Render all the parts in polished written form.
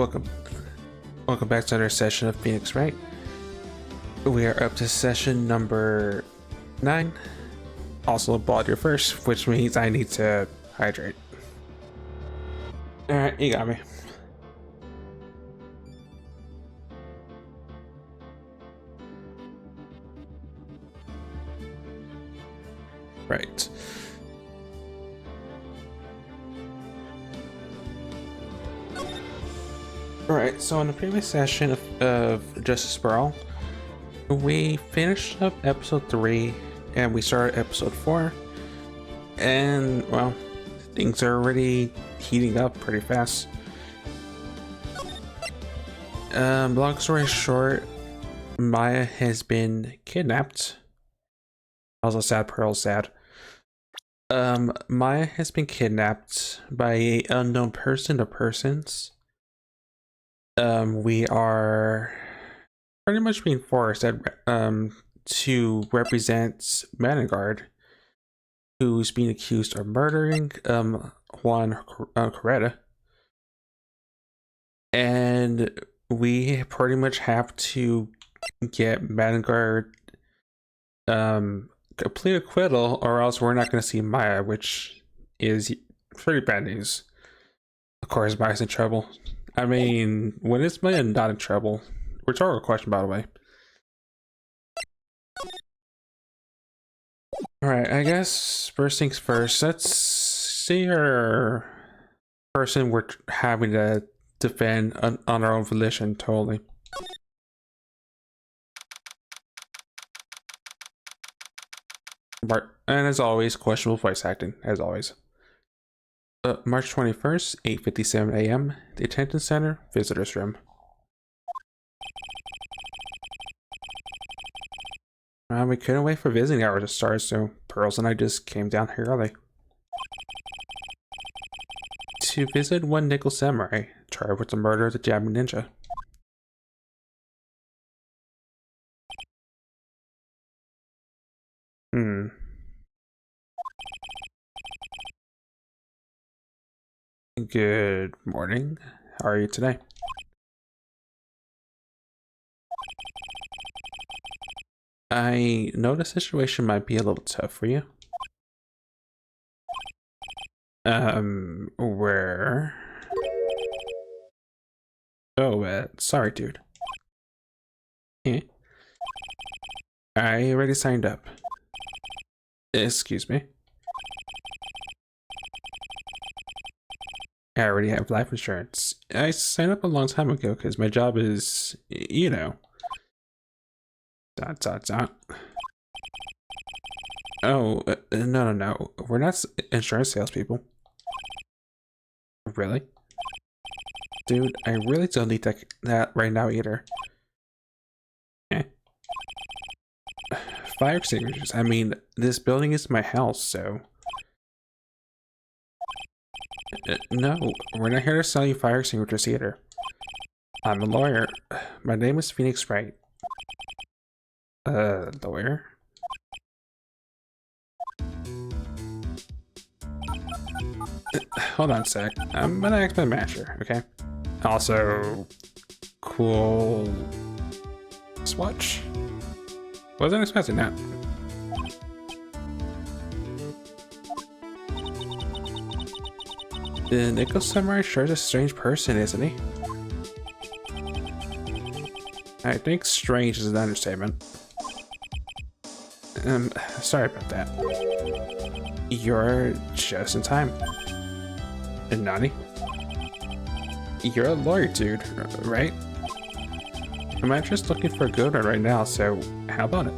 Welcome. Welcome back to another session of Phoenix Wright. We are up to session number 9. Also volunteer first, which means I need to hydrate. Alright, you got me. Right. Alright, so in the previous session of Justice for All, we finished up episode 3 and we started episode 4, and well, things are already heating up pretty fast. Long story short, Maya has been kidnapped. Also sad, Pearl's sad. Maya has been kidnapped by an unknown person or persons. We are pretty much being forced to represent Vanguard, who's being accused of murdering Juan Coretta, and we pretty much have to get Vanguard complete acquittal, or else we're not going to see Maya, which is pretty bad news. Of course, Maya's in trouble. I mean, when is Maya not in trouble? Rhetorical question, by the way. Alright, I guess first things first, let's see our person we're having to defend on our own volition, totally. And as always, questionable voice acting, as always. March 21st, 8:57 a.m., the Attention Center, Visitors Room. We couldn't wait for visiting hours to start, so Pearls and I just came down here early to visit one nickel samurai charged with the murder of the Japanese ninja. Good morning. How are you today? I know the situation might be a little tough for you. Where? Oh, sorry, dude. Yeah. I already signed up. Excuse me. I already have life insurance. I signed up a long time ago because my job is, you know. ... Oh, no. We're not insurance salespeople. Really? Dude, I really don't need that right now either. Eh. Fire extinguishers. I mean, this building is my house, so... No, we're not here to sell you fire extinguishers either. I'm a lawyer. My name is Phoenix Wright. Lawyer? Hold on a sec. I'm gonna ask my manager, okay? Also, cool swatch? Wasn't expecting that. The Nickel Samurai sure is a strange person, isn't he? I think strange is an understatement. Sorry about that. You're just in time. And Nani? You're a lawyer, dude, right? I'm just looking for a good one right now, so how about it?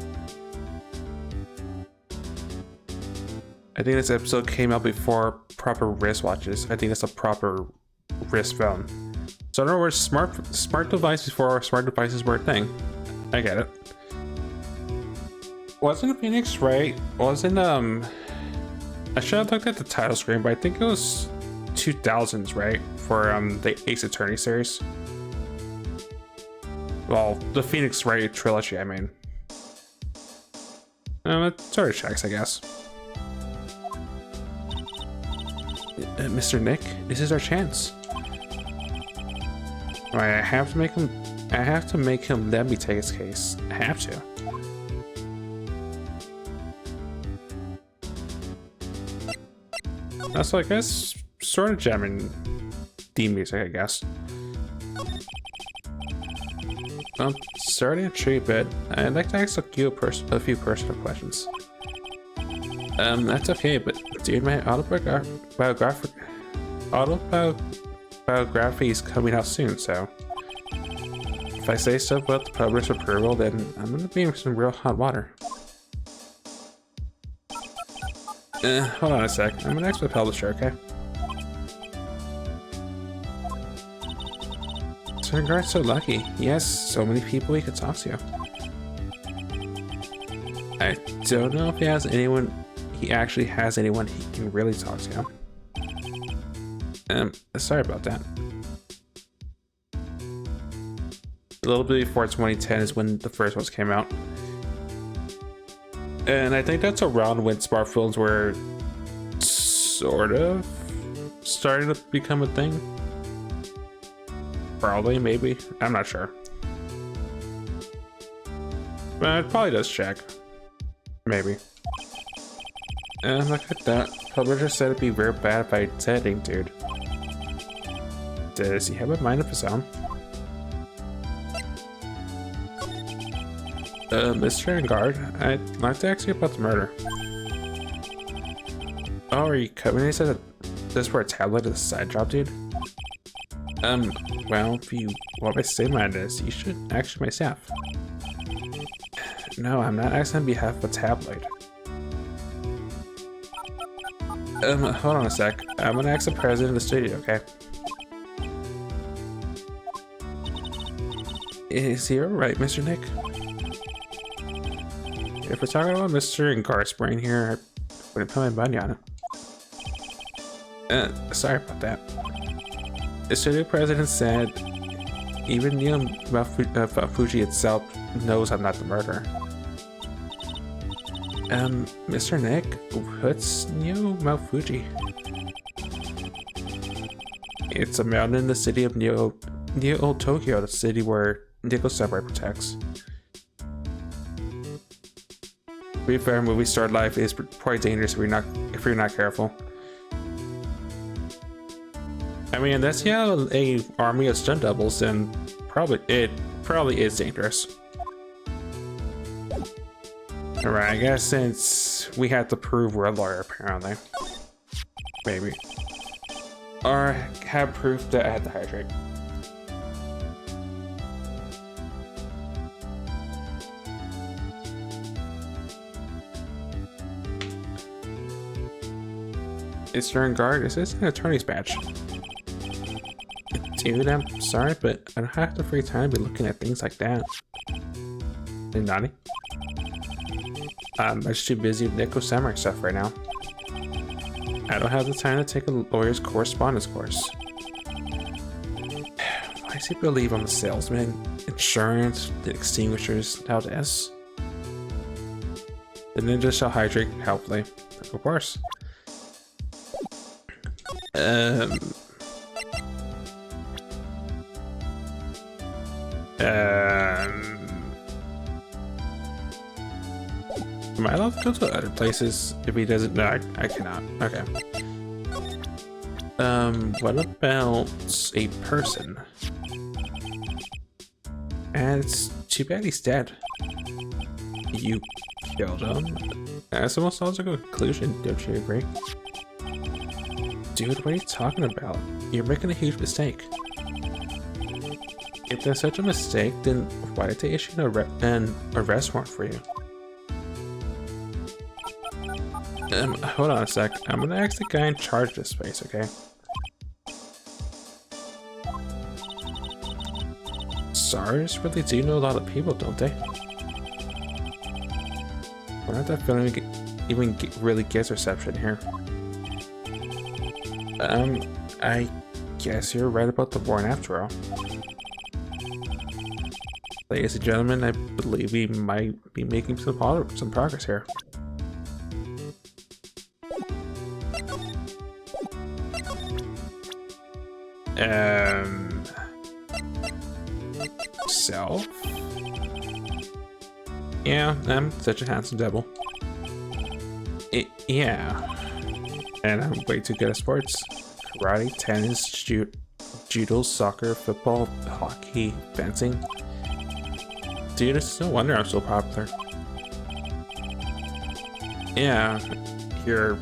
I think this episode came out before proper wristwatches. I think that's a proper wrist phone. So in other words, smart device before smart devices were a thing. I get it. Wasn't Phoenix Wright? Wasn't I should have looked at the title screen, but I think it was 2000s, right? For the Ace Attorney series. Well, the Phoenix Wright trilogy, I mean. It sort of checks, I guess. Mr. Nick, this is our chance. Right, I have to make him let me take his case. I have to. Also, I guess sort of jamming theme music, I guess. Well, sorry to intrude, but I'd like to ask you a few personal questions. That's okay, but dude, my autobiography is coming out soon, so if I say stuff about the publisher's approval, then I'm gonna be in some real hot water. Hold on a sec. I'm gonna ask my publisher, okay? Sir so lucky. He has so many people he could talk to. I don't know if he actually has anyone he can really talk to. Sorry about that. A little bit before 2010 is when the first ones came out. And I think that's around when smartphones were sort of starting to become a thing. Probably, maybe. I'm not sure. But it probably does check. Maybe. And look at that. Publisher said it'd be very bad if I said anything, dude. Does he have a mind of his own? Mr. Engard, I'd like to ask you about the murder. Oh, are you coming? He said that this for a tablet is a side job, dude? Well, if you want me to say mine is, you should ask myself. No, I'm not asking on behalf of a tabloid. Hold on a sec. I'm gonna ask the president of the studio, okay? Is he alright, Mr. Nick? If we're talking about Mr. Engard's brain here, I wouldn't put my money on it. Sorry about that. The studio president said even Neo Fuji itself knows I'm not the murderer. Mr. Nick, what's Neo Fuji? It's a mountain in the city of Neo Tokyo, the city where Nico Samurai protects. To be fair, movie star life is quite dangerous if you're not careful. I mean, unless you have a army of stunt doubles, then it probably is dangerous. Alright, I guess since we have to prove we're a lawyer, apparently. Maybe. Or have proof that I had to hydrate. Mr. Engard, is this an attorney's badge? Dude, I'm sorry, but I don't have the free time to be looking at things like that. Hey, Nani? I'm just too busy with Nico Samurai stuff right now. I don't have the time to take a lawyer's correspondence course. Why does he believe I'm a salesman? Insurance, the extinguishers, now this. The ninja shall hydrate helpfully. Of course. Am I allowed to go to other places if he doesn't? No, I cannot. Okay. What about a person? And it's too bad he's dead. You killed him? That's almost sounds like a conclusion, don't you agree? Dude, what are you talking about? You're making a huge mistake. If there's such a mistake, then why did they issue an arrest warrant for you? Hold on a sec. I'm gonna ask the guy in charge of this space, okay? SARS really do know a lot of people, don't they? Why not that film even really gets reception here? I guess you're right about the warrant after all. Ladies and gentlemen, I believe we might be making some progress here. Self? Yeah, I'm such a handsome devil. Yeah. And I'm way too good at sports. Karate, tennis, judo, soccer, football, hockey, fencing. Dude, it's no wonder I'm so popular. Yeah, you're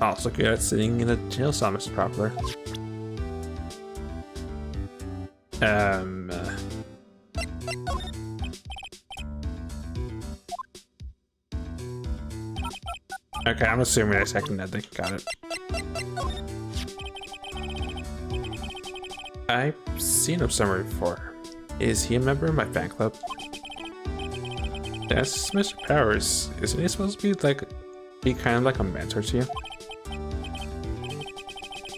also good at sitting in a jail cell, Mr. Popular. Okay, I'm assuming I second that thing. Got it. I've seen him somewhere before. Is he a member of my fan club? That's Mr. Powers. Isn't he supposed to be kind of like a mentor to you?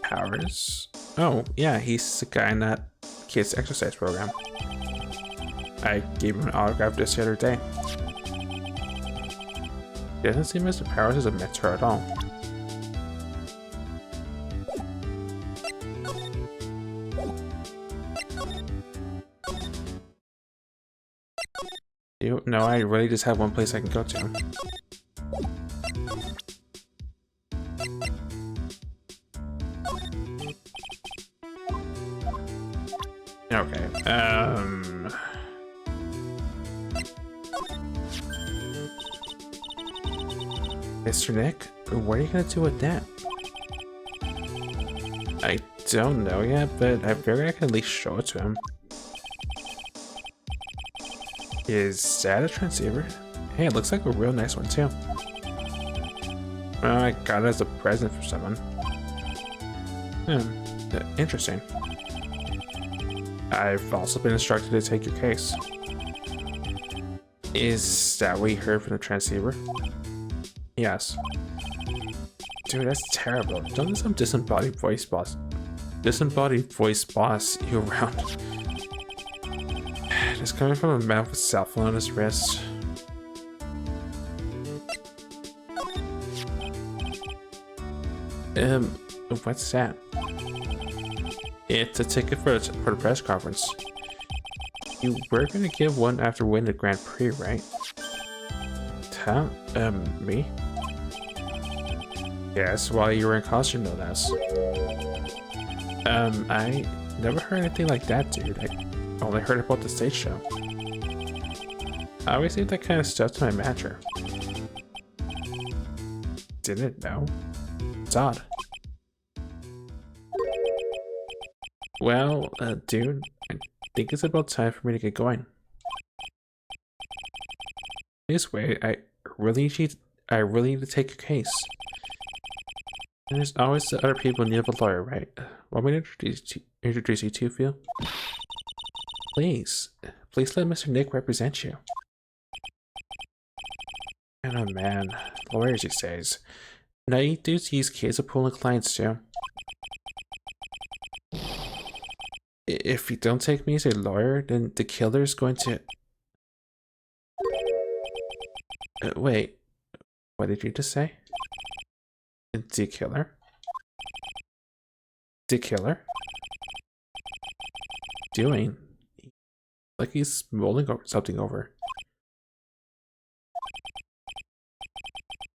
Powers? Oh, yeah, he's the guy in that kids exercise program. I gave him an autograph just the other day. He doesn't see Mr. Powers as a mentor at all. No, I really just have one place I can go to. Okay, Mr. Nick, what are you gonna do with that? I don't know yet, but I figured I can at least show it to him. Is that a transceiver? Hey, it looks like a real nice one too. Well, I got it as a present for someone. Interesting. I've also been instructed to take your case. Is that what you heard from the transceiver? Yes. Dude, that's terrible. Don't let some disembodied voice boss you around. It's coming from a man with a cell phone on his wrist. What's that? It's a ticket for the press conference. You were gonna give one after winning the Grand Prix, right? Huh? Me? Yes, while you were in costume, no less. I never heard anything like that, dude. I only heard about the stage show. I always leave that kind of stuff to my manager. Didn't know? It's odd. Well, dude, I think it's about time for me to get going. Please wait, I really need to take your case. And there's always the other people in need of a lawyer, right? Want me to introduce you to, Phil? Please let Mr. Nick represent you. And oh man, lawyers, he says. Now you do use kids of pulling clients too. If you don't take me as a lawyer, then the killer is going to... wait, what did you just say? The killer? The killer? Doing? Like he's mulling over something over.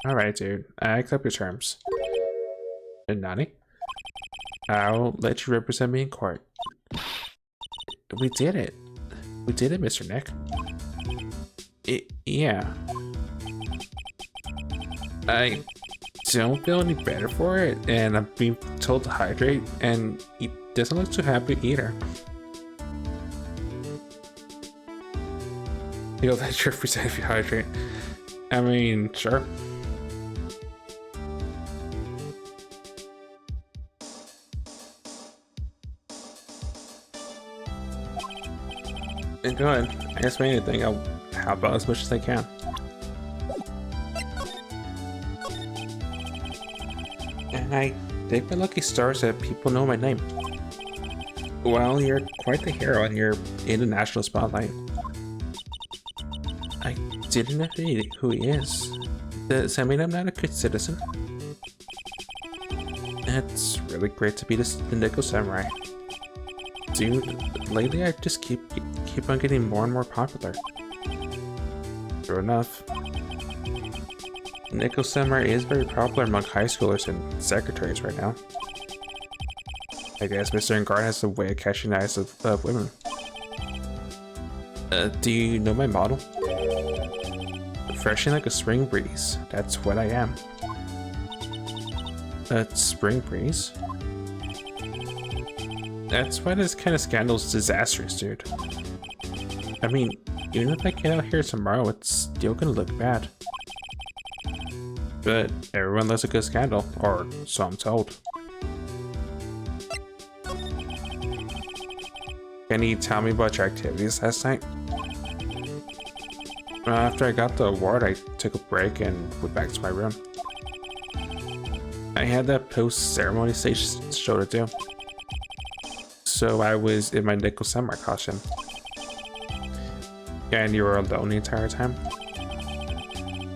Alright, dude. I accept your terms. And Nani? I'll let you represent me in court. We did it. We did it, Mr. Nick. Yeah. I don't feel any better for it, and I'm being told to hydrate, and he doesn't look too happy either. He'll let you represent if you hydrate. I mean, sure. And go ahead. Ask me anything. I'll help out as much as I can. And they've been lucky stars that people know my name. Well, you're quite the hero and you're in the national spotlight. I didn't know who he is. Does that mean I'm not a good citizen? It's really great to be the Nickel Samurai. Dude, lately I just keep on getting more and more popular. True enough. Nico Summer is very popular among high schoolers and secretaries right now. I guess Mr. Guard has a way of catching the eyes of women. Do you know my model? Refreshing like a spring breeze. That's what I am. Spring breeze? That's why this kind of scandal is disastrous, dude. I mean, even if I get out here tomorrow, it's still gonna look bad. But everyone loves a good scandal, or so I'm told. Can you tell me about your activities last night? After I got the award, I took a break and went back to my room. I had that post-ceremony stage show to do. So I was in my Nico Samurai costume. And you were alone the entire time?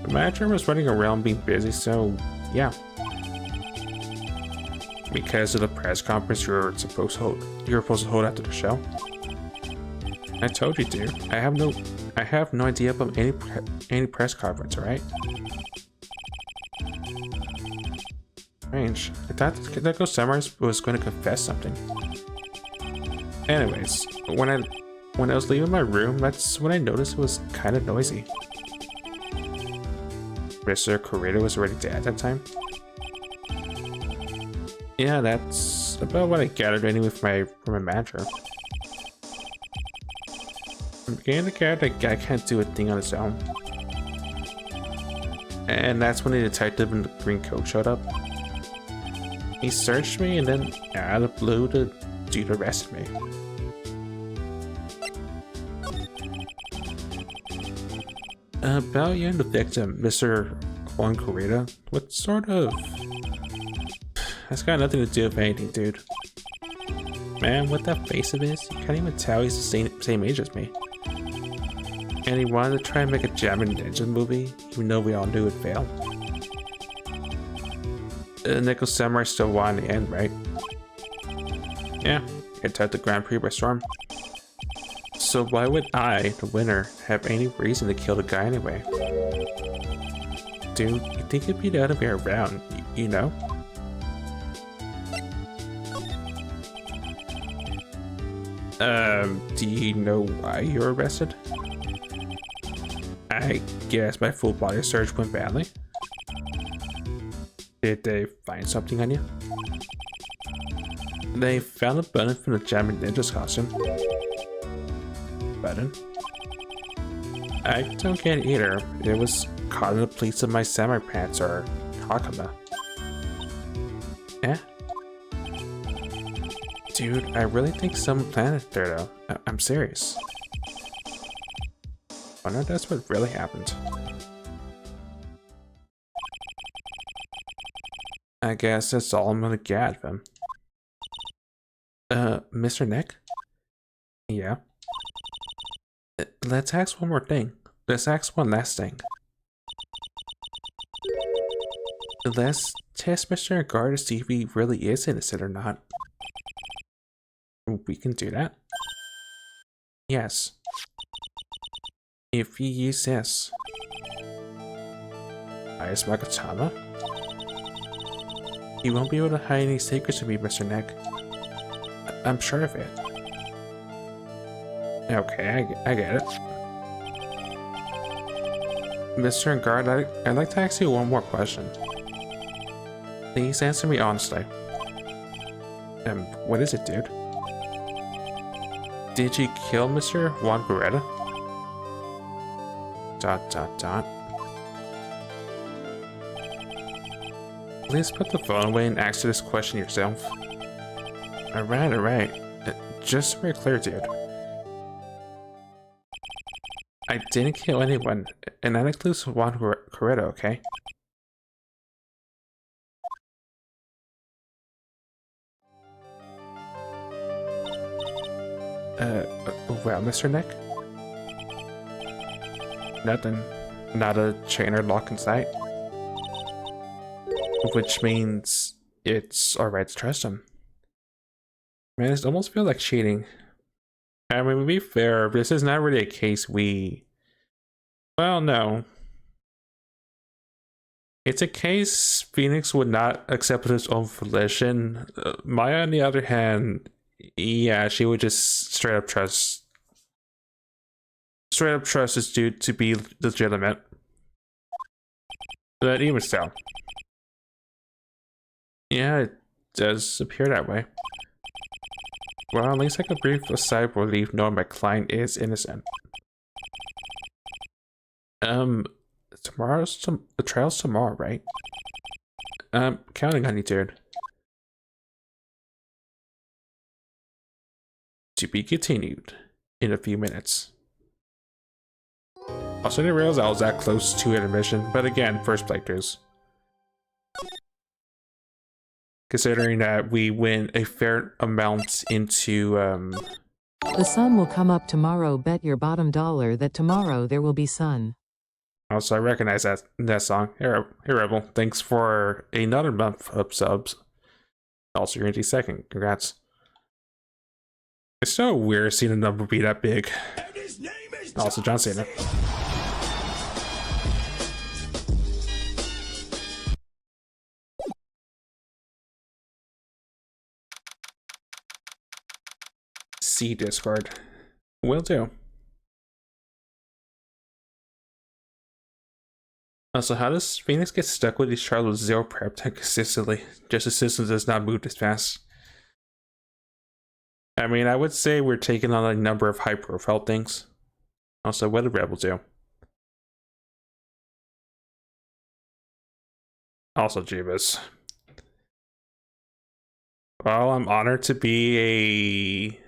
The manager was running around being busy, so yeah. Because of the press conference you were supposed to hold after the show. I told you, dude. I have no idea about any press conference, alright? Strange. I thought Nico Samurai was going to confess something. Anyways, when I was leaving my room, that's when I noticed it was kind of noisy. Mr. Kurita was already dead at that time. Yeah, that's about what I gathered anyway from my manager. I'm beginning to get that guy can't do a thing on his own. And that's when the detective in the green coat showed up. He searched me and then out of the blue the dude arrested me. About you and the victim, Mr. Juan Kurita, what sort of... That's got nothing to do with anything, dude. Man, with that face of his, you can't even tell he's the same age as me. And he wanted to try and make a Japanese ninja movie, even though we all knew it'd fail. Nico Samurai still won in the end, right? Yeah, it took the Grand Prix by storm. So why would I, the winner, have any reason to kill the guy anyway? Dude, you think it'd be the other way around, you know? Do you know why you were arrested? I guess my full body search went badly. Did they find something on you? They found a button from the Japanese ninja's costume. Button? I don't get it either. It was caught in the pleats of my samurai pants or hakama. Eh? Dude, I really think someone planted it there though. I'm serious. Wonder if that's what really happened. I guess that's all I'm gonna get out of him. Mr. Nick? Yeah? Let's ask one more thing. Let's ask one last thing. Let's test Mr. Guard to see if he really is innocent or not. We can do that? Yes. If you use this. Ice Makatama? You won't be able to hide any secrets from me, Mr. Nick. I'm sure of it. Okay, I get it. Mr. Guard, I'd like to ask you one more question. Please answer me honestly. What is it, dude? Did you kill Mr. Juan Beretta? ... Please put the phone away and answer this question yourself. Alright. Just so we're clear, dude. I didn't kill anyone, and that includes Juan Beretta, okay? Well, Mr. Nick? Nothing. Not a chain or lock in sight. Which means it's alright to trust him. Man, it almost feels like cheating. I mean, to be fair, this is not really a case we... Well, no. It's a case Phoenix would not accept his own volition. Maya, on the other hand, yeah, she would just straight up trust this dude to be legitimate. But even still. Yeah, it does appear that way. Well, at least I can breathe a sigh of relief knowing my client is innocent. The trial's tomorrow, right? Counting on you, dude. To be continued in a few minutes. Also didn't realize I was that close to intermission, but again, first playthroughs. Considering that we win a fair amount into, The sun will come up tomorrow, bet your bottom dollar that tomorrow there will be sun. Also, I recognize that song. Hey Rebel, thanks for another month of subs. Also, you're into second. Congrats. It's so weird seeing a number be that big. Also, John Cena. See Discord. Will do. Also, how does Phoenix get stuck with these trials with zero prep time consistently? Just the system does not move this fast. I mean, I would say we're taking on a number of high profile things. Also, what did Rebel do? Also, Jeebus. Well, I'm honored to be a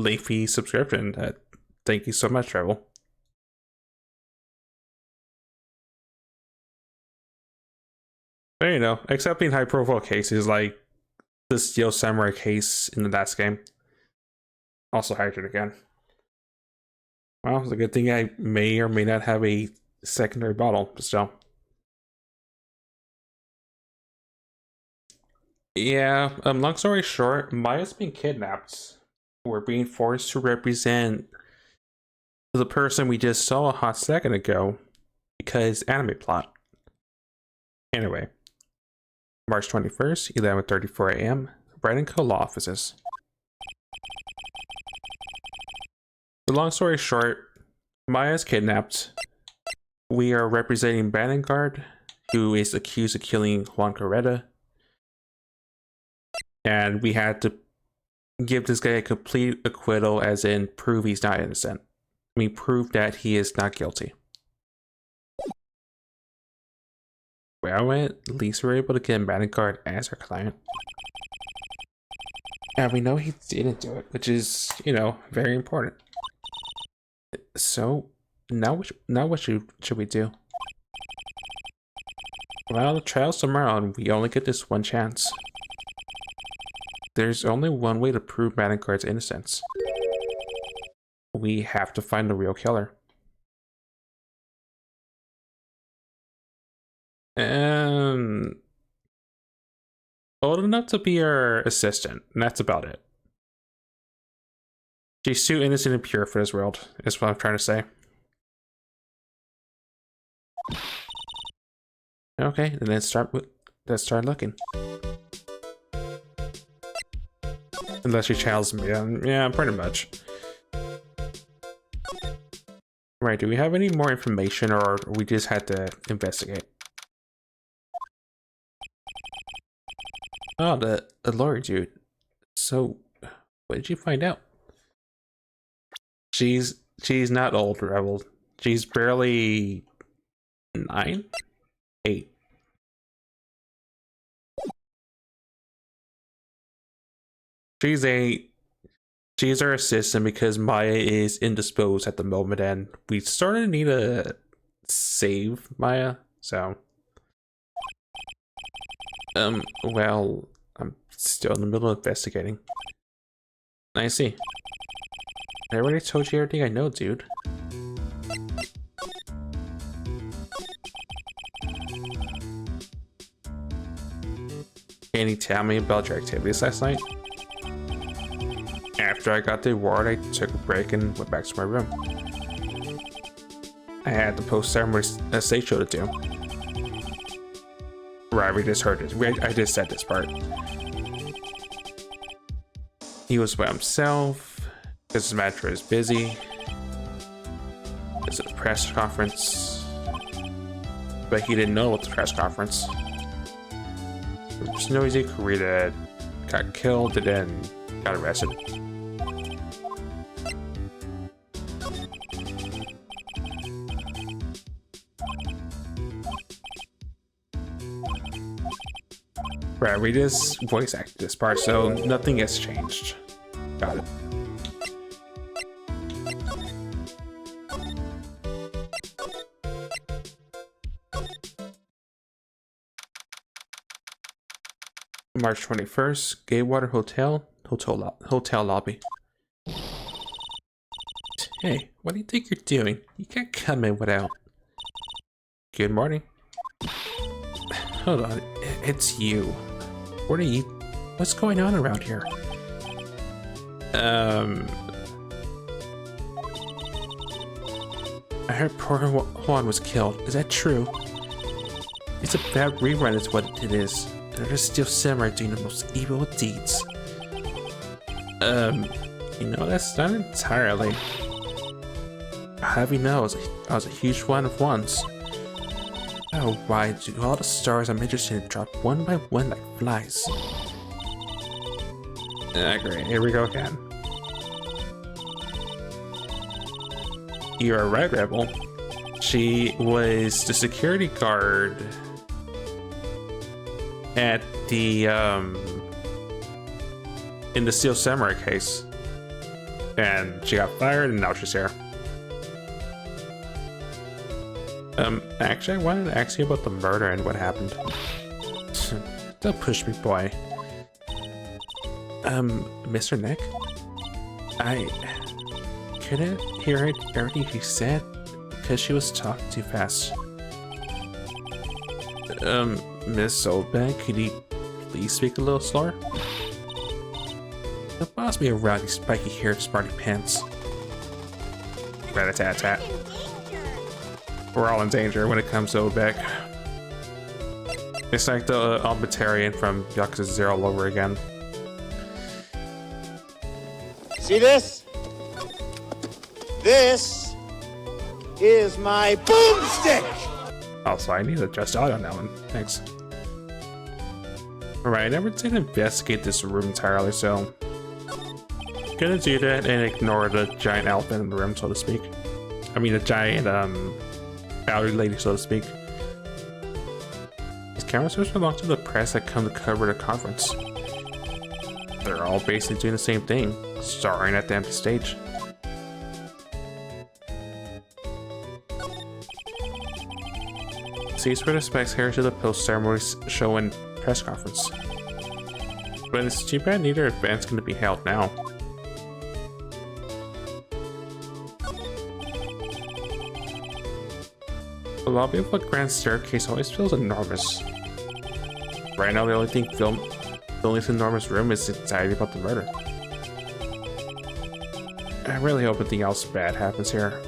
late fee subscription. Thank you so much, Rebel. But you know, accepting high profile cases like the Steel Samurai case in the last game. Also hydrated again. Well, it's a good thing I may or may not have a secondary bottle, but still. Yeah, long story short, Maya's been kidnapped. We're being forced to represent the person we just saw a hot second ago because anime plot. Anyway, March 21st, 11:34 a.m., Wright & Co. Law Offices. The long story short, Maya's kidnapped. We are representing Vanguard, who is accused of killing Juan Coretta. And we had to give this guy a complete acquittal, as in prove he's not innocent. I mean, prove that he is not guilty. Well, at least we're able to get Vanguard as our client. And we know he didn't do it, which is, you know, very important. So, now what should we do? Well, the trial's tomorrow and we only get this one chance. There's only one way to prove Vanguard's innocence. We have to find the real killer. Old enough to be our assistant, and that's about it. She's too innocent and pure for this world, is what I'm trying to say. Okay, then let's start looking. Unless she channels me, yeah, pretty much. Right, do we have any more information, or we just had to investigate? Oh, the lawyer dude. So, what did you find out? She's not old, Rebel. She's barely 9? 8. She's our assistant because Maya is indisposed at the moment, and we sort of need to save Maya, so. Well, I'm still in the middle of investigating. I see. I already told you everything I know, dude. Can you tell me about your activities last night? After I got the award, I took a break and went back to my room. I had the post-ceremony stage show to do. Right, we just heard it. I just said this part. He was by himself because his manager is busy. It's a press conference, but he didn't know about the press conference. There was no easy career that got killed and then got arrested. Right, we just voice acted this part, so nothing has changed. Got it. March 21st, Gateway Hotel lobby. Hey, what do you think you're doing? You can't come in without. Good morning. Hold on, it's you. What are you? What's going on around here? I heard poor Juan was killed. Is that true? It's a bad rerun is what it is. They're just still samurai doing the most evil deeds. You know, that's not entirely. How have you know? I was a huge fan of Juan's. Oh, why do all the stars I'm interested in drop one by one like flies? Great, here we go again. You're a Red Rebel. She was the security guard at the in the Steel Samurai case, and she got fired, and now she's here. Actually, I wanted to ask you about the murder and what happened. Don't push me, boy. Mr. Nick? I couldn't hear everything he said because she was talking too fast. Miss Oldbank, could you please speak a little slower? Don't boss me around, you spiky-haired smarty pants. Rat-a-tat-tat. We're all in danger when it comes to Oldbank. It's like the Albatarian from Yakuza 0 all over again. See this? This is my boomstick! Also, I need to adjust audio on that one. Thanks. Alright, I never did investigate this room entirely, so gonna do that and ignore the giant elephant in the room, so to speak. I mean, the giant, bowery lady, so to speak. These cameras belong to the press that come to cover the conference. They're all basically doing the same thing, starring at the empty stage. Cease respects here to the post-ceremony show and press conference. But it's too bad neither event's going to be held now. The lobby of the grand staircase always feels enormous. Right now, the only thing filling this enormous room is anxiety about the murder. I really hope nothing else bad happens here.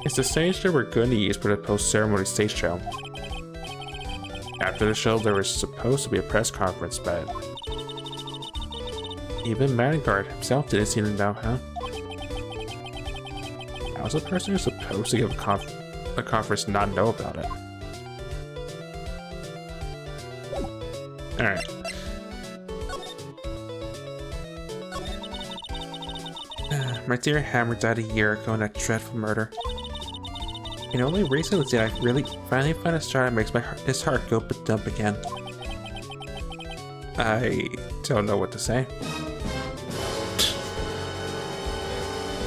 It's the stage that we're going to use for the post-ceremony stage show. After the show, there was supposed to be a press conference, but even Vanguard himself didn't seem to know, huh? How's a person who's supposed to give a conference not know about it? Alright. My dear Hammer died a year ago in that dreadful murder. And only recently did I really finally find a star that makes his heart go ba-dump again. I don't know what to say.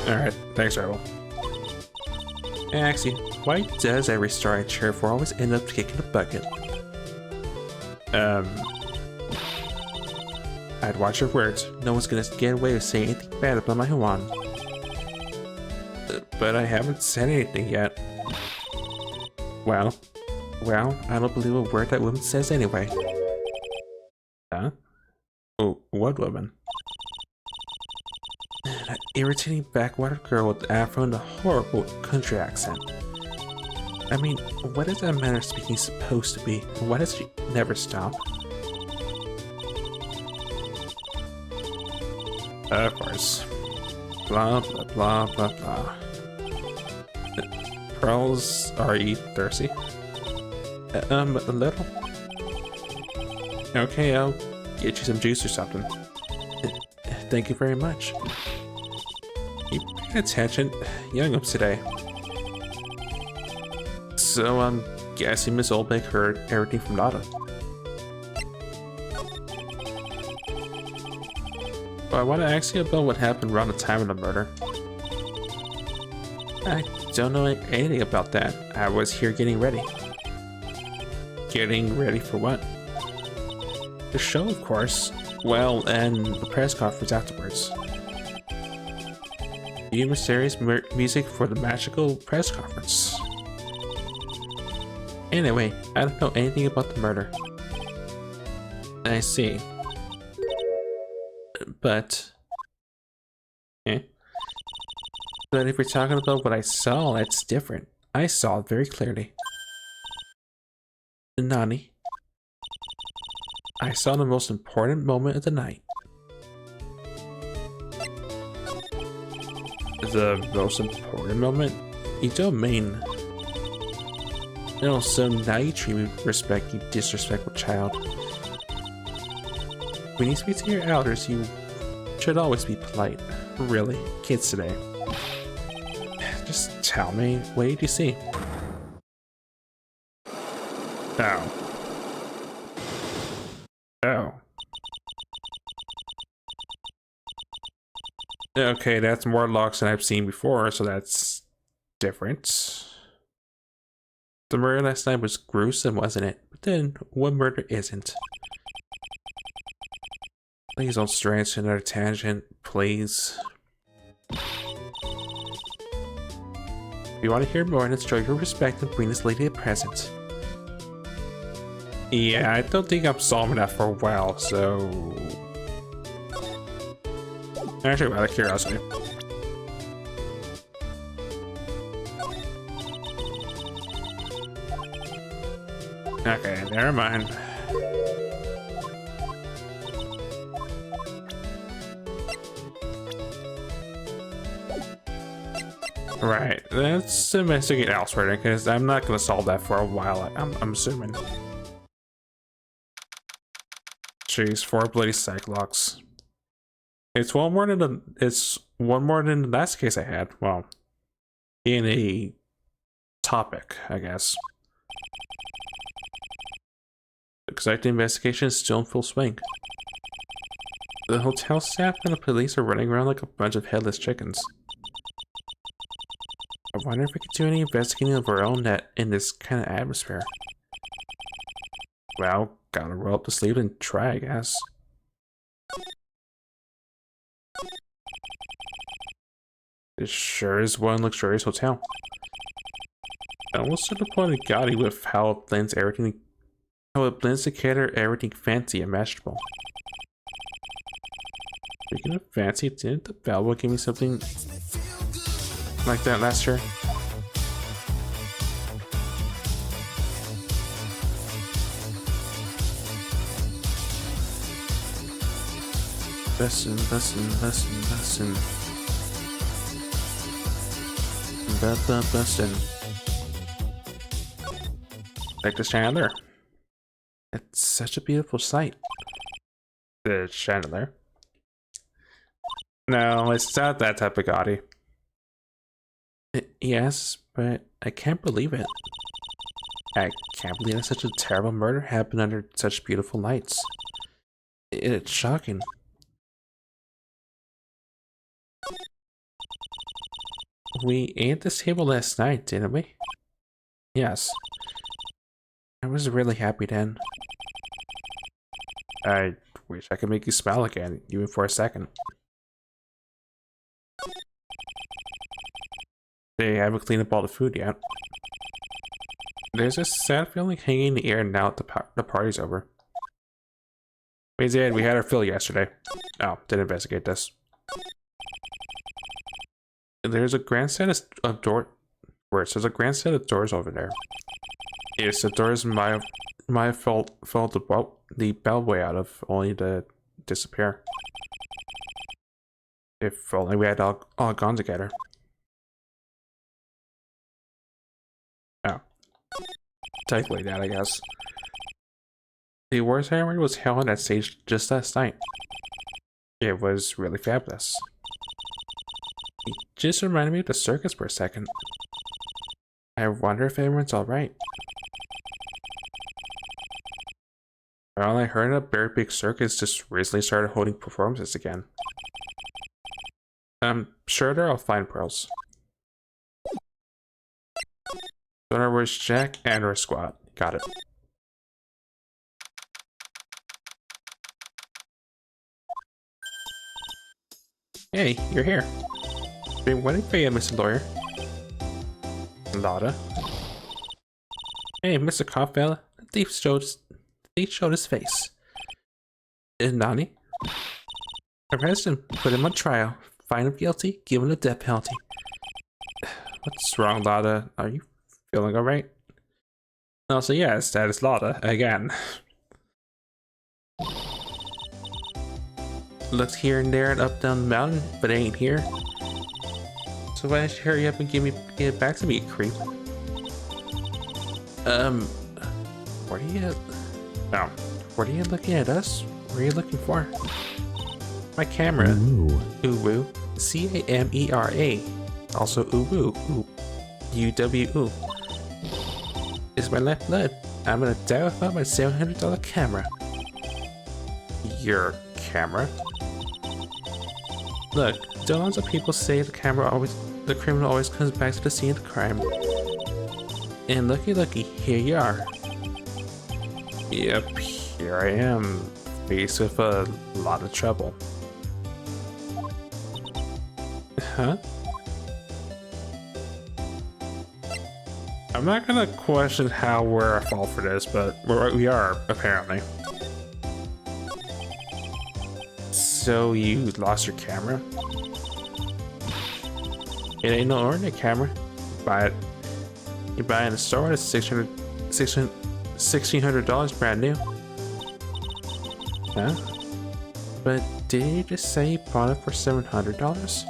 Alright, thanks, Rebel. Actually, why does every star I cheer for always end up kicking the bucket? I'd watch your words. No one's gonna get away with saying anything bad about my Juan. But I haven't said anything yet. Well, Well, I don't believe a word that woman says anyway. Huh? Oh, what woman? That irritating backwater girl with the afro and the horrible country accent. I mean, what is that manner of speaking supposed to be? And why does she never stop? Of course. Blah, blah, blah, blah, blah. Pearls, are you thirsty? A little. Okay, I'll get you some juice or something. Thank you very much. You paying attention? Young ups today. So I'm guessing Miss Oldbeck heard everything from Nada. Well, I want to ask you about what happened around the time of the murder. I don't know anything about that. I was here getting ready. Getting ready for what? The show, of course. Well, and the press conference afterwards. You mysterious music for the magical press conference. Anyway, I don't know anything about the murder. I see. But... eh? But if we're talking about what I saw, that's different. I saw it very clearly. Nani? I saw the most important moment of the night. The most important moment? You don't mean... No, so now you treat me with respect, you disrespectful child. When you speak to your elders, you should always be polite. Really, kids today. Just tell me, what did you see? Oh. Oh. Okay, that's more locks than I've seen before, so that's different. The murder last night was gruesome, wasn't it? But then, what murder isn't? Please don't stray into another tangent, please. If you want to hear more, let's show your respect and bring this lady a present. Yeah, I don't think I'm solving that for a while, so... Actually, out of curiosity. Okay, never mind. Right, let's investigate elsewhere because I'm not gonna solve that for a while. I'm assuming. Jeez, 4 bloody psych locks. It's one more than the last case I had. Well, in a topic, I guess. Because the investigation is still in full swing. The hotel staff and the police are running around like a bunch of headless chickens. I wonder if we could do any investigating of our own net in this kind of atmosphere. Well, gotta roll up the sleeve and try, I guess. This sure is one luxurious hotel. Almost to the point of gaudy with how it blends everything. How it blends together everything fancy and imaginable. Speaking of fancy, didn't the Balboa give me something like that last year? Listen. Listen. Like this chandelier. It's such a beautiful sight. The chandelier? No, it's not that type of gaudy. Yes, but I can't believe it. I can't believe that such a terrible murder happened under such beautiful lights. It's shocking. We ate at this table last night, didn't we? Yes. I was really happy then. I wish I could make you smile again, even for a second. They haven't cleaned up all the food yet. There's a sad feeling hanging in the air now that the party's over. We did. We had our fill yesterday. Oh, didn't investigate this. There's a grand set of door. Worse, there's a grand set of doors over there. Yes, the doors my fault the bellway out of, only to disappear. If only we had all gone together. Oh. Technically that, I guess. The war ceremony was held on that stage just last night. It was really fabulous. It just reminded me of the circus for a second. I wonder if everyone's alright. Well, I heard a very big circus just recently started holding performances again. I'm sure they're all fine, pearls. So in other words, Jack and her squad. Got it. Hey, you're here. Been waiting for you, Mr. Lawyer. Lotta. Hey, Mr. Copfella. The thief showed his face. Nani? Arrest him, put him on trial. Find him guilty, give him the death penalty. What's wrong, Lotta? Are you feeling alright? Also, yes, that is Lotta, again. Looks here and there and up down the mountain, but ain't here. So why don't you hurry up and give it back to me, you creep? What are you... Oh, what are you looking at us? What are you looking for? My camera. Uwu. C-A-M-E-R-A. Also Uwu. U-W-U. It's my left blood. I'm gonna die without my $700 camera. Your camera? Look, don't lots of people say the criminal always comes back to the scene of the crime. And looky, here you are. Yep, here I am, faced with a lot of trouble. Huh? I'm not gonna question how we're at fault for this, but we are, apparently. So you lost your camera? It ain't no ordinary camera. You buy it in the store, it's $1,600 brand new. Huh? But did you just say you bought it for $700?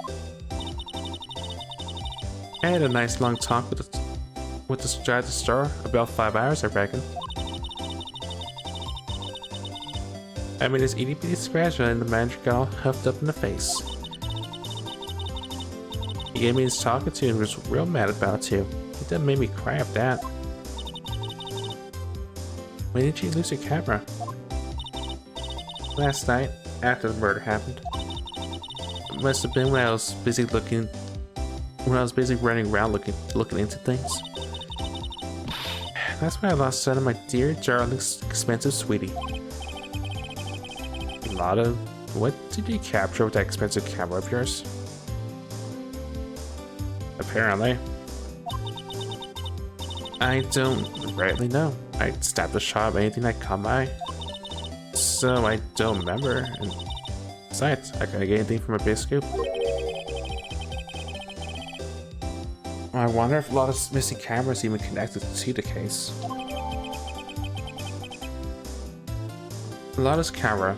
I had a nice long talk with the guy at the store, about 5 hours, I reckon. I mean, this itty bitty scratch and the manager got all huffed up in the face. He gave me his talking to and was real mad about it too. That made me cry at that. When did you lose your camera? Last night, after the murder happened. It must have been when I was busy running around looking into things. That's when I lost sight of my dear, darling, expensive sweetie. Lotta, what did you capture with that expensive camera of yours? Apparently. I don't rightly know. I stopped the shop anything that caught my eye. So I don't remember, and besides, I couldn't get anything from a big scoop. I wonder if a lot of missing cameras even connected to the case. Lotta's camera,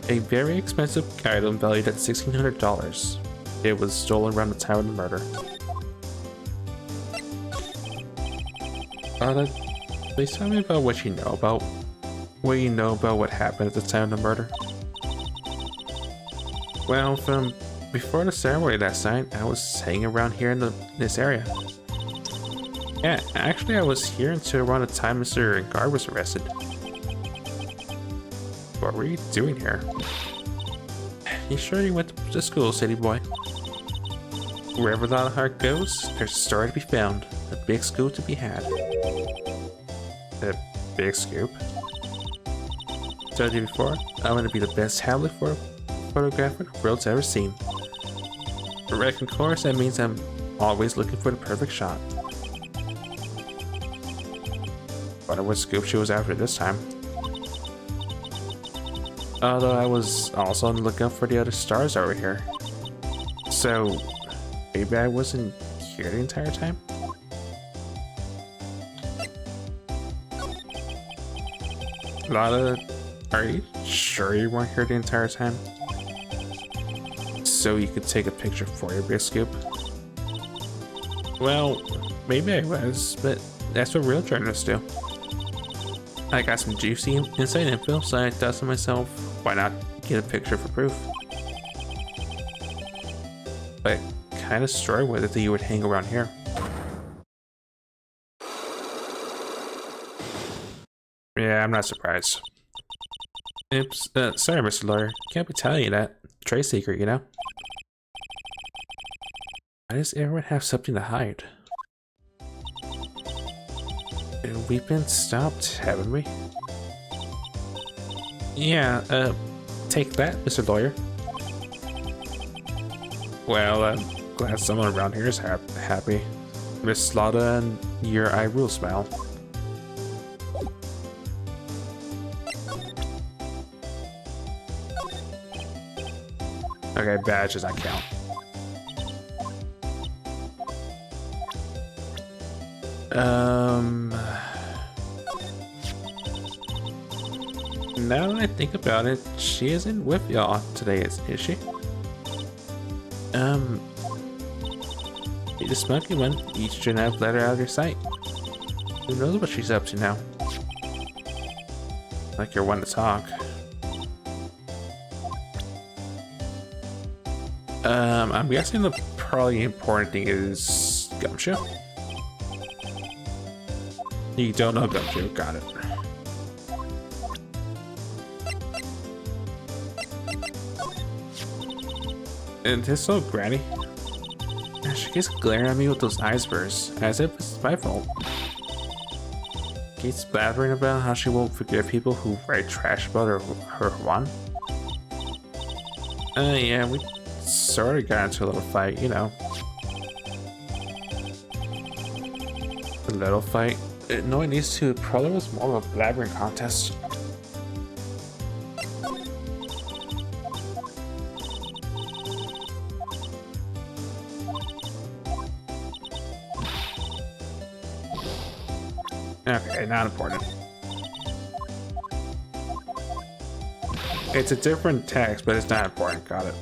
a very expensive item valued at $1,600. It was stolen around the time of the murder. Please tell me about what you know about what happened at the time of the murder. Well, from before the ceremony last night, I was hanging around here in this area. Yeah, actually I was here until around the time Mr. Guard was arrested. What were you doing here? You sure you went to school, city boy? Wherever the heart goes, there's a story to be found, a big scoop to be had. A big scoop? Told you before, I want to be the best tablet photographer the world's ever seen. For of course, that means I'm always looking for the perfect shot. wonder what scoop she was after this time. Although I was also on the lookout for the other stars over here. So, maybe I wasn't here the entire time? Lada, are you sure you weren't here the entire time? So you could take a picture for your big scoop? Well, maybe I was, but that's what real journalists do. I got some juicy inside info, so I thought to myself, why not get a picture for proof? But kind of story with it that you would hang around here. Yeah, I'm not surprised. Oops, sorry, Mr. Lawyer. Can't be telling you that. Trade secret, you know? Why does everyone have something to hide? We've been stopped, haven't we? Yeah, take that, Mr. Lawyer. Well, I'm glad someone around here is happy. Miss Slaughter and your I rule smile. Okay, badge does not count. Now that I think about it, she isn't with y'all today, is she? You just smoky one, each shouldn't have let her out of your sight. Who knows what she's up to now? Like you're one to talk. I'm guessing the probably important thing is Gumshoe. You don't know Gumshoe, got it. And this old granny. She keeps glaring at me with those eyes bursts, as if it's my fault. Keeps blabbering about how she won't forgive people who write trash about her Juan. Yeah, we sort of got into a little fight, you know. A little fight. Knowing these two probably was more of a blabbering contest. Okay, not important. It's a different text, but it's not important. Got it.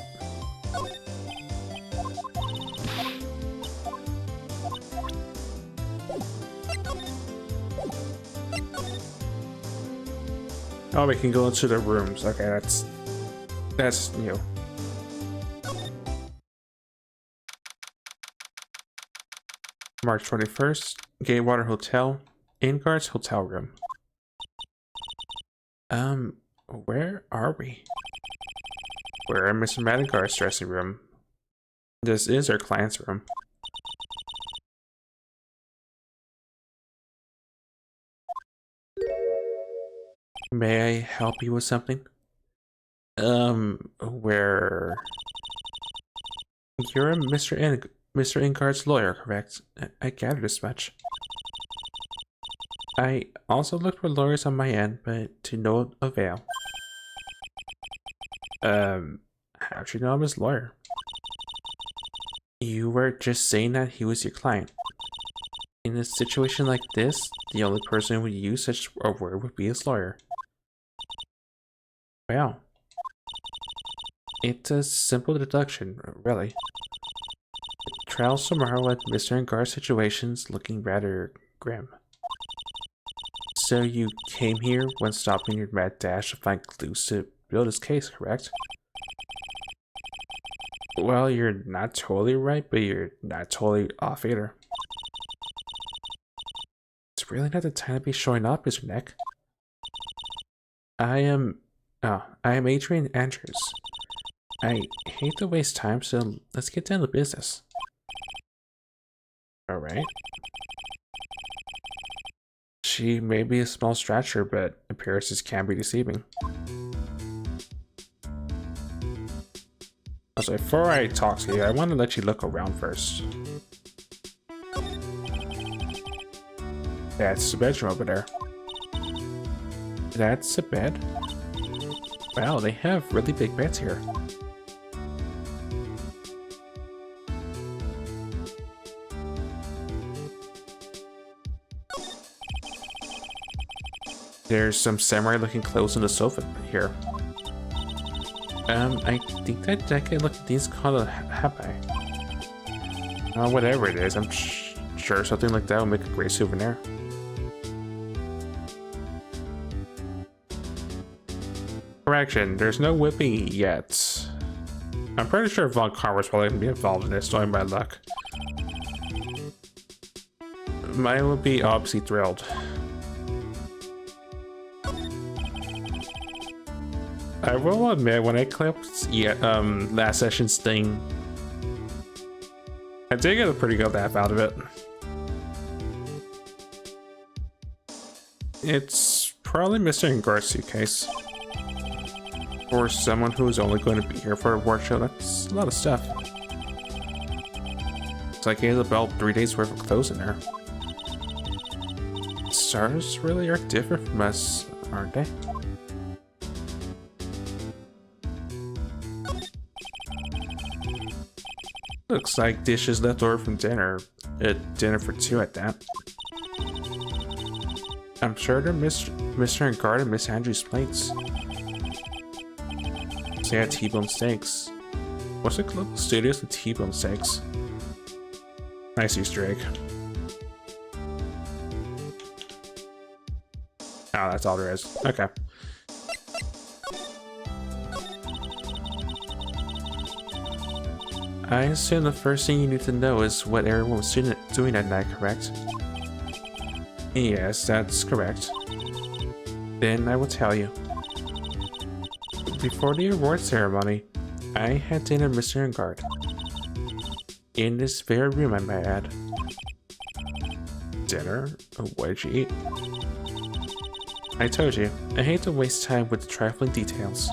Oh, we can go into the rooms. Okay, that's new. March 21st, Gatewater Hotel, Ingar's hotel room. Where are we? We're in Mr. Madagar's dressing room. This is our client's room. May I help you with something? Where... You're Mr. Ingar's lawyer, correct? I gathered as much. I also looked for lawyers on my end, but to no avail. How'd you know I'm his lawyer? You were just saying that he was your client. In a situation like this, the only person who would use such a word would be his lawyer. Well, it's a simple deduction, really. The trials tomorrow with Mr. Ingar's situation's looking rather grim. So you came here when stopping your mad dash to find clues to build his case, correct? Well, you're not totally right, but you're not totally off either. It's really not the time to be showing up, Mr. Nick. I am Adrian Andrews. I hate to waste time, so let's get down to business. Alright. She may be a small stature, but appearances can be deceiving. Also, before I talk to you, I want to let you look around first. Yeah, it's the bedroom over there. That's a bed. Wow, they have really big beds here. There's some samurai-looking clothes on the sofa here. I think that jacket look at these called a habai. Whatever it is, I'm sure something like that will make a great souvenir. Correction, there's no whipping yet. I'm pretty sure Von Carver's probably gonna be involved in this, knowing my luck. Maya would be obviously thrilled. I will admit, when I clipped last session's thing, I did get a pretty good laugh out of it. It's probably Mr. Ngar's suitcase. For someone who's only going to be here for a award show, that's a lot of stuff. It's like he has about 3 days worth of clothes in there. Stars really are different from us, aren't they? Looks like dishes left over from dinner. Dinner for 2 at that. I'm sure they're Mr. Ngar and Miss Andrews' plates. They had T-bone steaks. What's the Global Studios and T-bone steaks? Nice Easter egg. Oh, that's all there is. Okay. I assume the first thing you need to know is what everyone was doing that night, correct? Yes, that's correct. Then I will tell you. Before the award ceremony, I had dinner with Mr. Ngar. In this very room, I might add. Dinner? What did you eat? I told you, I hate to waste time with the trifling details.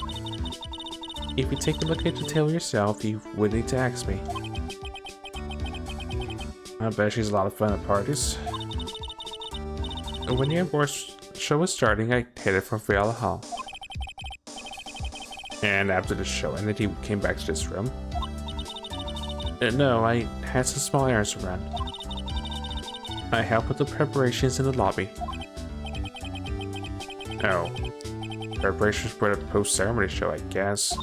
If you take a look at the table yourself, you would need to ask me. I bet she's a lot of fun at parties. When the award show was starting, I headed for Viola Hall. And after the show ended, he came back to this room. No, I had some small errands to run. I helped with the preparations in the lobby. Oh. Preparations for the post-ceremony show, I guess.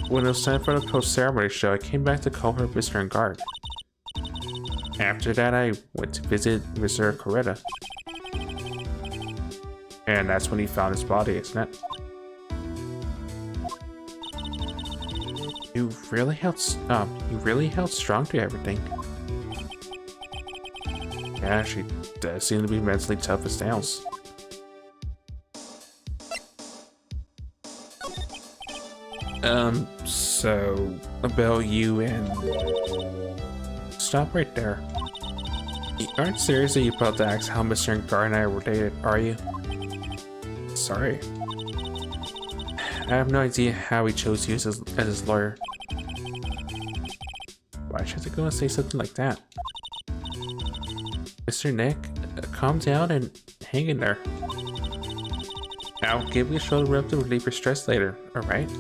When it was time for the post-ceremony show, I came back to call her Mr. Ngar. After that, I went to visit Mr. Coretta. And that's when he found his body, isn't it? You really held strong through everything. Yeah, she does seem to be mentally tough as nails. So about you and... Stop right there. You aren't seriously about to ask how Mr. Ngar and I were dated, are you? Sorry. I have no idea how he chose you as his lawyer. Why should I go and say something like that? Mr. Nick, calm down and hang in there. I'll give you a shoulder rub to relieve your stress later, alright?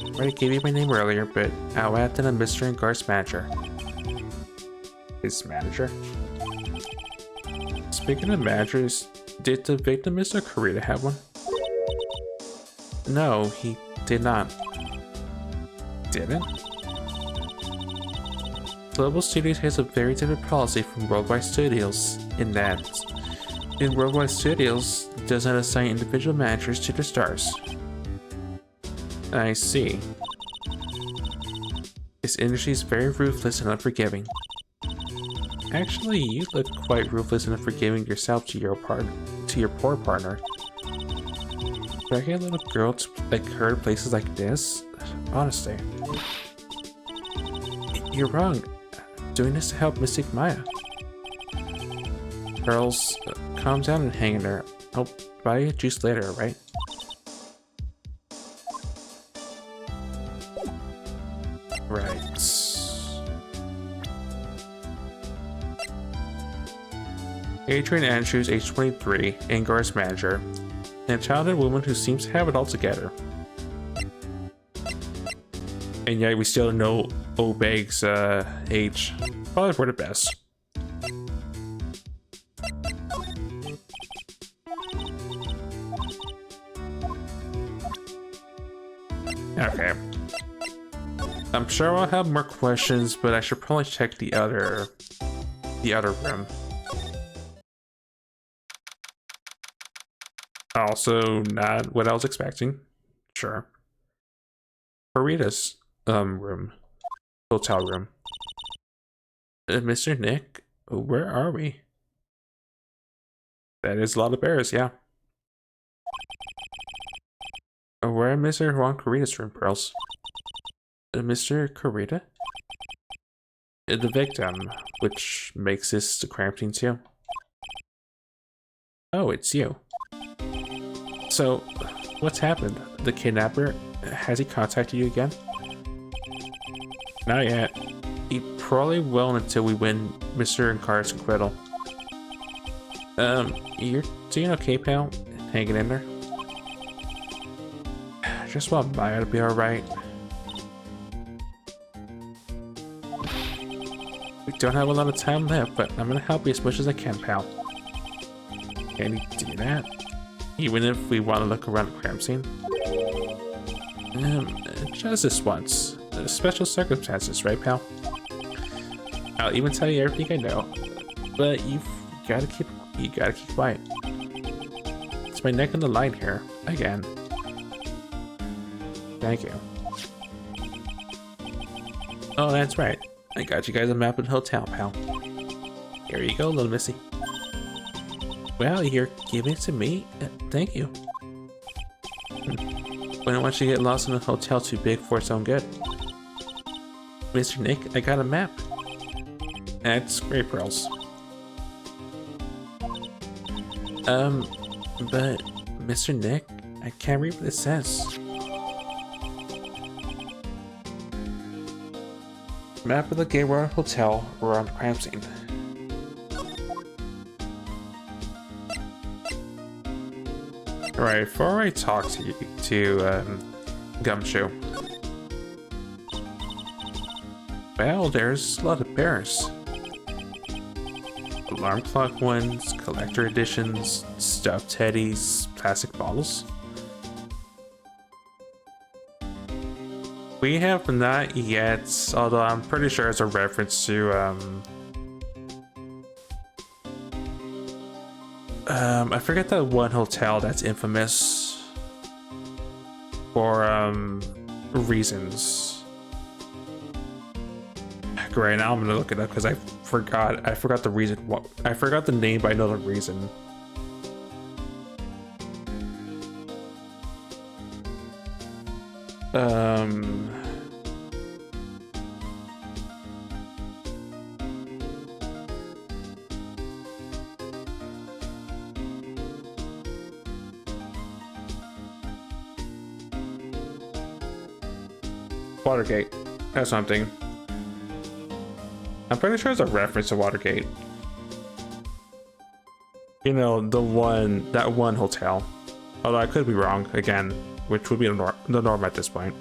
I already gave you my name earlier, but I'll add that I'm Mr. Ngar's manager. His manager? Speaking of managers, did the victim Mr. Coretta have one? No, he did not. Didn't? Global Studios has a very different policy from Worldwide Studios in that in Worldwide Studios does not assign individual managers to the stars. I see. This industry is very ruthless and unforgiving. Actually, you look quite ruthless and unforgiving yourself to your poor partner. Dragging a little girl like her to places like this? Honestly. You're wrong. I'm doing this to help Mystic Maya. Girls, calm down and hang in there. I'll buy you a juice later, right? Right. Adrian Andrews, age 23, Angar's manager, and a talented woman who seems to have it all together. And yet we still don't know Obeg's age. Probably for the best. Okay. I'm sure I'll have more questions, but I should probably check the other room. Also, not what I was expecting. Sure. Marita's room. Hotel room. Mr. Nick, where are we? That is a lot of bears, yeah. Where Mr. Juan Carita's room, Pearls? Mr. Carita? The victim, which makes this the crime scene too. Oh, it's you. So, what's happened? The kidnapper, has he contacted you again? Not yet. He probably will until we win Mr. Incar's acquittal. You're doing okay, pal? Hanging in there? Just want Maya to be alright. We don't have a lot of time left, but I'm gonna help you as much as I can, pal. Can you do that? Even if we want to look around the crime scene? Just this once. Special circumstances, right, pal? I'll even tell you everything I know, but you gotta keep quiet. It's my neck on the line here, again. Thank you. Oh, that's right. I got you guys a map of the hotel, pal. Here you go, little missy. Well, you're giving it to me? Thank you. Wouldn't want you to get lost in a hotel too big for its own good. Mr. Nick, I got a map. That's great, Pearls. But Mr. Nick, I can't read what it says. Map of the Glamour Hotel around the crime scene. Alright, before I talk to Gumshoe. Well, there's a lot of bears. Alarm clock ones, collector editions, stuffed teddies, plastic bottles. We have not yet, although I'm pretty sure it's a reference to I forget that one hotel that's infamous for reasons. Great, now I'm gonna look it up because I forgot the reason. I forgot the name, but I know the reason. Watergate. That's something. I'm pretty sure it's a reference to Watergate. You know, that one hotel. Although I could be wrong, again, which would be the norm at this point.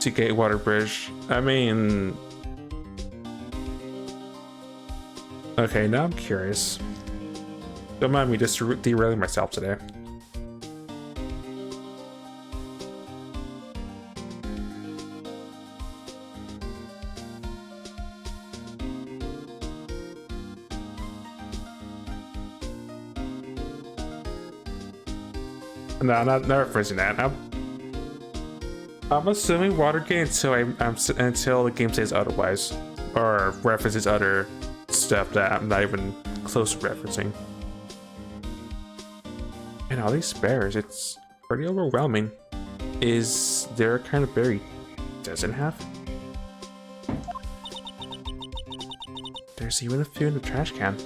Seagate Water Bridge. I mean... Okay, now I'm curious. Don't mind me just derailing myself today. No, not referencing that. I'm assuming Watergate until the game says otherwise, or references other stuff that I'm not even close to referencing. And all these bears, it's pretty overwhelming. Is there a kind of bear he doesn't have? There's even a few in the trash can.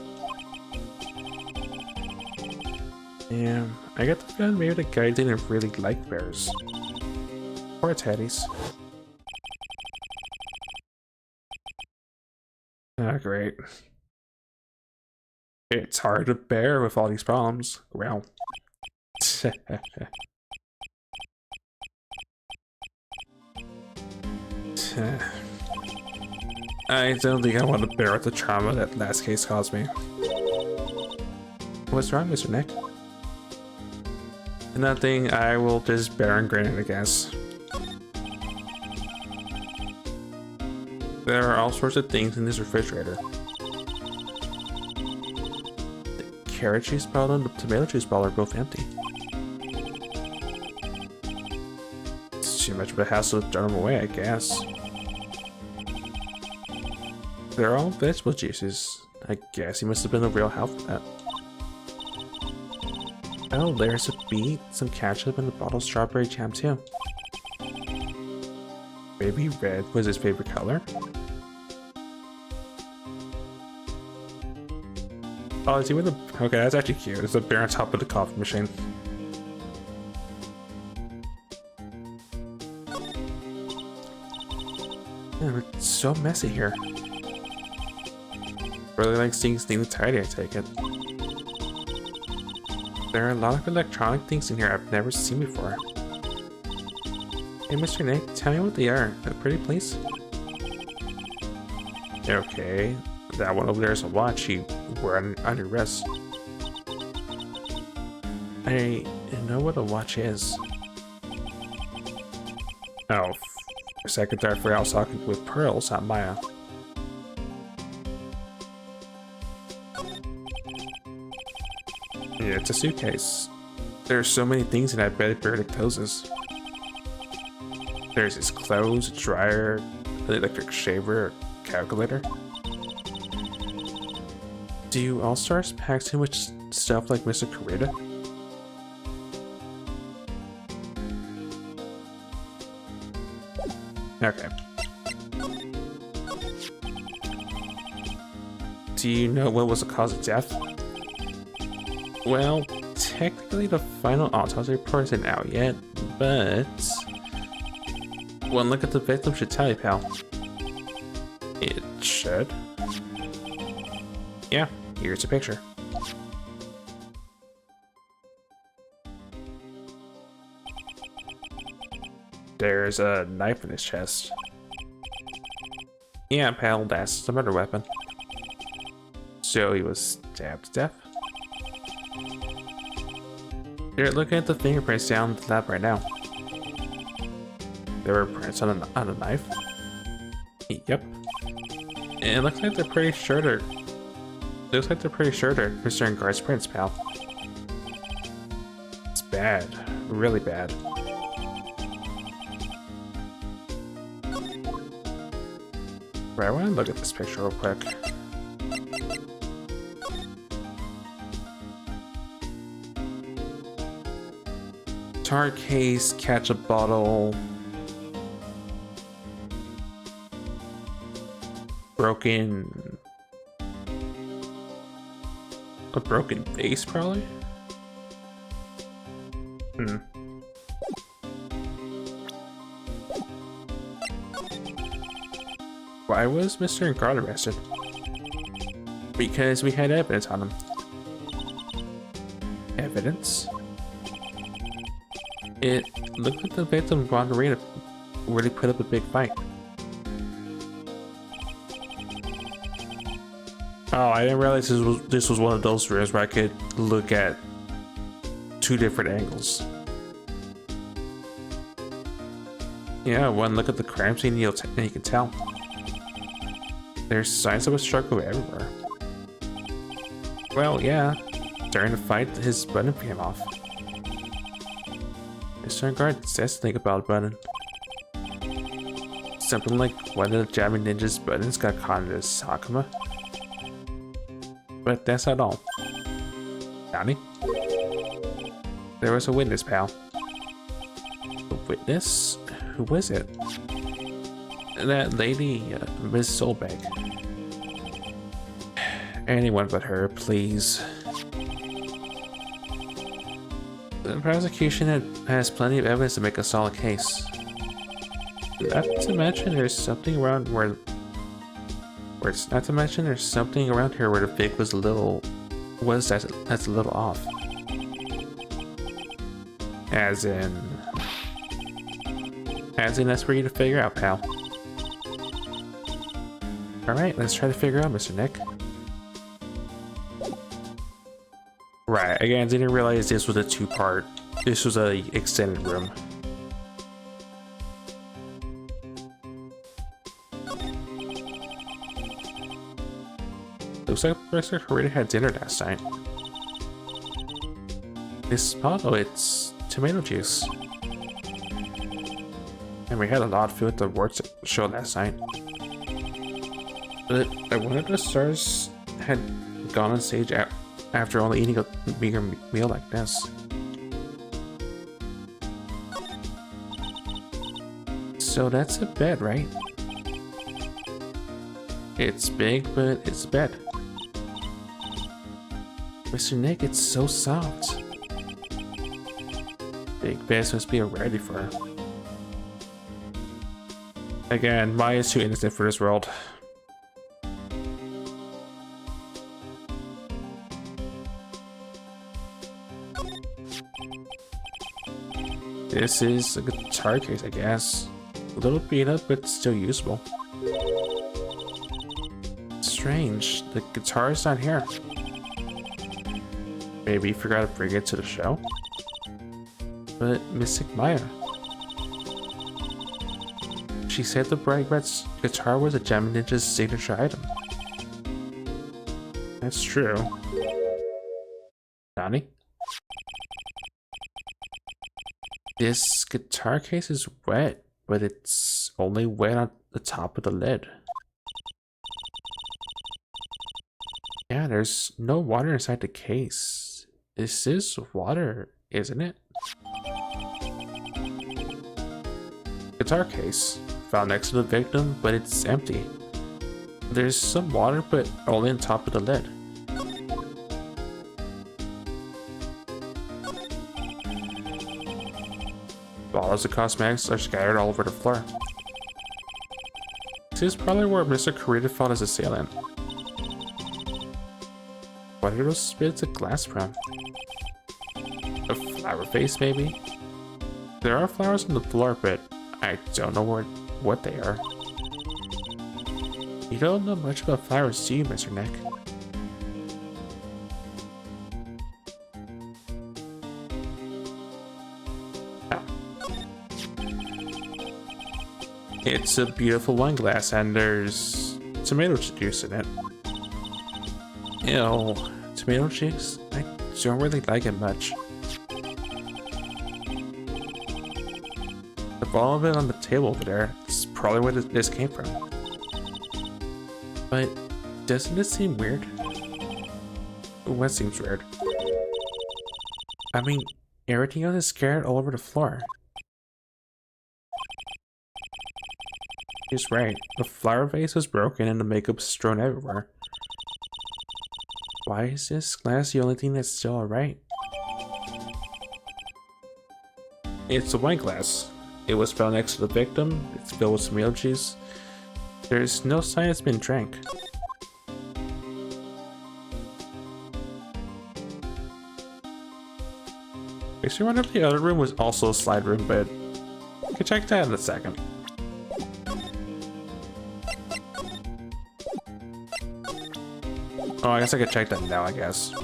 Yeah, I get the feeling maybe the guy didn't really like bears. Or teddies. Ah, great. It's hard to bear with all these problems. Well. I don't think I want to bear with the trauma that last case caused me. What's wrong, Mr. Nick? Nothing, I will just bear and grin, I guess. There are all sorts of things in this refrigerator. The carrot juice bottle and the tomato juice bottle are both empty. It's too much of a hassle to throw them away, I guess. They're all vegetable juices. I guess he must have been a real help for that. Oh, there's a beet, some ketchup, and a bottle of strawberry jam too. Maybe red was his favorite color? Oh, is he with a... Okay, that's actually cute. It's a bear on top of the coffee machine. Man, it's so messy here. Really like seeing things tidy, I take it. There are a lot of electronic things in here I've never seen before. Hey, Mr. Nick, tell me what they are. A pretty place? Okay, that one over there is a watch you wear on your wrist. I know what a watch is. Oh, for a second there I forgot I was talking with Pearls, not Maya. Yeah, it's a suitcase. There's so many things in that bed it barely closes. There's his clothes, a dryer, an electric shaver, a calculator. Do All-Stars pack too much stuff like Mr. Kurita? Okay. Do you know what was the cause of death? Well, technically the final autopsy report isn't out yet, but one look at the victim should tell you, pal. It should. Yeah, here's a picture. There's a knife in his chest. Yeah, pal, that's the murder weapon. So he was stabbed to death? You're looking at the fingerprints down the lab right now. There were prints on a knife? Yep. And it looks like they're pretty sure they're... Looks like they're pretty sure they're Mr. Engar's prints, pal. It's bad. Really bad. Right, I want to look at this picture real quick. Tar case, ketchup bottle, a broken vase, probably. Why was Mr. Engar arrested? Because we had evidence on him. Evidence? It looked like the victim Ron Arena really put up a big fight. Oh, I didn't realize this was one of those rooms where I could look at two different angles. Yeah, one look at the crime scene and you can tell. There's signs of a struggle everywhere. Well, yeah. During the fight, his button came off. Mr. Guard says to think about a button. Something like one of the jamming ninja's buttons got caught in his Sakuma. But that's not all. Johnny? There was a witness, pal. A witness? Who was it? That lady, Miss Solbeck. Anyone but her, please. The prosecution has plenty of evidence to make a solid case. Not to mention there's something around where backwards. Not to mention there's something around here where the fig was a little... that's a little off. As in that's for you to figure out, pal. Alright, let's try to figure out, Mr. Nick. Right, again, I didn't realize this was a two-part. This was a extended room. Looks like Professor already had dinner last night. This bottle, it's tomato juice. And we had a lot of food at the awards show last night. But I wonder if the stars had gone on stage after only eating a meager meal like this. So that's a bed, right? It's big, but it's a bed. Mr. Nick, it's so soft. Big beds must be a rarity for her. Again, Maya is too innocent for this world. This is a guitar case, I guess. A little beat up, but still usable. Strange, the guitar's not here. Maybe you forgot to bring it to the show? But Mystic Maya. She said the Bright Red's guitar was a Gem Ninja's signature item. That's true. Nani? This guitar case is wet, but it's only wet on the top of the lid. Yeah, there's no water inside the case. This is water, isn't it? Guitar case. Found next to the victim, but it's empty. There's some water, but only on top of the lid. Bottles of cosmetics are scattered all over the floor. This is probably where Mr. Kurita fought his assailant. What are those bits of glass from? A flower vase, maybe? There are flowers on the floor, but I don't know what they are. You don't know much about flowers, do you, Mr. Nick? Oh. It's a beautiful wine glass, and there's tomato juice in it. Ew, tomato juice? I don't really like it much. The bottle of it on the table over there is probably where this came from. But doesn't it seem weird? What seems weird? I mean, everything else is scattered all over the floor. He's right. The flower vase is broken and the makeup is strewn everywhere. Why is this glass the only thing that's still alright? It's a wine glass. It was found next to the victim. It's filled with tomato juice. There's no sign it's been drank. Makes me wonder if the other room was also a slide room, but we can check that in a second. Oh, I guess I could check that now, I guess.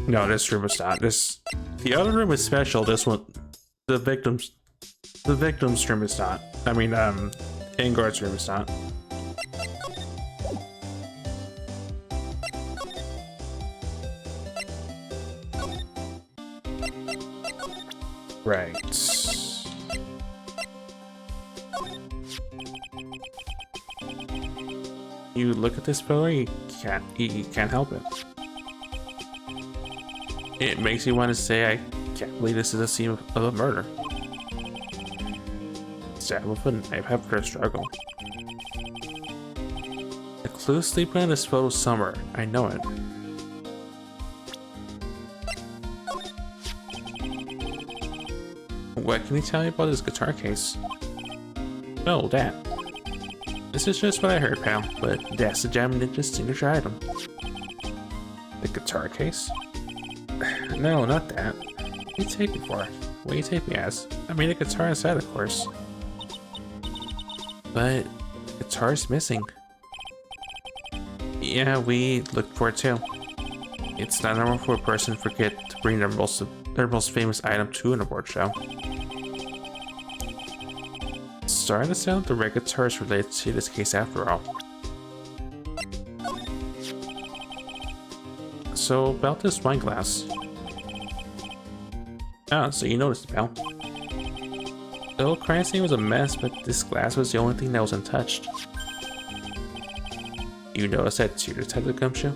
No, this room is not. The other room is special. This one, the victim's room is not. I mean, Ingard's room is not. Right. You look at this photo, you can't help it. It makes you want to say, I can't believe this is a scene of a murder. Stabbed with a knife after a struggle. The clue sleeping in this photo somewhere. I know it. What can you tell me about this guitar case? Oh, that. This is just what I heard, pal, but that's the Jam Ninja's signature item. The guitar case? No, not that. What do you take me for? What do you take me as? I mean, a guitar inside, of course. But the guitar's missing. Yeah, we looked for it too. It's not normal for a person to forget to bring their most famous item to an award show. Starting to sound the red guitar is related to this case after all. So about this wine glass. Ah, so you noticed, pal. The whole crime scene was a mess, but this glass was the only thing that was untouched. You noticed that too, Detective Gumshoe?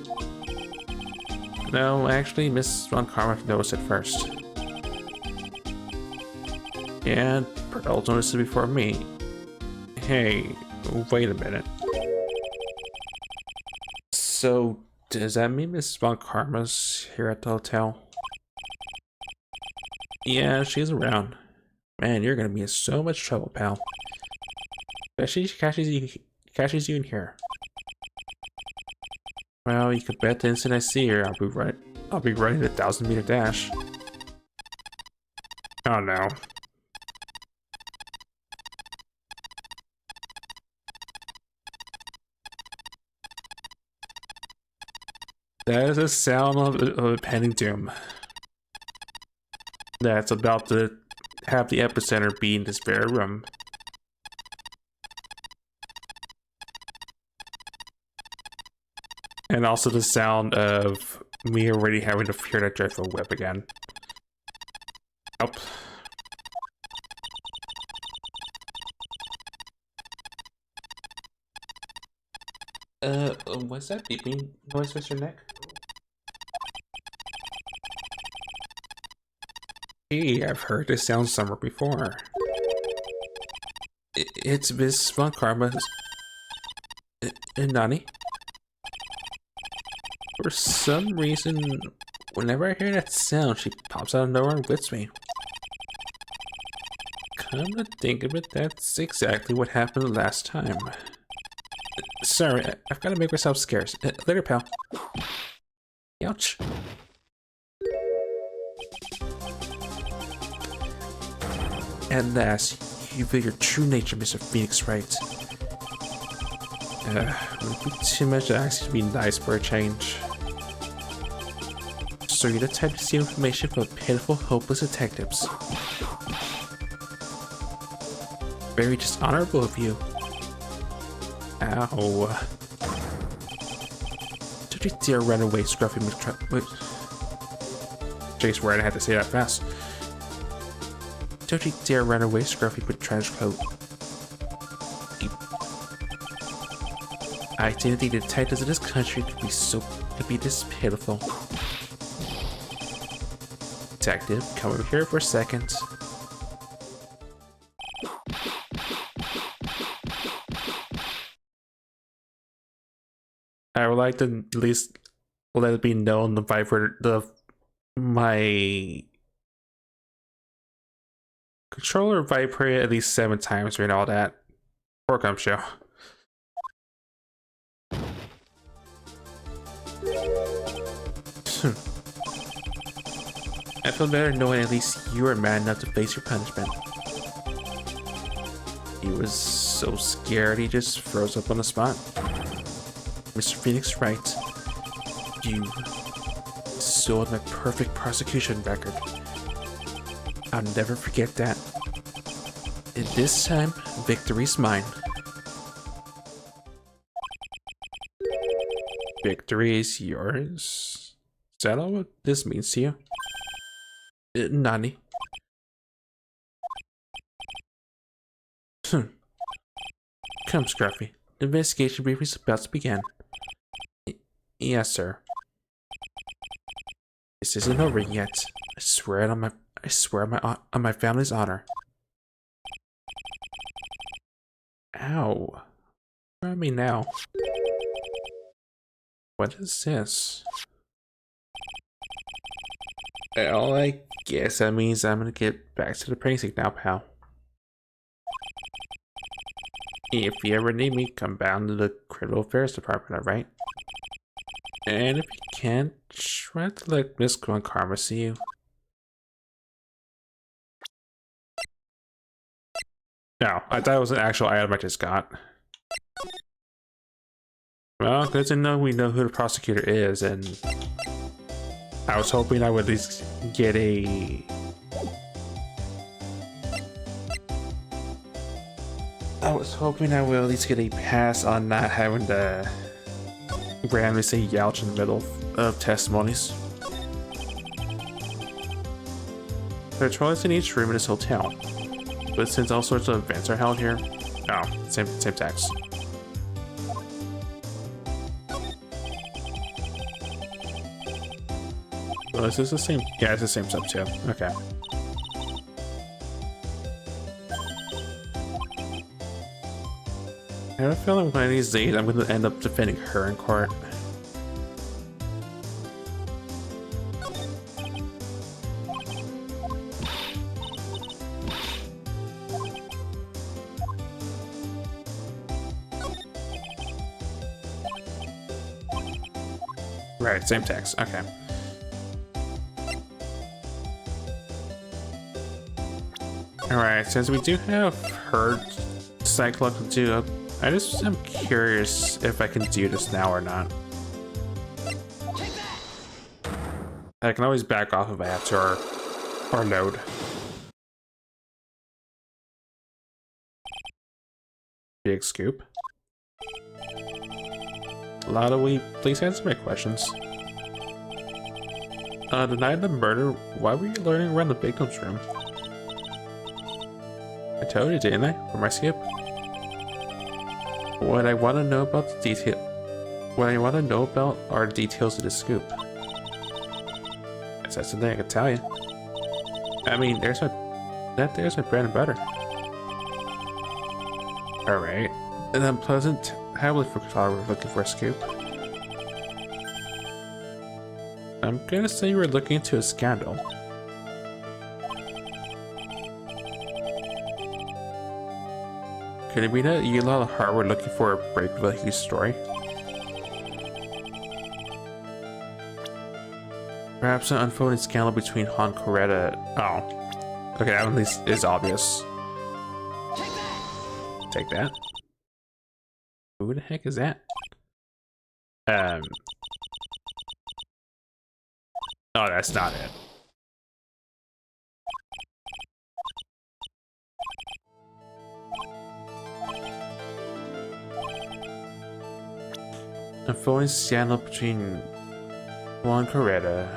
No, actually, Miss Von Karma noticed it first. And Pearl noticed it before me. Hey, wait a minute. So, does that mean Mrs. Von Karma's here at the hotel? Yeah, she's around. Man, you're gonna be in so much trouble, pal. Especially if she catches you in here. Well, you can bet the instant I see her, I'll be running the 1,000-meter dash. Oh no. That is the sound of a pending doom. That's about to have the epicenter be in this very room. And also the sound of me already having to fear that dreadful whip again. Up. What's that beeping noise, Mr. Neck? Hey, I've heard this sound somewhere before. It's Miss Von Karma's... Nani? For some reason, whenever I hear that sound, she pops out of nowhere and whips me. Come to think of it, that's exactly what happened last time. Sorry, I've got to make myself scarce. Later, pal. Ouch. At last, you reveal your true nature, Mr. Phoenix Wright. Would it be too much to ask you to be nice for a change? So you're the type to steal information from pitiful, hopeless detectives. Very dishonorable of you. Ow. Don't you dare run away, Scruffy Jace, where I had to say that fast. Don't you dare run away, Scruffy with trash coat. I didn't think the detectives in this country could be this pitiful. Detective, come over here for a second. I would like to at least let it be known my controller vibrated at least 7 times during all that. Poor Gumshoe. I feel better knowing at least you are man enough to face your punishment. He was so scared he just froze up on the spot. Mr. Phoenix Wright, you sold my perfect prosecution record. I'll never forget that. And this time, victory's mine. Victory is yours? Is that all what this means to you? Nani? Come, Scruffy. The investigation briefing is about to begin. Yes, sir. This isn't over yet. I swear on my family's honor. Ow. Where am I now? What is this? All I Guess that means I'm gonna get back to the praising now, pal. If you ever need me, come down to the Criminal Affairs Department, alright? And if you can't, try to let Miss Karma see you. No, I thought it was an actual item I just got. Well, good to know we know who the prosecutor is, and I was hoping I would at least get a... I was hoping I would at least get a pass on not having to randomly say Youch in the middle of testimonies. There are toilets in each room in this hotel, but since all sorts of events are held here, oh, same text. Oh, is this the same? Yeah, it's the same stuff too. Okay. I have a feeling one of these days I'm going to end up defending her in court. Right, same text. Okay. Alright, since we do have her psychological duo, I just am curious if I can do this now or not. I can always back off if I have to, or load. Big scoop. Lotto, please answer my questions. The night of the murder, why were you learning around the victim's room? I told you, didn't I? For my skip. What I want to know about the detail. What I want to know about are the details of the scoop. Guess that's the thing I can tell you. I mean, there's my bread and butter. All right, an unpleasant, heavily for photographer looking for a scoop. I'm gonna say you were looking into a scandal. Could it be that you and Lala Hart were looking for a break with a huge story? Perhaps an unfolding scandal between Han Coretta. Oh. Okay, that at least is obvious. Take that. Who the heck is that? Oh, that's not it. Unfolding scandal between Juan Coretta.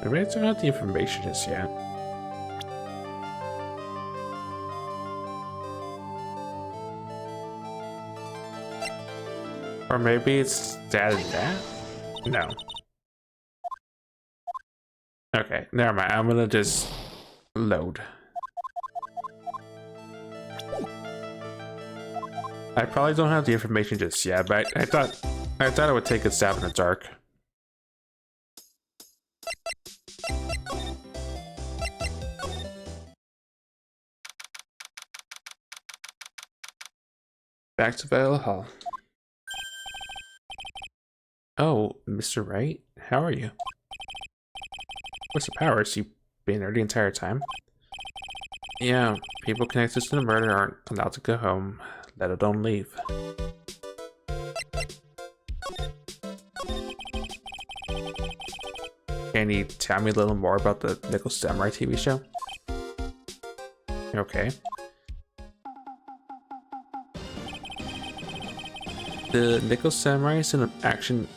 I really don't have the information just yet. Or maybe it's that and that? No. Okay, never mind. I'm gonna just load. I probably don't have the information just yet, but I thought I would take a stab in the dark. Back to Viola Hall. Oh, Mr. Wright, how are you? What's the powers? You've been there the entire time? Yeah, people connected to the murder aren't allowed to go home, let alone leave. Can you tell me a little more about the Nickel Samurai TV show? Okay. The Nickel Samurai is an action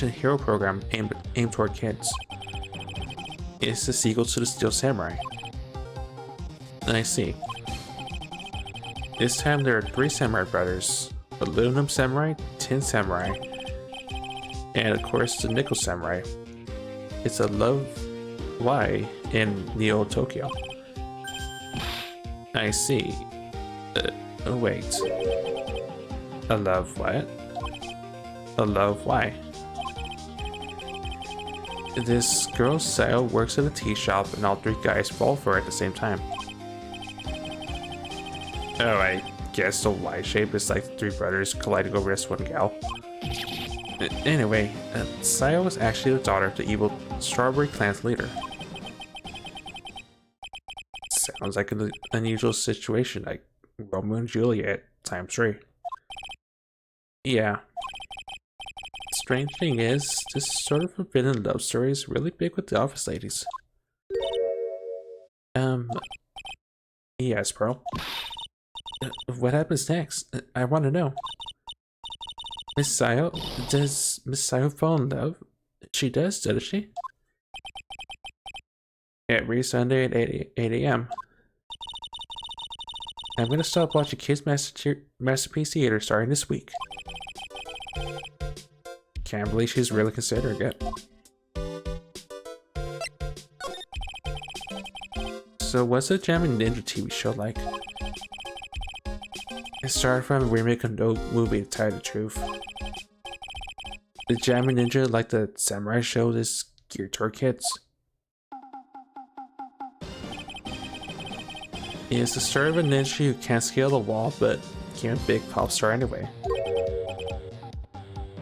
hero program aimed toward kids. It's the sequel to the Steel Samurai. I see. This time there are 3 samurai brothers: Aluminum Samurai, Tin Samurai, and of course the Nickel Samurai. It's a love lie in Neo Tokyo. I see. Wait. A love what? A love why? This girl Sayo works at a tea shop and all three guys fall for her at the same time. Oh, I guess the Y shape is like three brothers colliding over this one gal. Anyway, Sayo was actually the daughter of the evil Strawberry Clan's leader. Sounds like an unusual situation, like Romeo and Juliet ×3. Yeah. Strange thing is, this sort of forbidden love story is really big with the office ladies. Yes, Pearl. What happens next? I want to know. Miss Sayo, does Miss Sayo fall in love? She does, doesn't she? Every Sunday at 8 a.m. I'm gonna stop watching Kids Masterpiece Theater starting this week. Can't believe she's really considering it. So what's the Jamming Ninja TV show like? It started from a remake of no movie, to tell you the truth. The Jamming Ninja, like the samurai show, is geared toward kids. It's the story of a ninja who can't scale the wall, but became a big pop star anyway.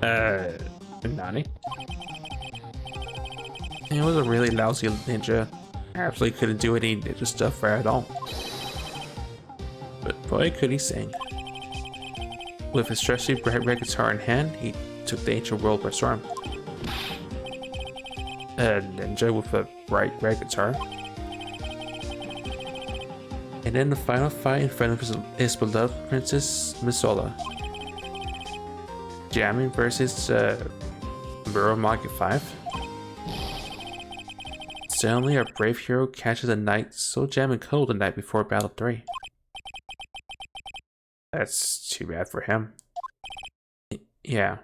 Nani? He was a really lousy ninja. Absolutely couldn't do any ninja stuff right at all. But boy, could he sing. With his trusty bright red guitar in hand, he took the ancient world by storm. A ninja with a bright red guitar. And then the final fight in front of his beloved Princess Misola. Jamming versus Muromaga 5. Suddenly our brave hero catches a knight so jamming cold the night before Battle 3. That's too bad for him. Yeah.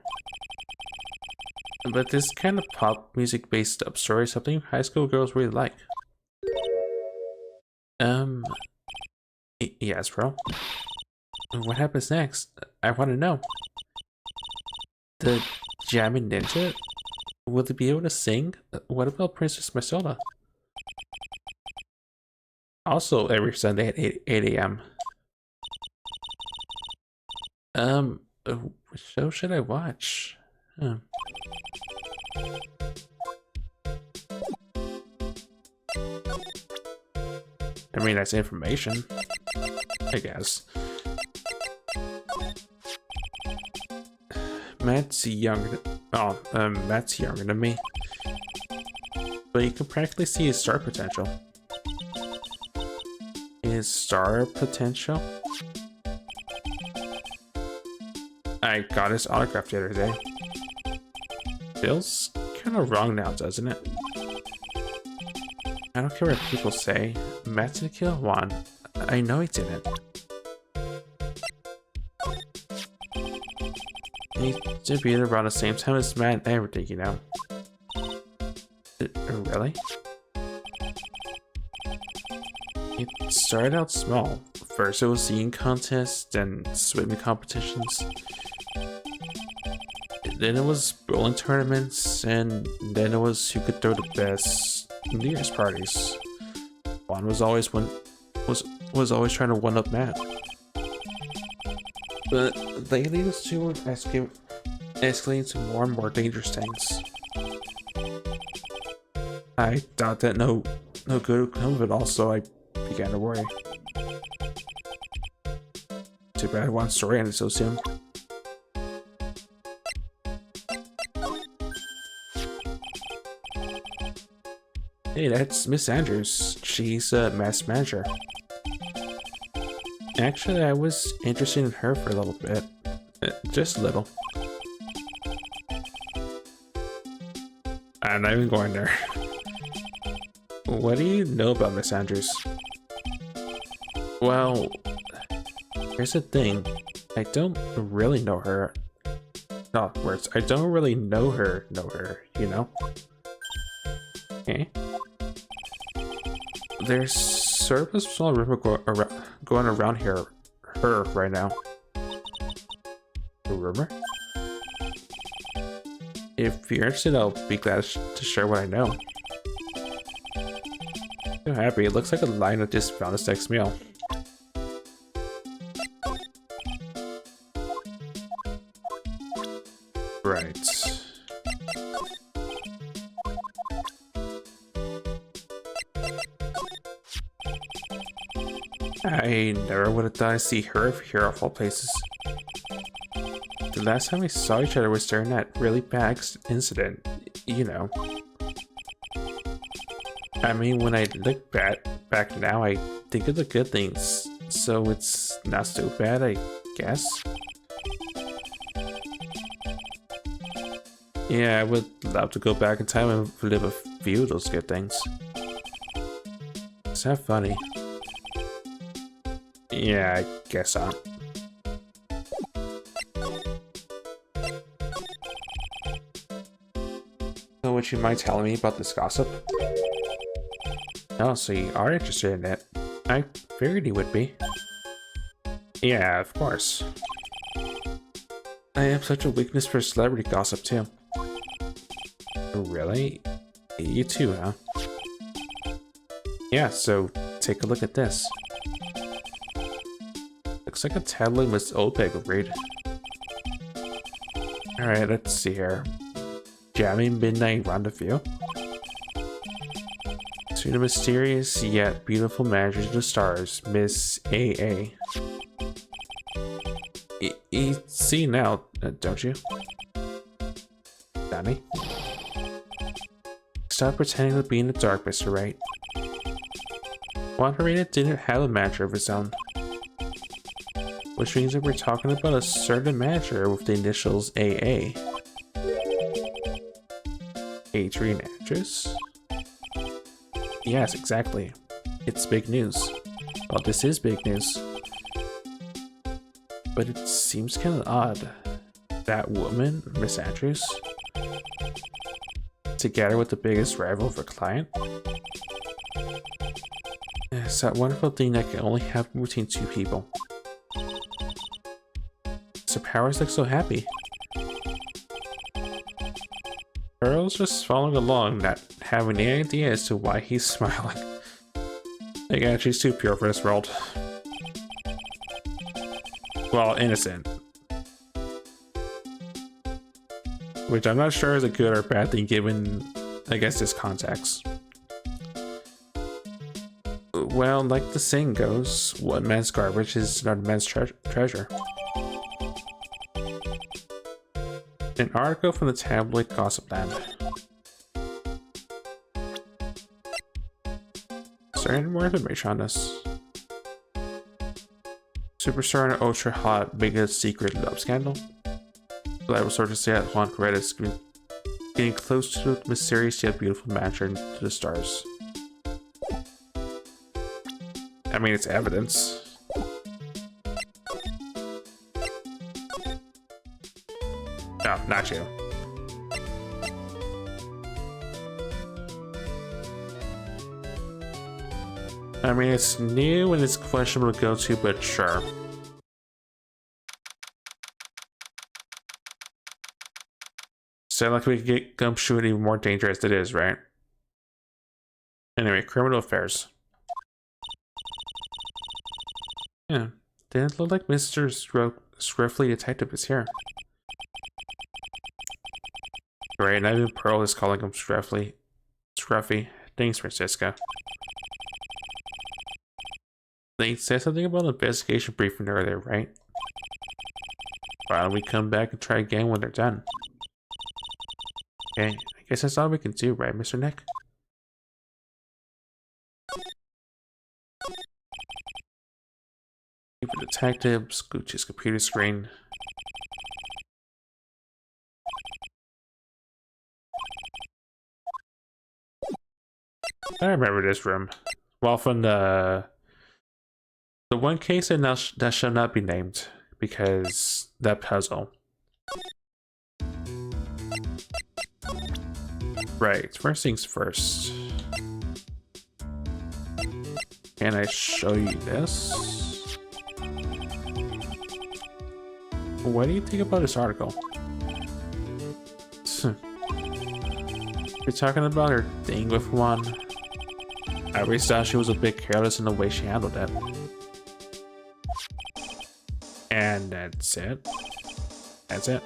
But this kind of pop music based up story is something high school girls really like. Yes, bro. What happens next? I want to know. The Jamming Ninja? Will they be able to sing? What about Princess Marcella? Also every Sunday at 8 a.m. What show should I watch? I mean, that's information, I guess. Matt's younger than me. But you can practically see his star potential. His star potential? I got his autograph the other day. Feels kind of wrong now, doesn't it? I don't care what people say. Matt didn't kill Juan. I know he didn't. He did be there around the same time as Matt and everything, you know. Really? It started out small. First it was singing contests, then swimming competitions. Then it was bowling tournaments, and then it was who could throw the best New Year's parties. Juan was always always trying to one up Matt. But lately the two were escalating to more and more dangerous things. I thought that no good would come of it all, so I began to worry. Too bad Juan's story ended so soon. Hey, that's Miss Andrews. She's a mass manager. Actually, I was interested in her for a little bit. Just a little. I'm not even going there. What do you know about Miss Andrews? Well, here's the thing. I don't really know her. Not words. I don't really know her, you know? Okay. There's sort of a small rumor going around here, right now. A rumor? If you're interested, I'll be glad to share what I know. So happy, it looks like a lion that just found its next meal. Right. I never would have thought I'd see her here of all places. The last time we saw each other was during that really bad incident, you know. I mean, when I look back now, I think of the good things, so it's not so bad, I guess. Yeah, I would love to go back in time and live a few of those good things. Is that funny? Yeah, I guess not. So would you mind telling me about this gossip? Oh, so you are interested in it. I figured you would be. Yeah, of course. I have such a weakness for celebrity gossip too. Really? You too, huh? Yeah, so take a look at this. Looks like a tabloid Miss old bagel read. Alright, let's see here. Jamming Midnight Rendezvous. To the mysterious yet beautiful manager of the stars, Miss A.A. You see now, don't you? Danny? Stop pretending to be in the dark, Mr. Wright. Wanderina didn't have a manager of his own. Which means that we're talking about a certain manager with the initials AA. Adrian Andrews? Yes, exactly. It's big news. Well, this is big news. But it seems kind of odd. That woman, Miss Andrews, together with the biggest rival of her client? It's that wonderful thing that can only happen between two people. So Powers looks so happy. Earl's just following along, not having any idea as to why he's smiling. Again, she's too pure for this world. Well, innocent. Which I'm not sure is a good or bad thing given, I guess, this context. Well, like the saying goes, one man's garbage is another man's treasure. An article from the tabloid Gossip Land. Is there any more information on this? Superstar and ultra hot make a secret love scandal? Reliable sources say that Juan Coretta is getting close to the mysterious yet beautiful matcher to the stars. I mean, it's evidence. No, not you. I mean, it's new and it's questionable to go to, but sure. Sound like we could get Gumshoe even more dangerous as it is, right? Anyway, criminal affairs. Yeah, didn't look like Mr. Scruffy Detective is here. Right, not even Pearl is calling him Scruffy. Thanks, Francisca. They said something about an investigation briefing earlier, right? Why don't we come back and try again when they're done? Okay, I guess that's all we can do, right, Mr. Nick? For detectives, Gucci's computer screen. I remember this room. Well, from the one case that shall not be named, because that puzzle. Right, first things first. Can I show you this? What do you think about this article? You're talking about her thing with one. I always thought she was a bit careless in the way she handled it. And that's it. That's it.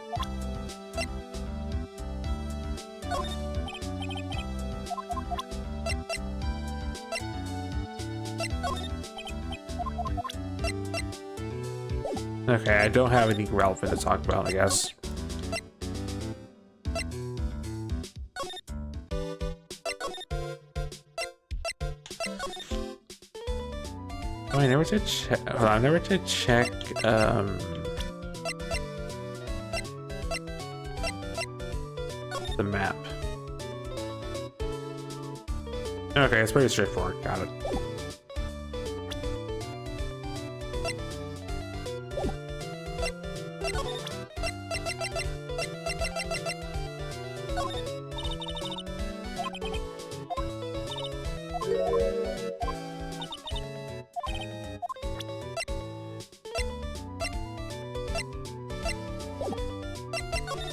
Okay, I don't have anything relevant to talk about, I guess. Oh, I never did check. Hold on, I never did check. The map. Okay, it's pretty straightforward. Got it.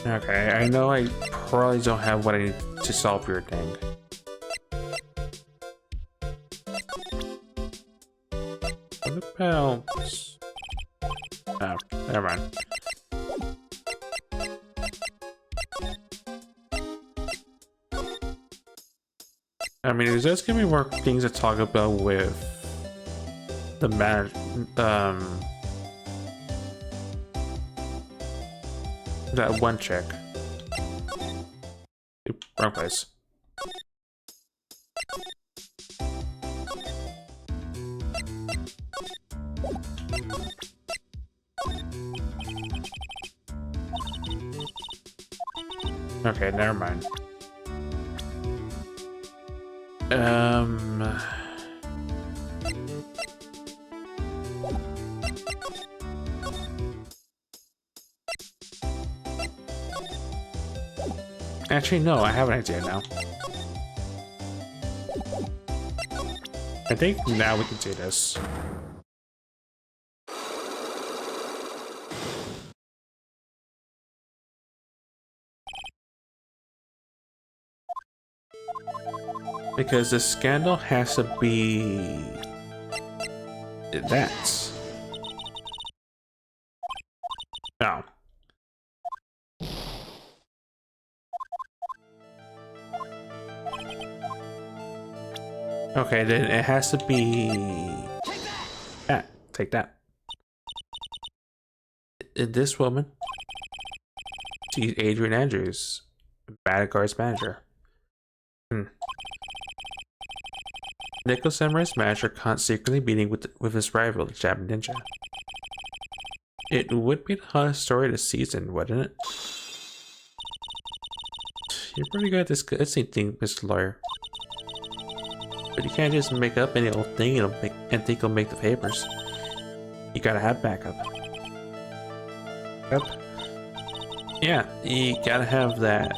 Okay, I know I probably don't have what I need to solve your thing. What about... Oh, never mind. I mean, it does give me more things to talk about with the that one chick. Oop, wrong place. Okay, never mind. Actually, no, I have an idea now. I think now we can do this. Because the scandal has to be that. No. Okay, then it has to be that. Take that. This woman, she's Adrian Andrews, Bodyguard's manager. Nicholas Samurai's manager caught secretly meeting with his rival, the Japanese ninja. It would be the hottest story of the season, wouldn't it? You're pretty good at this thing, Mr. Lawyer. But you can't just make up any old thing and think it'll make the papers. You gotta have backup. Yep. Yeah, you gotta have that.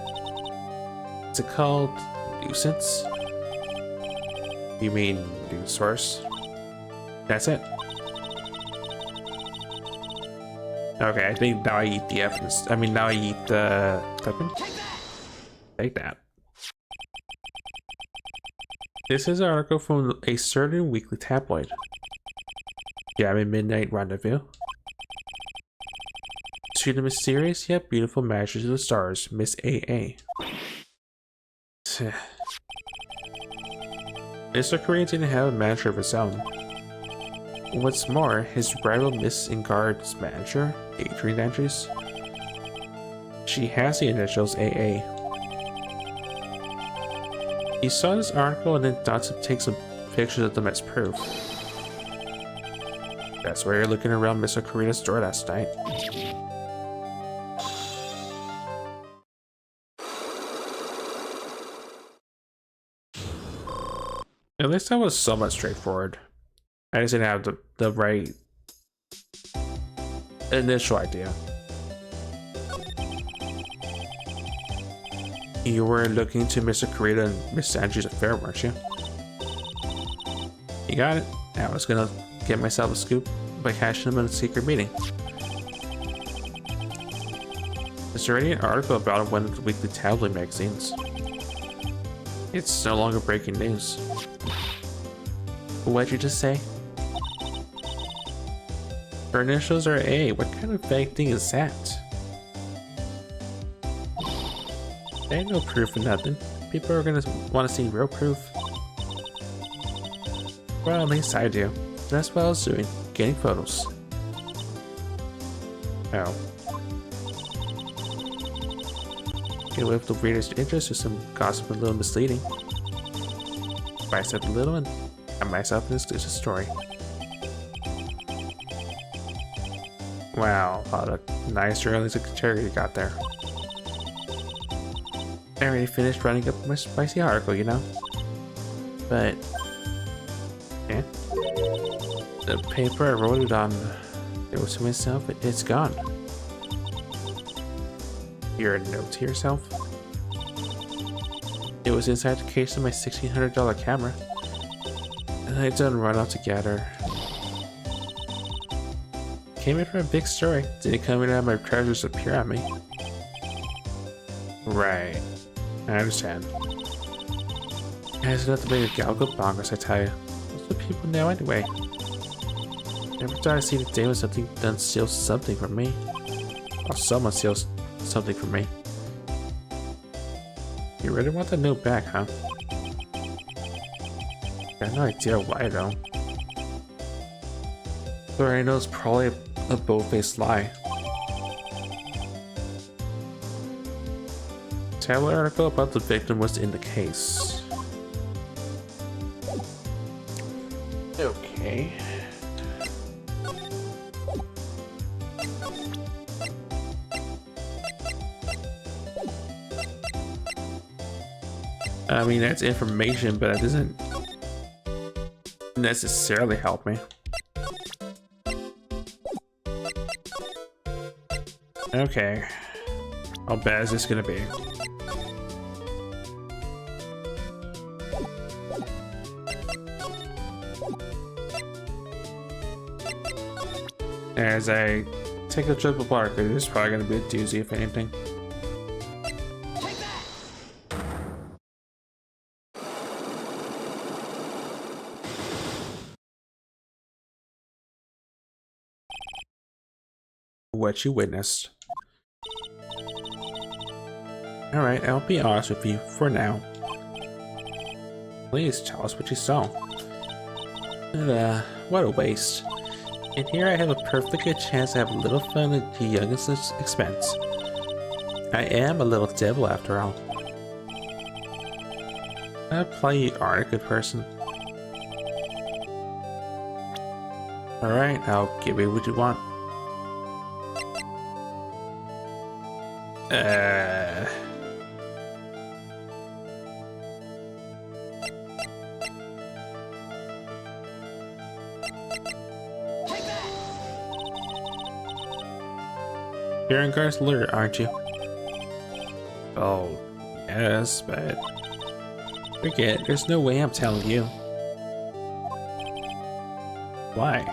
What's it called? Nuisance? You mean news source? That's it. Okay, I think now I eat the evidence. I mean, now I eat the token. Take that. This is an article from a certain weekly tabloid. Yeah, I'm in Midnight Rendezvous. To the mysterious yet beautiful mistress of the stars, Miss A.A. Mr. Korean didn't have a manager of his own. What's more, his rival Miss Ingard's manager, Adrian Andrews, she has the initials AA. He saw this article and then thought to take some pictures of them as proof. That's why you're looking around Mr. Korea's door last night. At least that was somewhat straightforward. I just didn't have the right initial idea. You were looking to Mr. Korea and Miss Andrews' affair, weren't you? You got it. I was gonna get myself a scoop by catching him in a secret meeting. There's already an article about it in one of the weekly tabloid magazines. It's no longer breaking news. What'd you just say? Her initials are A. What kind of vague thing is that? There ain't no proof of nothing. People are gonna want to see real proof. Well, at least I do. That's what I was doing. Getting photos. Oh. Get away with the weirdest interest or some gossip a little misleading. If I said a little and I myself an exclusive story. Wow, a lot of nice early secretary you got there. I already finished writing up my spicy article, you know? But... yeah. The paper I wrote it on, it was to myself, it's gone. Your note to yourself? It was inside the case of my $1,600 camera. And I done run out together. Came in for a big story. Didn't come in and have my treasures appear on me. Right. I understand. It has enough to make a gal go bonkers, I tell you. That's what people know anyway. Never thought I'd see the day when something done steals something from me. Or someone steals something from me. You really want that note back, huh? Got no idea why though. But I know it's probably a bold-faced lie. Tabloid article about the victim was in the case. Okay. I mean, that's information, but it doesn't necessarily help me. Okay. How bad is this gonna be? As I take a trip of Parker, this is probably gonna be a doozy if anything. What you witnessed. Alright, I'll be honest with you for now. Please tell us what you saw. What a waste. And here I have a perfectly good chance to have a little fun at your youngest's expense. I am a little devil after all. I imply you aren't a good person. Alright, I'll give you what you want. You're in Garth's lure, aren't you? Oh, yes, but... forget, there's no way I'm telling you. Why?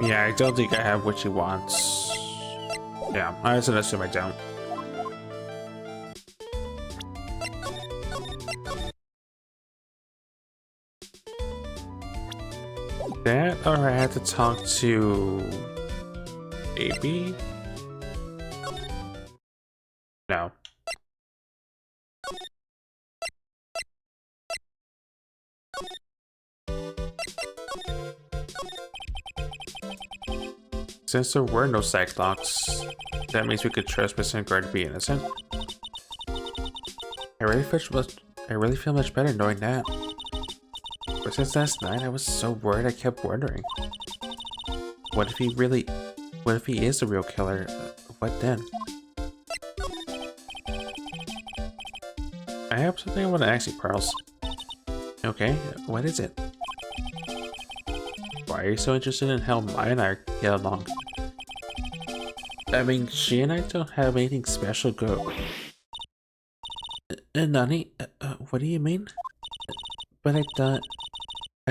Yeah, I don't think I have what she wants. Yeah, I just assume I don't. That, or I had to talk to... maybe? No. Since there were no psych locks, that means we could trust Miss Guard to be innocent. I really feel much better knowing that. But since last night, I was so worried I kept wondering. What if he is the real killer? What then? I have something I want to ask you, Pearls. Okay, what is it? Why are you so interested in how Maya and I get along? I mean, she and I don't have anything special go. Nani? What do you mean? But I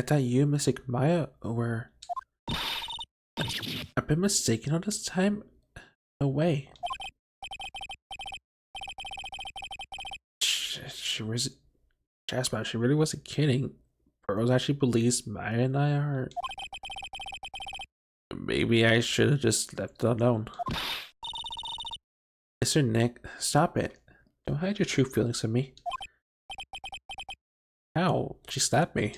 thought you and Mystic Maya were... I've been mistaken all this time? No way. Jasper, she really wasn't kidding. Pearls actually believes Maya and I are... Maybe I should have just left it alone. Mr. Nick, stop it. Don't hide your true feelings from me. Ow, she slapped me.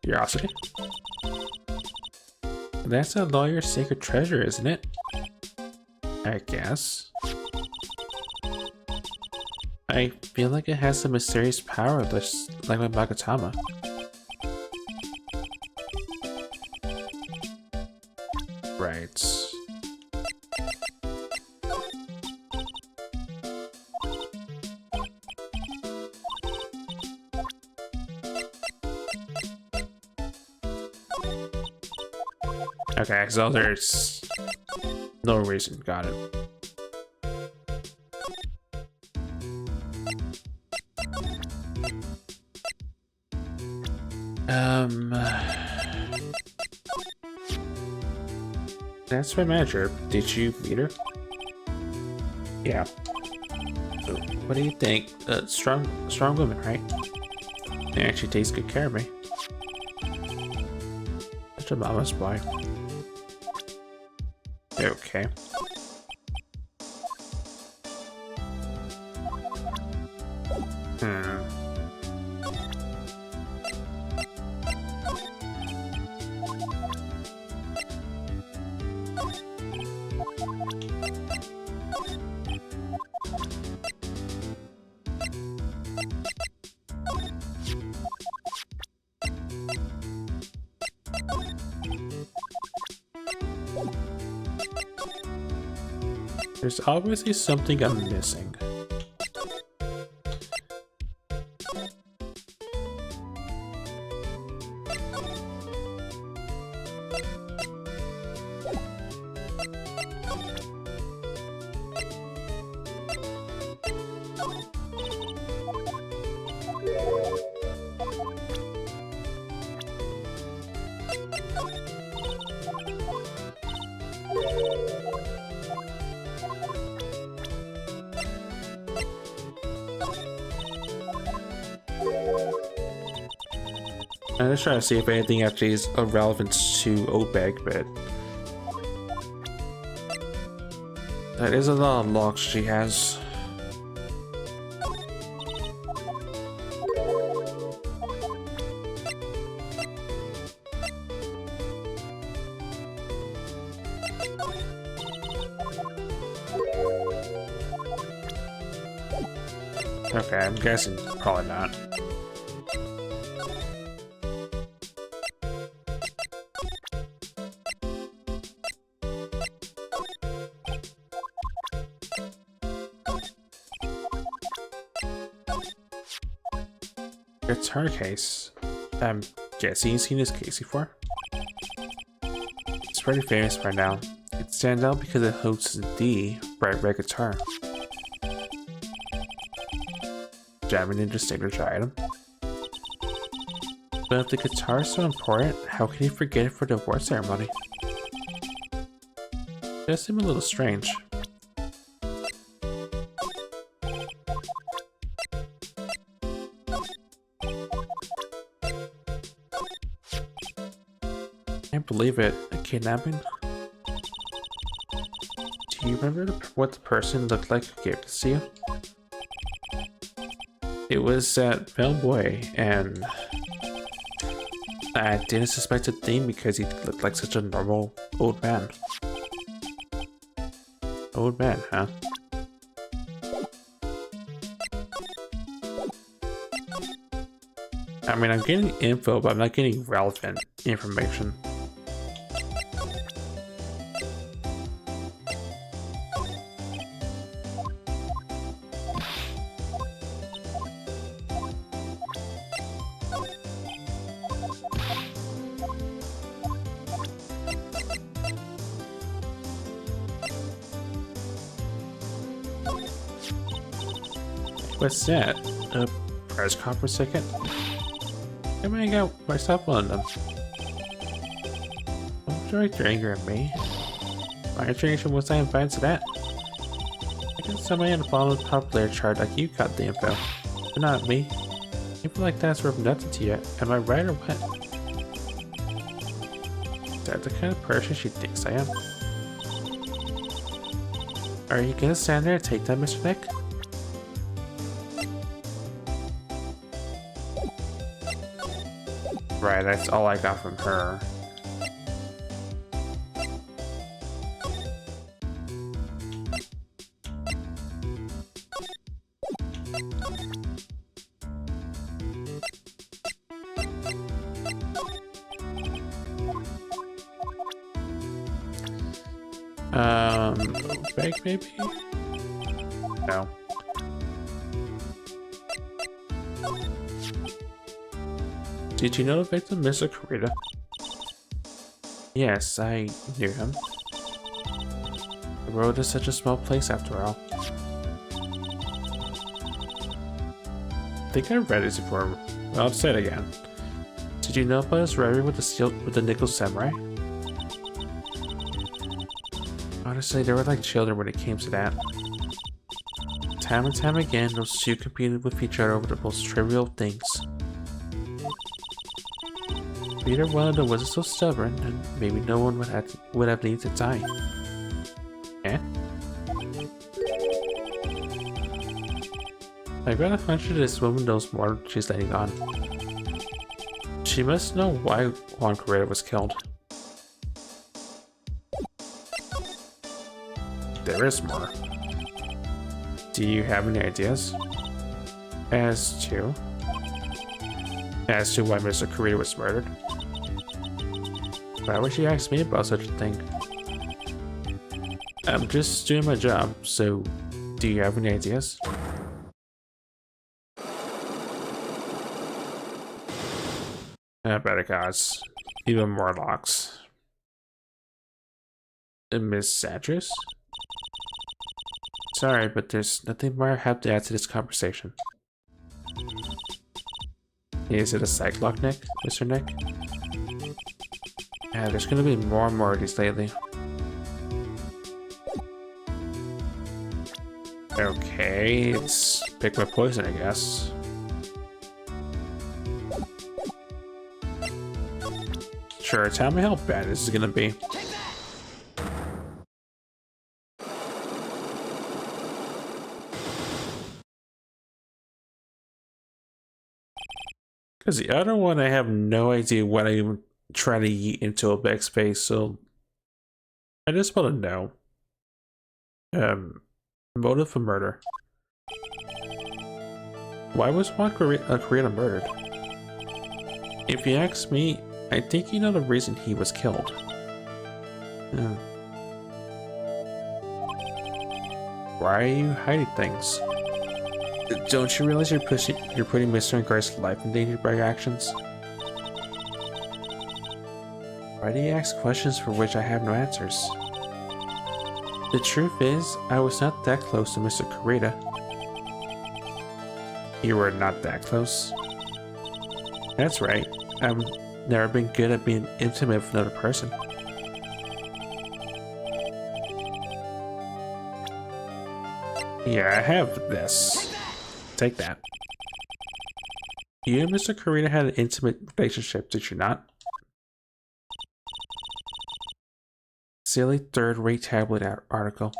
Curiosity? That's a lawyer's sacred treasure, isn't it? I guess. I feel like it has some mysterious power, just like my Magatama. Right. Okay, so there's no reason. Got it. That's my manager. Did you meet her? Yeah. What do you think? Strong woman, right? And she takes good care of me. Such a mama's boy. Okay. There's obviously something I'm missing. I'm just trying to see if anything actually is of relevance to Obeg, but that is a lot of locks she has. Okay, I'm guessing probably not. Guitar case. I'm guessing you've seen this case before. It's pretty famous right now. It stands out because it hosts the bright red guitar. Jamming into signature item. But if the guitar is so important, how can you forget it for the award ceremony? It does seem a little strange. Can't believe it. A kidnapping? Do you remember what the person looked like who gave this to you? It was that bellboy, and I didn't suspect a thing because he looked like such a normal old man. Old man, huh? I mean, I'm getting info, but I'm not getting relevant information. What's that? A press conference ticket? I mean, I got myself on them. Don't direct your anger at me. My information was I invited to that. I guess somebody on the bottom of the popular chart like you got the info, but not me. Info like that's worth nothing to you. Am I right or what? Is that the kind of person she thinks I am? Are you gonna stand there and take that, Mr. Nick? Right, that's all I got from her. Fake maybe? No. Did you know the victim, Mr. Kurita? Yes, I knew him. The world is such a small place after all. I think I read it before. Well, I'll say it again. Did you know about his rivalry with the Nickel Samurai? Honestly, they were like children when it came to that. Time and time again, those two competed with each other over the most trivial things. Either one of them wasn't so stubborn, and maybe no one would have needed to die. Eh? I got a hunch that this woman knows more than she's letting on. She must know why Juan Correa was killed. There is more. Do you have any ideas? As to why Mr. Kurita was murdered? Why would she ask me about such a thing? I'm just doing my job, so do you have any ideas? Better gods. Even more locks. Miss Satress? Sorry, but there's nothing more I have to add to this conversation. Is it a psych lock, Nick? Mr. Nick? Yeah, there's gonna be more and more of these lately. Okay, it's pick my poison, I guess. Sure, tell me how bad this is gonna be. Because the other one, I have no idea what I even try to eat into a backspace, so I just want to know. Motive for murder. Why was Juan Correa murdered? If you ask me, I think you know the reason he was killed. Why are you hiding things? Don't you realize you're putting Mr. and Garth's life in danger by your actions? Why do you ask questions for which I have no answers? The truth is, I was not that close to Mr. Kurita. You were not that close? That's right. I've never been good at being intimate with another person. Yeah, I have this. Take that. You and Mr. Kurita had an intimate relationship, did you not? Silly third-rate tabloid article.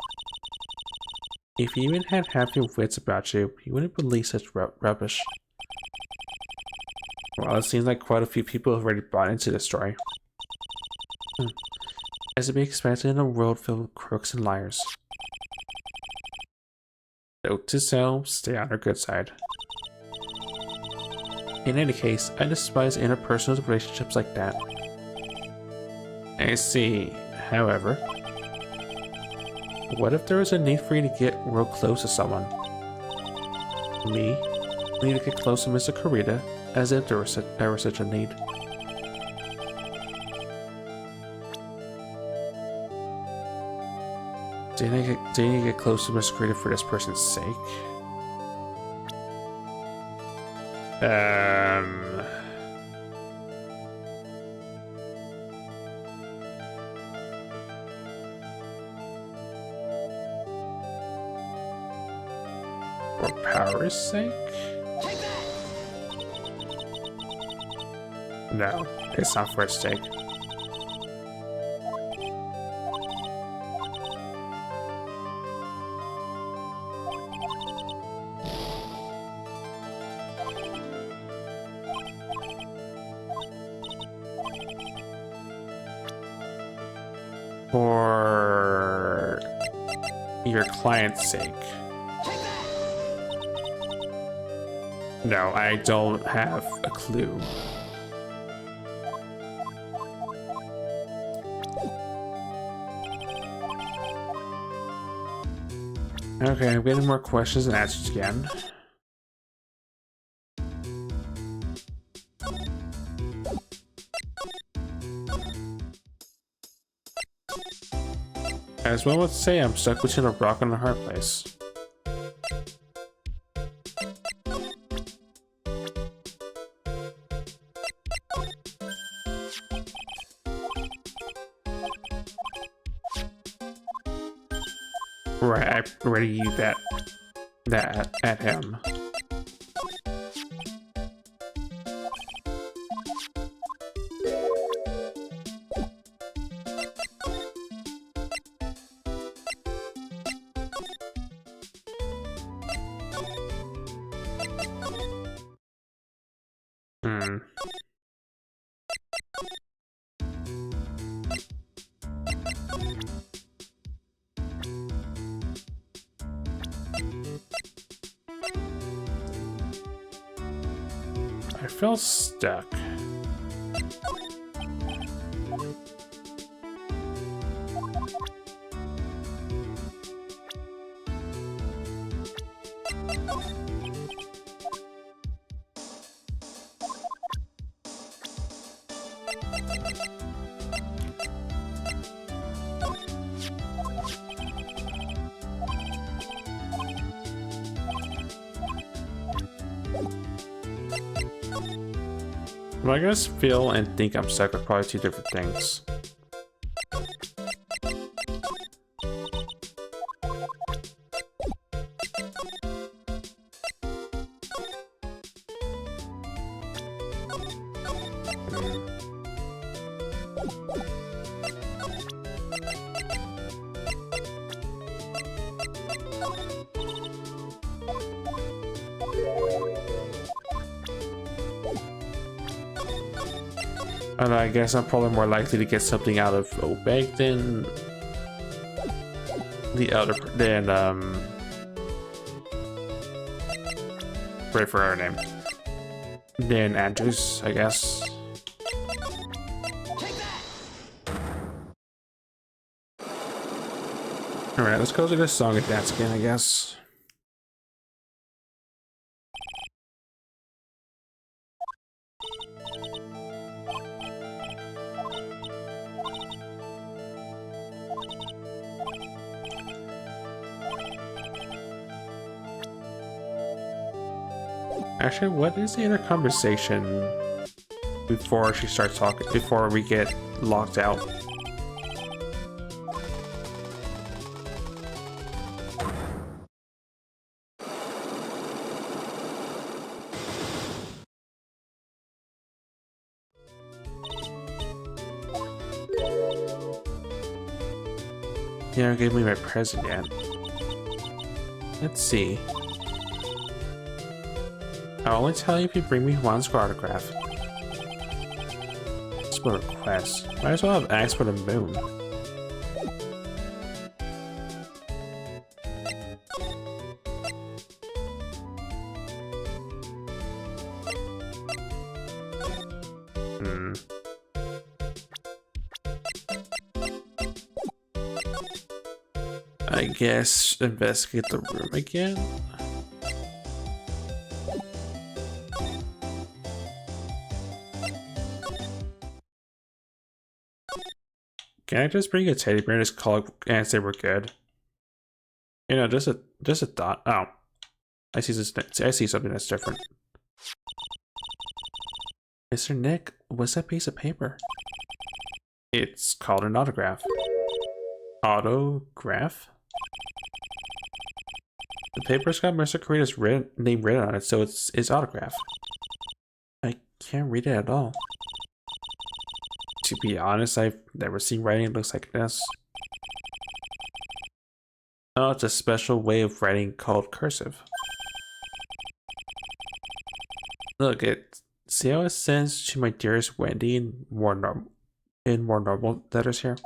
If you even had half your wits about you, you wouldn't believe such rubbish. Well, it seems like quite a few people have already bought into the story. As to be expected in a world filled with crooks and liars. Note to self, stay on our good side. In any case, I despise interpersonal relationships like that. I see. However, what if there was a need for you to get real close to someone? Me? I need to get close to Mr. Kurita, as if there was ever such a need. Do you need to get close to Mr. Kurita for this person's sake? For power's sake? No, it's not for its sake. For your client's sake. No, I don't have a clue. Okay, I'm getting more questions and answers again. As one would say, I'm stuck between a rock and a hard place. Right, I already used that at him. I feel stuck. Well, I guess feel and think I'm stuck are probably two different things. And I guess I'm probably more likely to get something out of Obeg than the other wait for her name. Than Andrews, I guess. Alright, let's go to this song and dance again, I guess. Actually, what is the inner conversation before she starts talking, before we get locked out? You never gave me my present yet. Let's see. I'll only tell you if you bring me Juan's autograph. It's a request. Might as well have asked for the moon. I guess investigate the room again. Can I just bring a teddy bear and just call it and say we're good? You know, just a thought. Oh, I see this. I see something that's different. Mr. Nick, what's that piece of paper? It's called an autograph. Autograph? The paper's got Mr. Karita's name written on it, so it's his autograph. I can't read it at all. To be honest, I've never seen writing that looks like this. Oh, it's a special way of writing called cursive. Look, see how it says "to my dearest Wendy" in more normal letters here?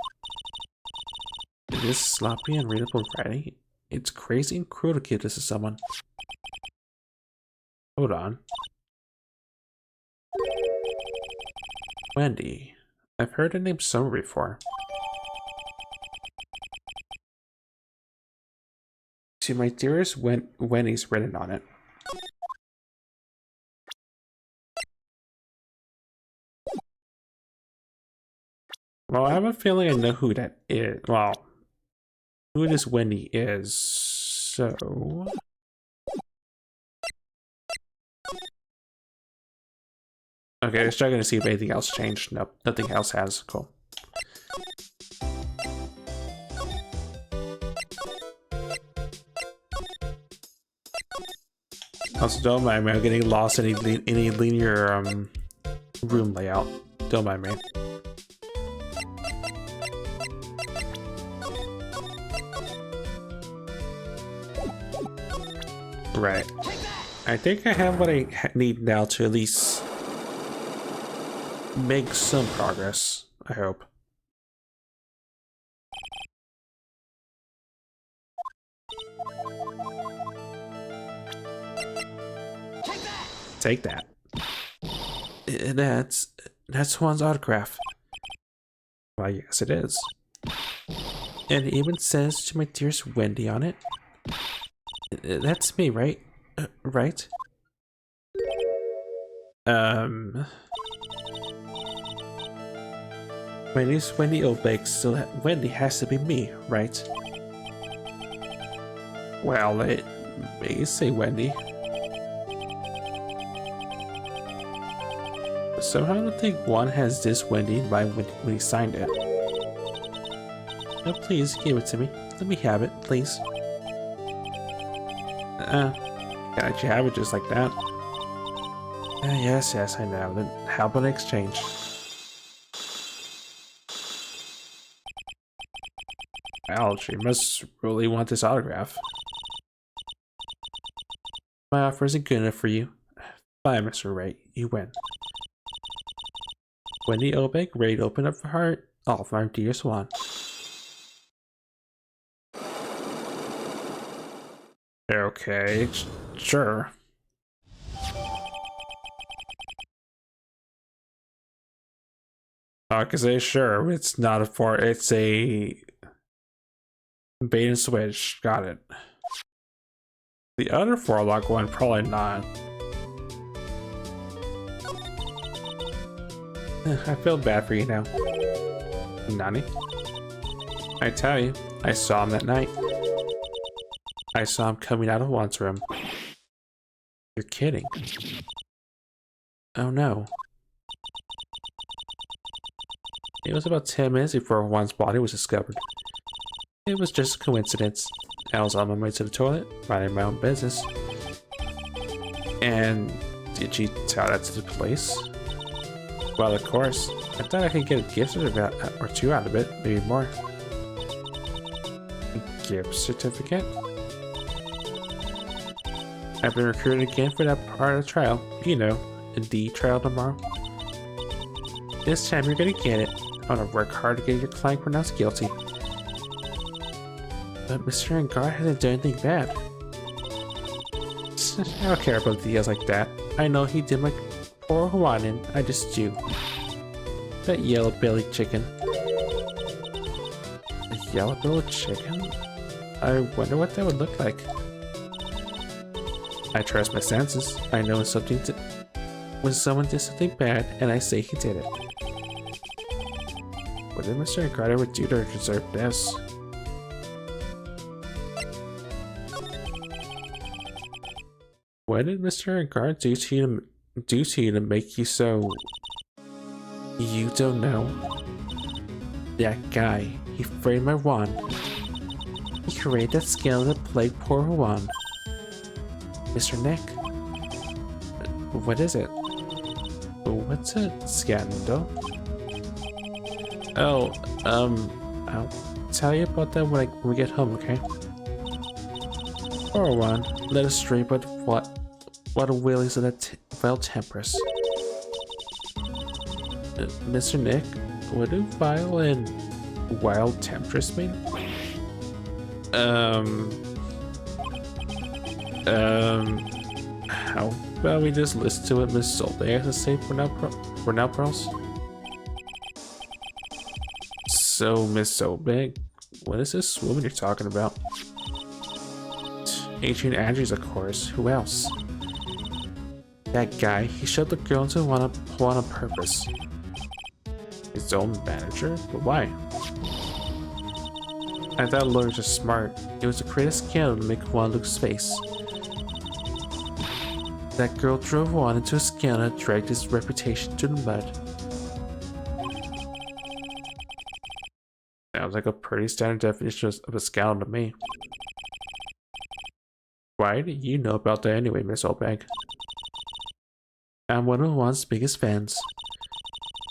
This sloppy and readable writing? It's crazy and cruel to give this to someone. Hold on. Wendy. I've heard the name somewhere before. To my dearest Wendy's written on it. Well, I have a feeling I know who that is. Well, who this Wendy is, so... Okay, let's try to see if anything else changed. Nope, nothing else has. Cool. Also, don't mind me, I'm getting lost in any linear room layout. Don't mind me. Right. I think I have what I need now to at least make some progress, I hope. Take that. That's Juan's autograph. Well, yes it is. And it even says "to my dearest Wendy" on it. That's me, right? Right? My name's Wendy Obake, so Wendy has to be me, right? Well, it may say Wendy. Somehow I don't think Juan has this Wendy in mind when he signed it. Oh, please, give it to me. Let me have it, please. Can't you have it just like that? Yes, I know. Then how about an exchange? Well, she must really want this autograph. My offer isn't good enough for you. Bye, Mr. Wright. You win. Wendy Obake, ready to open up her heart. All for our dear Swan. Okay, sure. I can say sure. It's not it's a bait and switch. Got it. The other 4-lock one, probably not. I feel bad for you now. Nani? I tell you, I saw him that night. I saw him coming out of Juan's room. You're kidding. Oh no. It was about 10 minutes before Juan's body was discovered. It was just a coincidence. I was on my way to the toilet, minding my own business. And did you tell that to the police? Well, of course. I thought I could get a gift certificate or two out of it, maybe more. A gift certificate? I've been recruited again for that part of the trial. You know, the trial tomorrow. This time you're gonna get it. I'm gonna work hard to get your client pronounced guilty. But Mr. Angar hasn't done anything bad. I don't care about details like that. I know he did my poor Hawaiian. I just do. That yellow-bellied chicken. A yellow-bellied chicken? I wonder what that would look like. I trust my senses. I know when someone did something bad, and I say he did it. What did Mr. Ricardo ever do to deserve this? What did Mr. Ricardo do to you to make you so... You don't know? That guy, he framed my wand. He created that scale to plague poor Juan. Mr. Nick. What is it? What's a scandal? Oh, I'll tell you about that when we get home, okay? Poor Juan, led astray, but what a willies of that vile temperance. Mr. Nick, what do vile and wild temptress mean? How about we just listen to what Miss Solvay has to say for now, Pearls? So, Miss Solvay, what is this woman you're talking about? Adrian Andrews, of course. Who else? That guy, he shoved the girl into one on purpose. His own manager? But why? I thought lawyers were smart. It was to create a scandal to make Juan look face. That girl drove Juan into a scandal and dragged his reputation to the mud. Sounds like a pretty standard definition of a scandal to me. Why do you know about that anyway, Miss Oldbag? I'm one of Juan's biggest fans.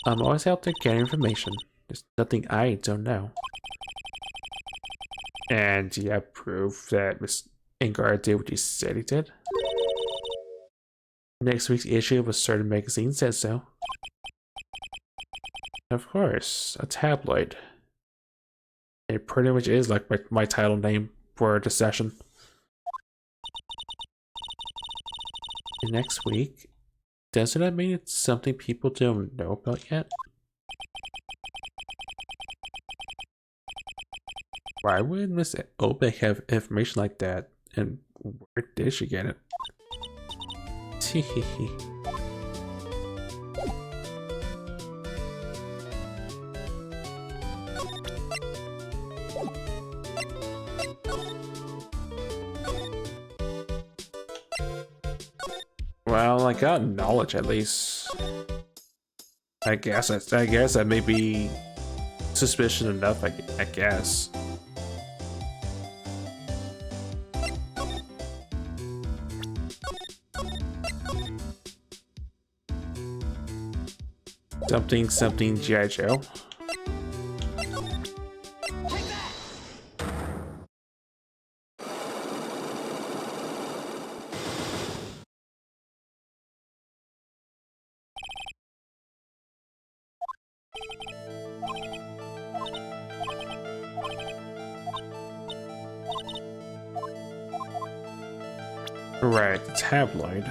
I'm always out there getting information. There's nothing I don't know. And do you have proof that Miss Ingard did what you said he did? Next week's issue of a certain magazine says so. Of course, a tabloid. It pretty much is like my title name for the session. And next week, doesn't that mean it's something people don't know about yet? Why would Miss Obeck have information like that? And where did she get it? Teehee. Well, I got knowledge at least. I guess that may be suspicion enough. I guess. Something G.I. Joe. Right, the tabloid.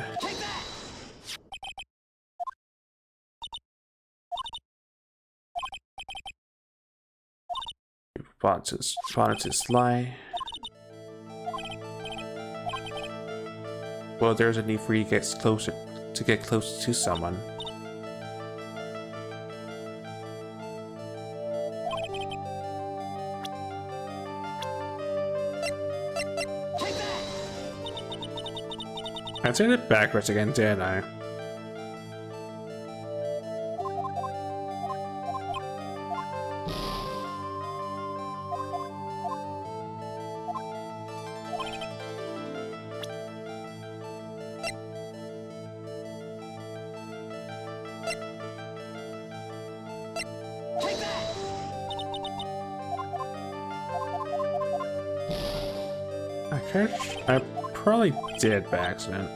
Bonitus lie. Well, there's a need for you to get closer to someone. I said it backwards again, didn't I? I probably did by accident.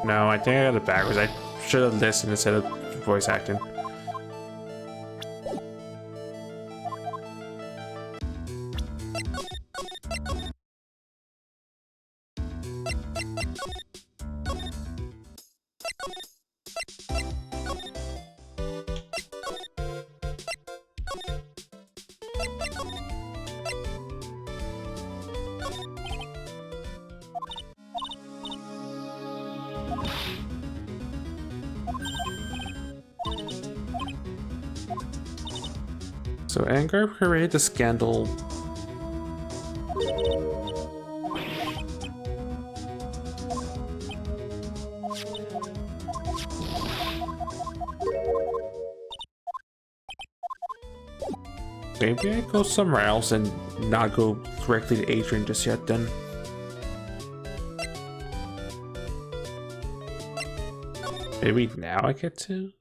No, I think I got it backwards. I should have listened instead of voice acting. So anger created the scandal. Maybe I go somewhere else and not go directly to Adrian just yet then. Maybe now I get to?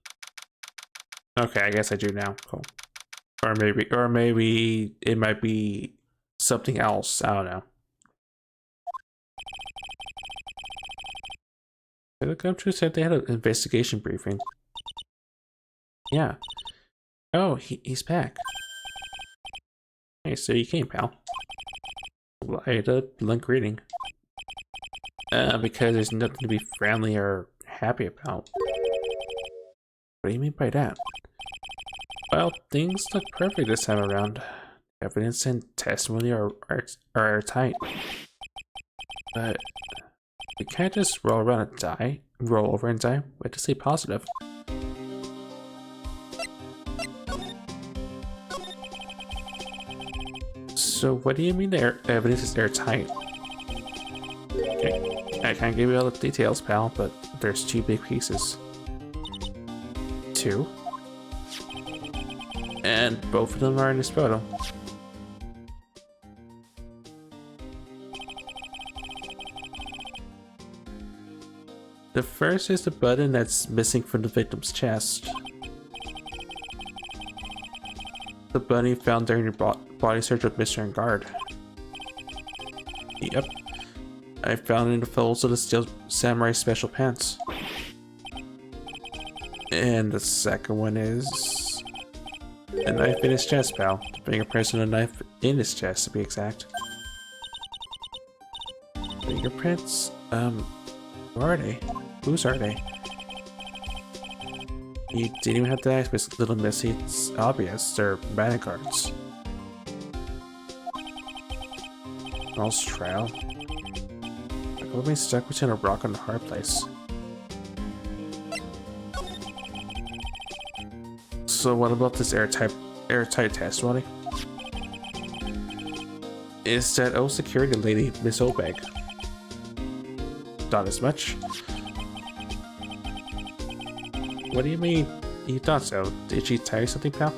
Okay, I guess I do now. Cool. Or maybe it might be something else. I don't know. The Gumshoe said they had an investigation briefing. Yeah. Oh, he's back. Hey, so you came, pal. Why the blunt greeting? Because there's nothing to be friendly or happy about. What do you mean by that? Well, things look perfect this time around. Evidence and testimony are tight. But we can't just roll over and die. We have to stay positive. So what do you mean the evidence is airtight? Okay, I can't give you all the details, pal, but there's 2 big pieces. 2? And both of them are in this photo. The first is the button that's missing from the victim's chest. The button you found during your body search with Mr. and Guard. Yep. I found it in the folds of the Steel Samurai special pants. And the second one is a knife in his chest, pal. The fingerprints on a knife in his chest, to be exact. Fingerprints? Who are they? Whose are they? You didn't even have to ask, Miss Little Missy. It's obvious. They're bodyguards. All's trial. Like we've been stuck between a rock and a hard place. So what about this airtight testimony? Is that old security lady, Miss Obeg? Not as much. What do you mean you thought so? Did she tell you something, pal?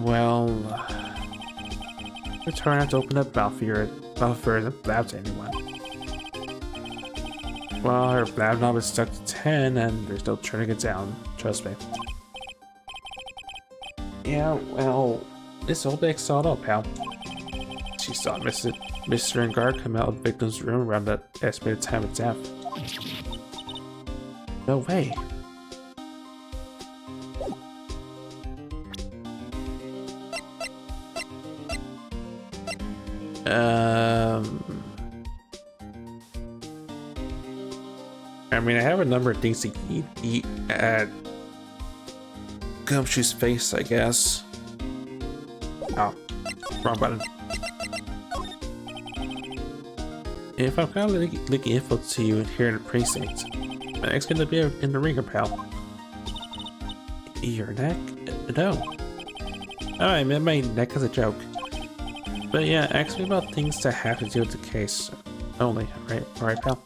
Well... It's hard not to open up mouth for the blab to anyone. Well, her blab knob is stuck to 10 and there's no turning it down, trust me. Yeah, well, this old egg saw it all, pal. She saw Mr. and Guard come out of the victim's room around the estimated time of death. No way. I mean, I have a number of things to eat at Gumshoe's face, I guess. Oh, wrong button. If I'm kind of leaking info to you here in the precinct, my neck's gonna be in the ringer, pal. Your neck? No. Oh, I meant my neck as a joke. But yeah, ask me about things that have to do with the case only, right? Alright, pal?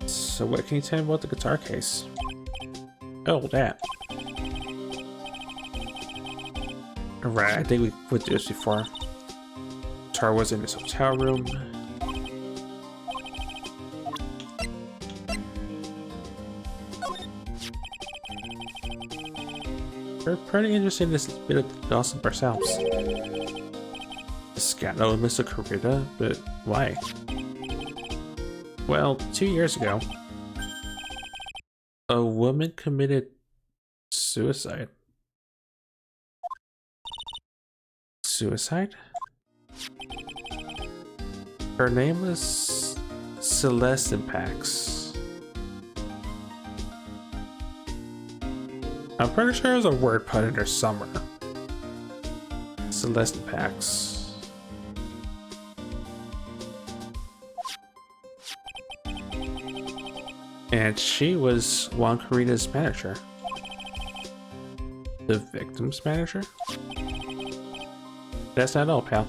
So what can you tell me about the guitar case? Oh, that. Right, I think we went through this before. Guitar was in this hotel room. We're pretty interested in this bit of gossip ourselves. The scandal with Mr. Kurita, but why? Well, 2 years ago, a woman committed suicide. Suicide? Her name was Celeste Pax. I'm pretty sure there's a word put in there somewhere. Celeste Pax. And she was Juan Carita's manager. The victim's manager? That's not all, pal.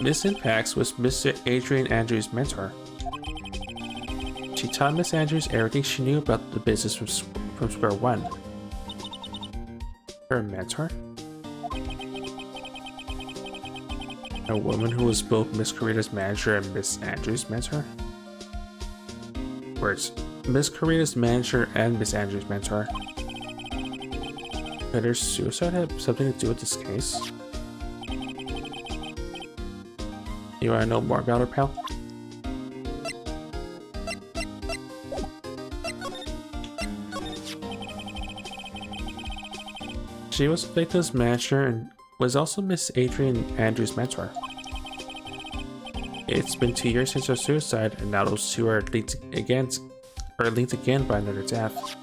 Miss Impax was Mr. Adrian Andrews' mentor. She taught Miss Andrews everything she knew about the business from square one. Her mentor? A woman who was both Miss Carita's manager and Miss Andrews' mentor? Words. Miss Carita's manager and Miss Andrews' mentor. Could her suicide have something to do with this case? You want to know more about her, pal? She was the victim's manager and was also Miss Adrian Andrews' mentor. It's been 2 years since her suicide, and now those two are linked again by another death.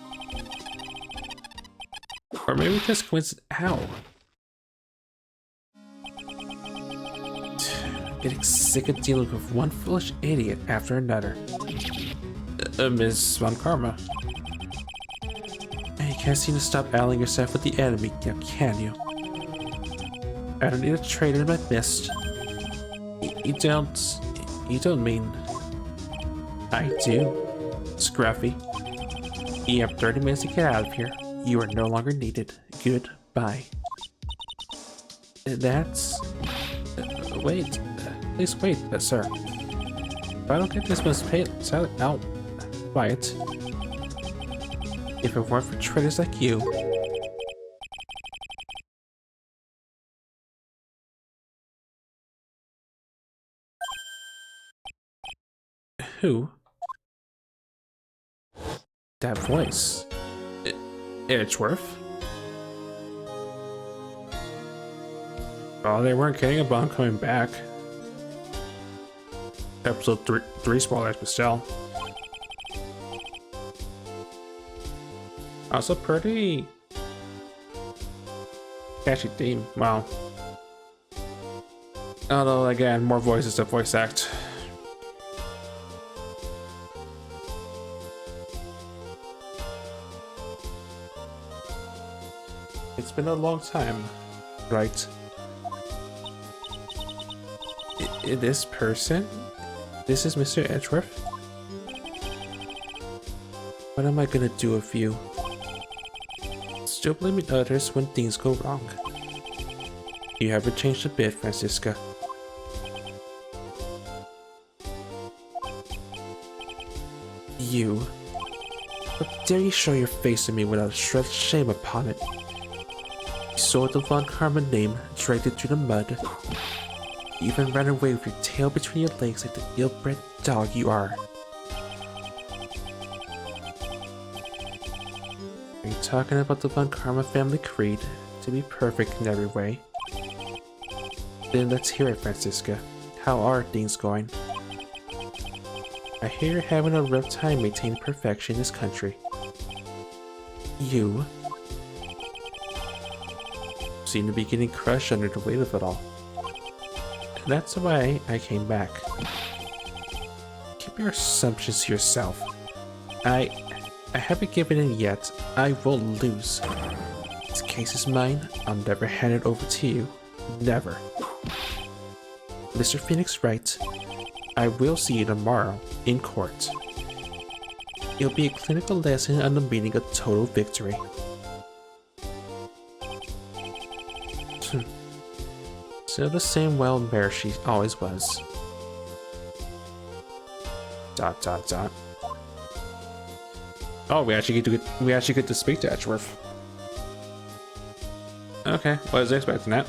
Or maybe just coincidence. How? Getting sick of dealing with one foolish idiot after another. Ms. Von Karma. You can't seem to stop allying yourself with the enemy, now can you? I don't need a traitor in my midst. You don't mean... I do. Scruffy. You have 30 minutes to get out of here. You are no longer needed. Goodbye. That's... wait. Please wait, sir. If I don't get this much pay... out. Quiet. If it weren't for traitors like you... Who? That voice. Edgeworth? Oh, they weren't kidding about him coming back. Episode 3 spoilers, but still. Also pretty catchy theme. Wow. Although again, more voices to voice act. It's been a long time, right? This person? This is Mr. Edgeworth? What am I gonna do with you? Still blaming others when things go wrong. You haven't changed a bit, Francisca. You? How dare you show your face to me without a shred of shame upon it? You sold the Von Karma name, dragged it through the mud. You even ran away with your tail between your legs like the ill-bred dog you are. Are you talking about the Von Karma family creed, to be perfect in every way? Then let's hear it, Francisca. How are things going? I hear you're having a rough time maintaining perfection in this country. You seem to be getting crushed under the weight of it all. And that's why I came back. Keep your assumptions to yourself. I haven't given in yet. I will lose. This case is mine. I'll never hand it over to you. Never. Mr. Phoenix Wright, I will see you tomorrow in court. It'll be a clinical lesson on the meaning of total victory. Still the same wild mare she always was. ... Oh, we actually get to speak to Edgeworth. Okay, was expecting that.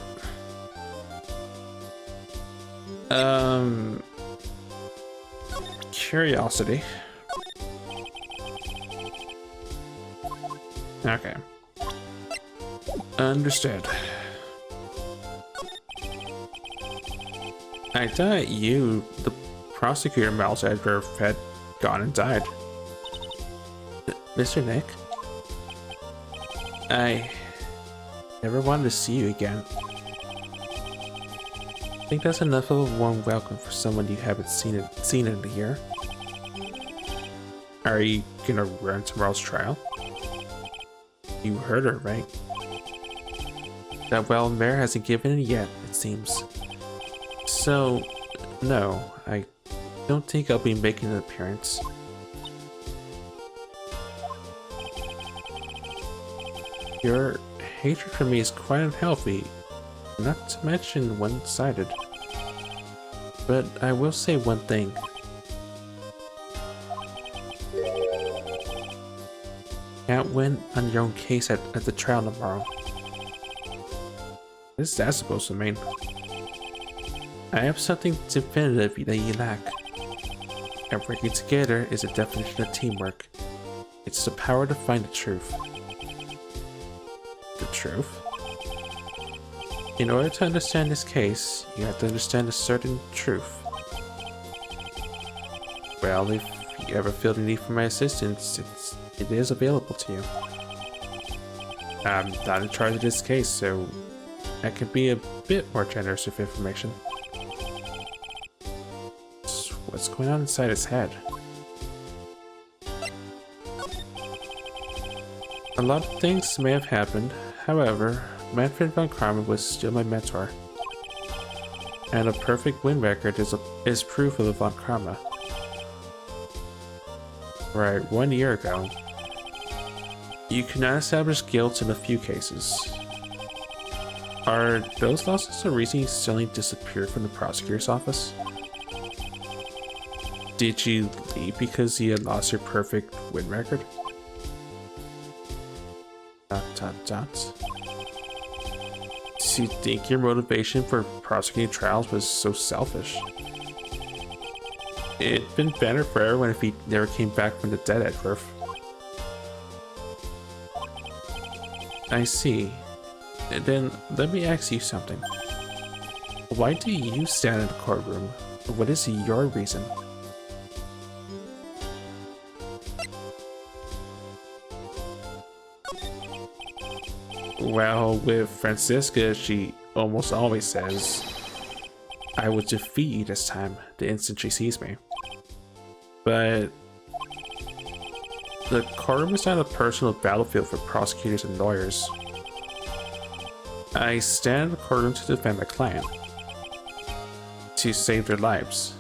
Curiosity. Okay. Understood. I thought you, the prosecutor Miles Edgeworth, had gone and died. Mr. Nick? I never wanted to see you again. I think that's enough of a warm welcome for someone you haven't seen in a year. Are you gonna run tomorrow's trial? You heard her, right? That well, Mare hasn't given in yet, it seems. So, no, I don't think I'll be making an appearance. Your hatred for me is quite unhealthy, not to mention one-sided. But I will say one thing. Can't win on your own case at the trial tomorrow. What is that supposed to mean? I have something definitive that you lack. And working together is a definition of teamwork. It's the power to find the truth. The truth? In order to understand this case, you have to understand a certain truth. Well, if you ever feel the need for my assistance, it is available to you. I'm not in charge of this case, so I can be a bit more generous with information. So what's going on inside his head? A lot of things may have happened, however, Manfred von Karma was still my mentor. And a perfect win record is proof of a von Karma. Right, 1 year ago, you cannot establish guilt in a few cases. Are those losses the reason you suddenly disappeared from the prosecutor's office? Did you leave because you had lost your perfect win record? ... Do you think your motivation for prosecuting trials was so selfish? It'd been better for everyone if he never came back from the dead, Edgeworth. I see. Then let me ask you something. Why do you stand in the courtroom? What is your reason? Well, with Francisca, she almost always says, I will defeat you this time, the instant she sees me. But the courtroom is not a personal battlefield for prosecutors and lawyers. I stand in the courtroom to defend my client. To save their lives.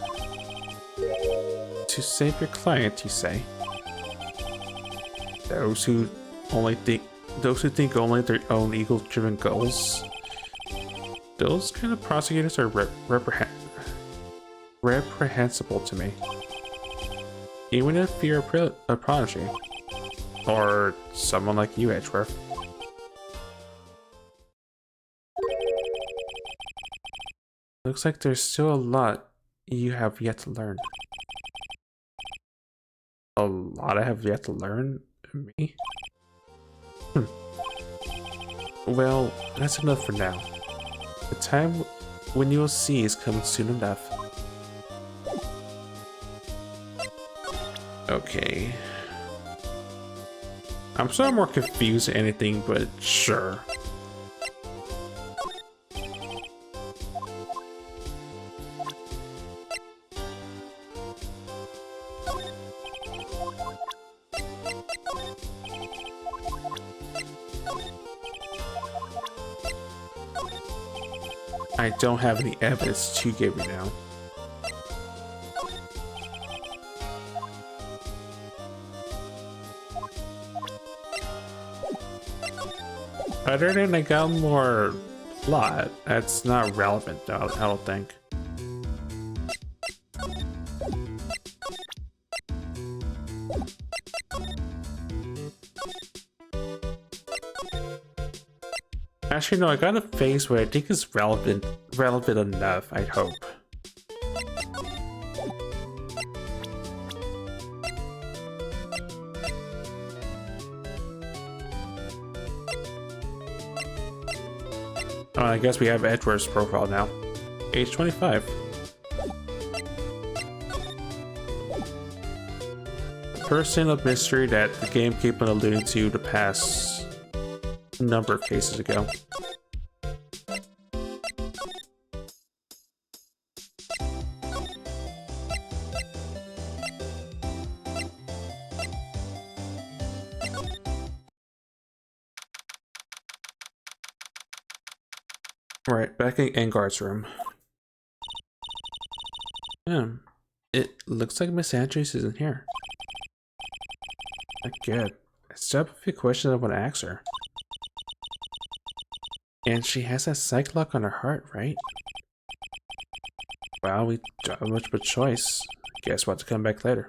To save your client, you say? Those who think only their own ego-driven goals. Those kind of prosecutors are reprehensible to me. Even if you're a prodigy. Or someone like you, Edgeworth. Looks like there's still a lot you have yet to learn. A lot I have yet to learn? Me? Well, that's enough for now. The time when you will see is coming soon enough. Okay. I'm so more confused than anything, but sure. I don't have any evidence to give you now. Other than I got more plot, that's not relevant, I don't think. Actually, no, I got a face where I think is relevant enough, I hope. I guess we have Edward's profile now. Age 25. Person of mystery that the game kept on alluding to the past number of cases ago. Alright, back in Engar's room. It looks like Miss Andrews isn't here. Good. I still have a few questions I want to ask her. And she has that psych lock on her heart, right? Well, we don't have much of a choice. Guess we'll have to come back later.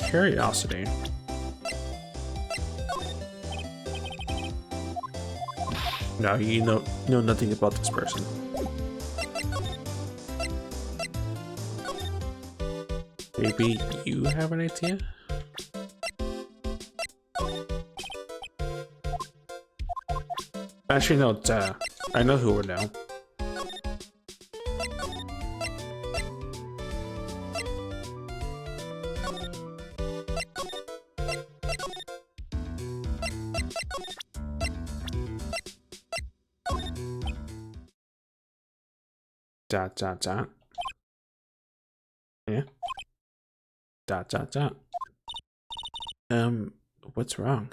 Curiosity. No, you know nothing about this person. Maybe you have an idea? Actually, no, duh. I know who would know. Dot dot dot. Yeah. Dot dot dot. What's wrong?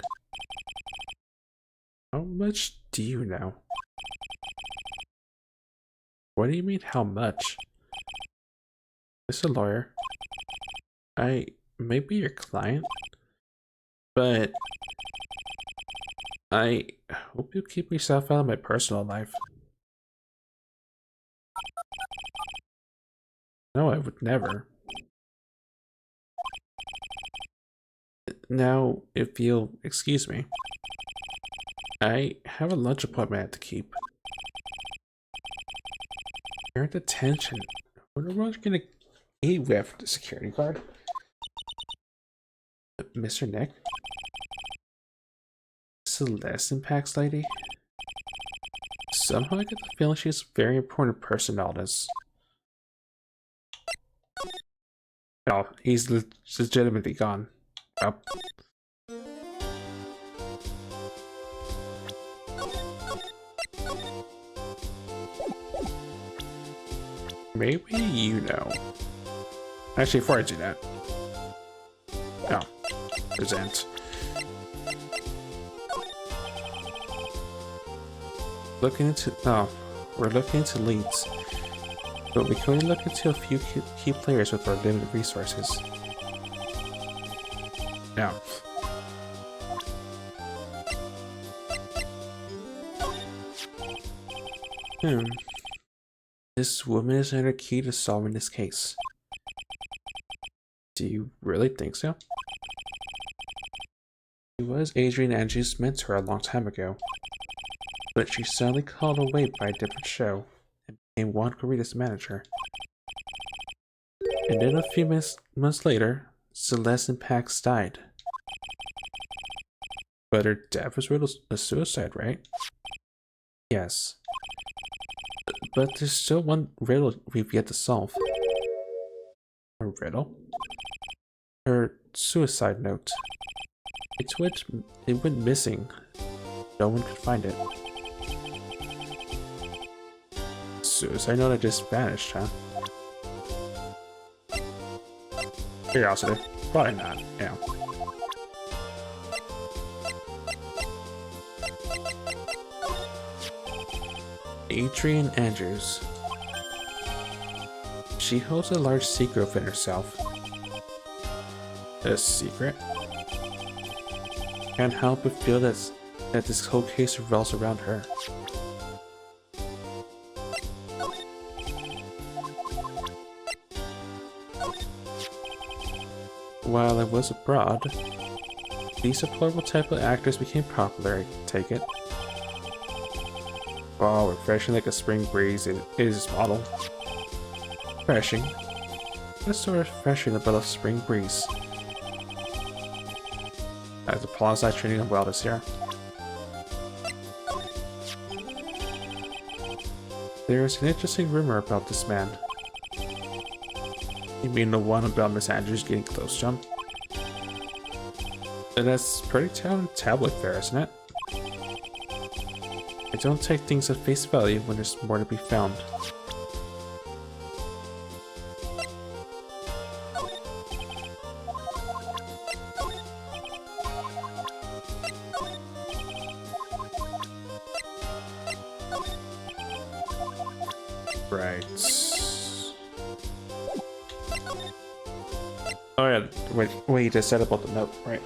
How much do you know? What do you mean, how much? It's a lawyer. I may be your client, but I hope you keep yourself out of my personal life. No, I would never. Now, if you'll excuse me, I have a lunch appointment I have to keep. You're at detention. What are we gonna eat with the security guard? Mr. Nick? Celeste Impacts lady? Somehow I get the feeling she's a very important person in all this. Oh, he's legitimately gone. Oh. Maybe you know. Actually, before I do that. Oh. Present. Looking into... Oh. We're looking into leads. But we can only look into a few key players with our limited resources. Now. This woman is another key to solving this case. Do you really think so? She was Adrian Angie's mentor a long time ago, but she suddenly called away by a different show and became Juan Corrida's manager. And then a few months later, Celeste Impacts died. But her death was a suicide, right? Yes. But there's still one riddle we've yet to solve. A riddle? Her suicide note. It went missing. No one could find it. Suicide note that just vanished, huh? Curiosity. Probably not, yeah. Adrian Andrews. She holds a large secret within herself. A secret? Can't help but feel that this whole case revolves around her. While I was abroad, these deplorable type of actors became popular, I take it. Oh, refreshing like a spring breeze is his model. Refreshing? What's so refreshing about a spring breeze? As the Plaza training of well this year. There's an interesting rumor about this man. You mean the one about Miss Andrews getting close to him? And that's pretty tabloid fair, isn't it? I don't take things at face value when there's more to be found. Right. Oh yeah, wait, you just said about the note, right?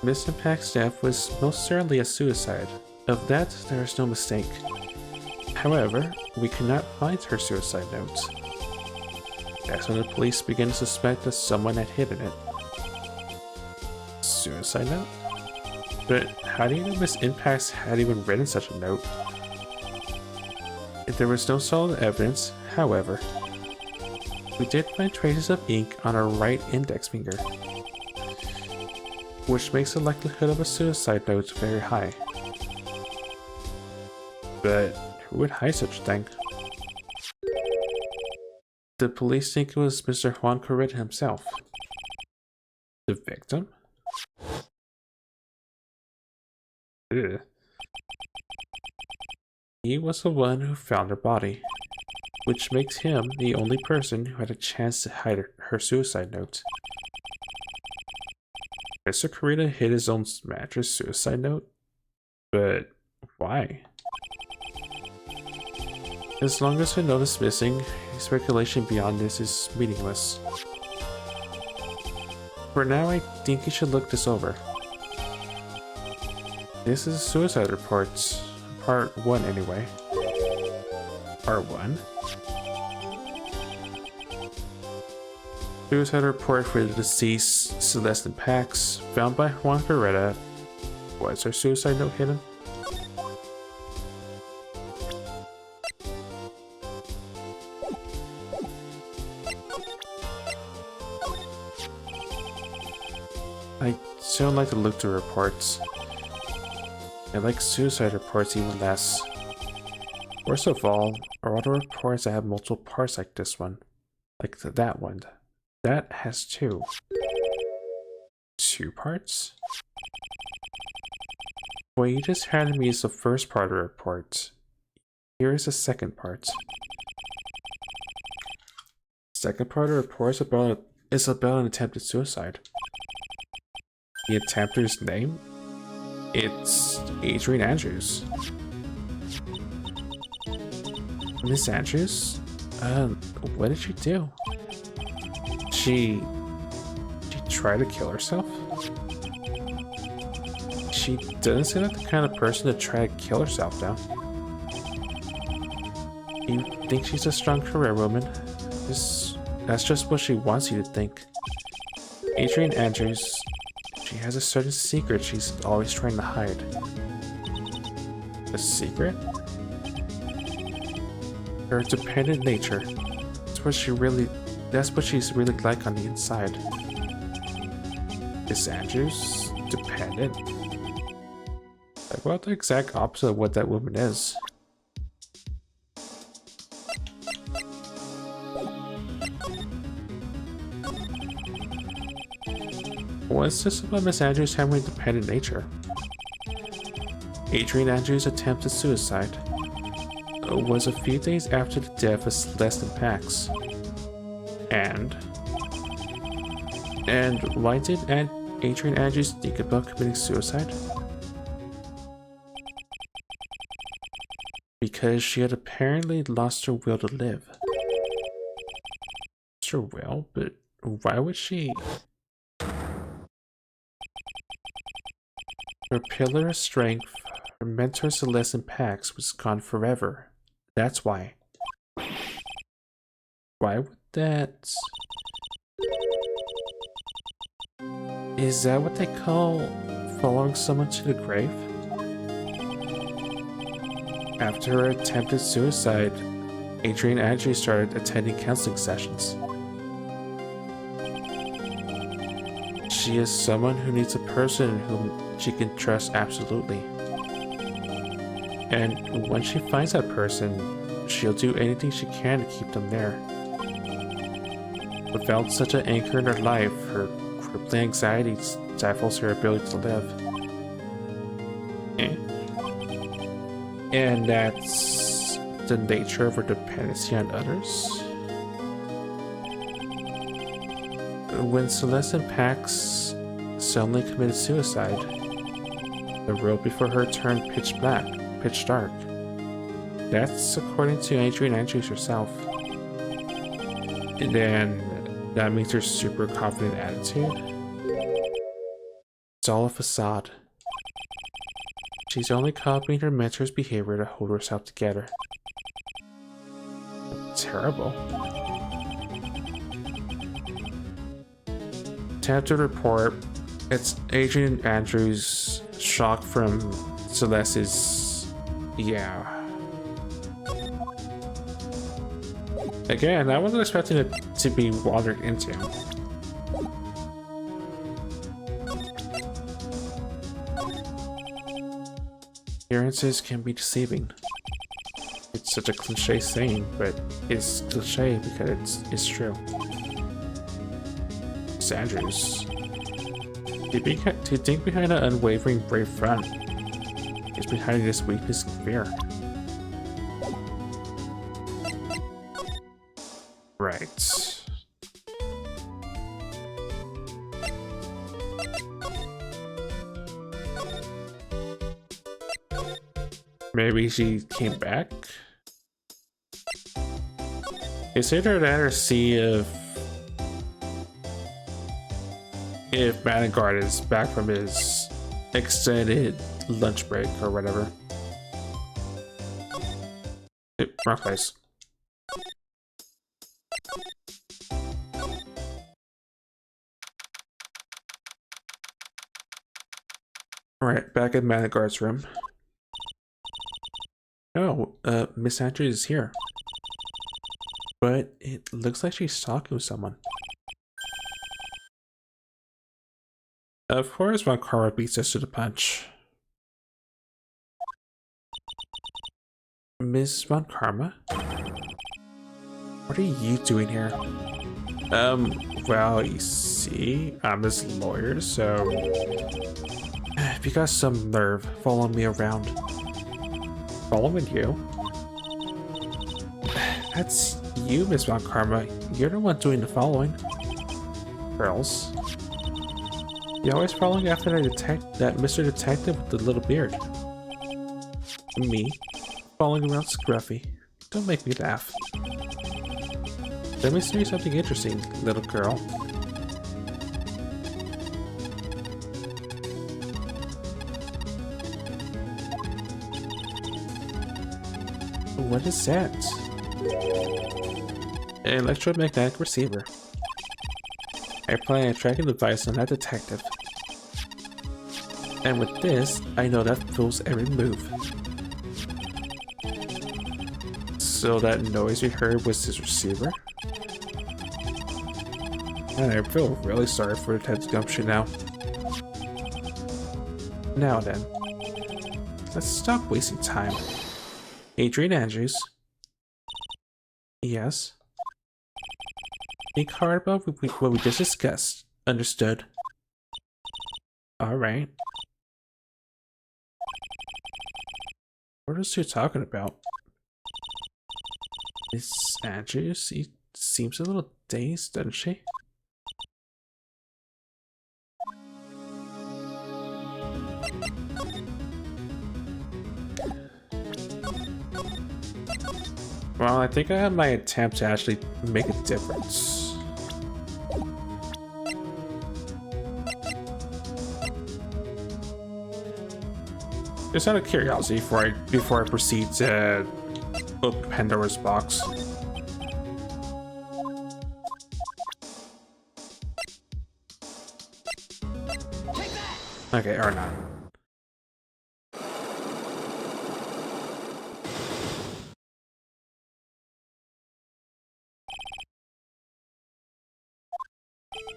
Miss Impact's death was most certainly a suicide. Of that, there is no mistake. However, we cannot find her suicide note. That's when the police began to suspect that someone had hidden it. Suicide note? But how do you know Miss Impacts had even written such a note? There was no solid evidence, however. We did find traces of ink on her right index finger, which makes the likelihood of a suicide note very high. But who would hide such a thing? The police think it was Mr. Juan Corrida himself. The victim? Ugh. He was the one who found her body, which makes him the only person who had a chance to hide her suicide note. Mr. Corrida hid his own mattress suicide note? But why? As long as the note is missing, speculation beyond this is meaningless. For now, I think you should look this over. This is suicide reports. Part 1 anyway. Part 1? Suicide report for the deceased Celeste Pax, found by Juan Corrida. Was her suicide note hidden? I don't like to look through reports. I like suicide reports even less. Worst of all are other reports that have multiple parts like this one. Like that one. That has 2. 2 parts? What you just handed me is the first part of the report. Here is the second part. Second part of the report is about an attempted suicide. The attempter's name? It's Adrian Andrews. Miss Andrews? What did she do? She tried to kill herself? She doesn't seem like the kind of person to try to kill herself now. You think she's a strong career woman? That's just what she wants you to think. Adrian Andrews, she has a certain secret she's always trying to hide. A secret? Her dependent nature. That's what she's really like on the inside. Miss Andrews? Dependent? Like, what the exact opposite of what that woman is? What's this about Miss Andrews having a dependent nature? Adrian Andrews' attempted suicide was a few days after the death of Celeste Pax. And why did Adrian Andrews think about committing suicide? Because she had apparently lost her will to live. Lost her will? But why would she? Her pillar of strength, her mentor Celeste Pax was gone forever. That's why. Why would that? Is that what they call following someone to the grave? After her attempted suicide, Adrian Andrews started attending counseling sessions. She is someone who needs a person whom she can trust absolutely. And when she finds that person, she'll do anything she can to keep them there. Without such an anchor in her life, her crippling anxiety stifles her ability to live. And that's the nature of her dependency on others. When Celeste Pax suddenly committed suicide, the road before her turned pitch black. pitch dark. That's according to Adrian Andrews herself. And then that means her super confident attitude. It's all a facade. She's only copying her mentor's behavior to hold herself together. Terrible. Time to report. It's Adrian Andrews' shock from Celeste's. Yeah. Again, I wasn't expecting it to be wandered into. Appearances can be deceiving. It's such a cliche saying, but it's cliche because it's true. It's Andrews. To think behind an unwavering brave front is behind this weakness and fear. Right. Maybe she came back? Consider that or see if Vanguard is back from his extended lunch break or whatever. Wrong place. Alright, back in Vanguard's room. Oh, Miss Andrews is here. But it looks like she's talking with someone. Of course, Von Karma beats us to the punch. Miss Von Karma? What are you doing here? Well, you see, I'm his lawyer, so if you got some nerve following me around. Following you? That's you, Miss Von Karma. You're the one doing the following. Girls. You're always following after that Mr. Detective with the little beard. Me? Following around Scruffy. Don't make me laugh. Let me say something interesting, little girl. What is that? An electromagnetic receiver. I plan a tracking device on that detective. And with this, I know that fools every move. So that noise we heard was his receiver? And I feel really sorry for Ted's gumption now. Now then, let's stop wasting time. Adrian Andrews. Yes. Think hard about what we just discussed. Understood. Alright. What are those two talking about? Miss Andrews? She seems a little dazed, doesn't she? Well, I think I have my attempt to actually make a difference. Just out of curiosity before I proceed to open Pandora's box. Okay, or not.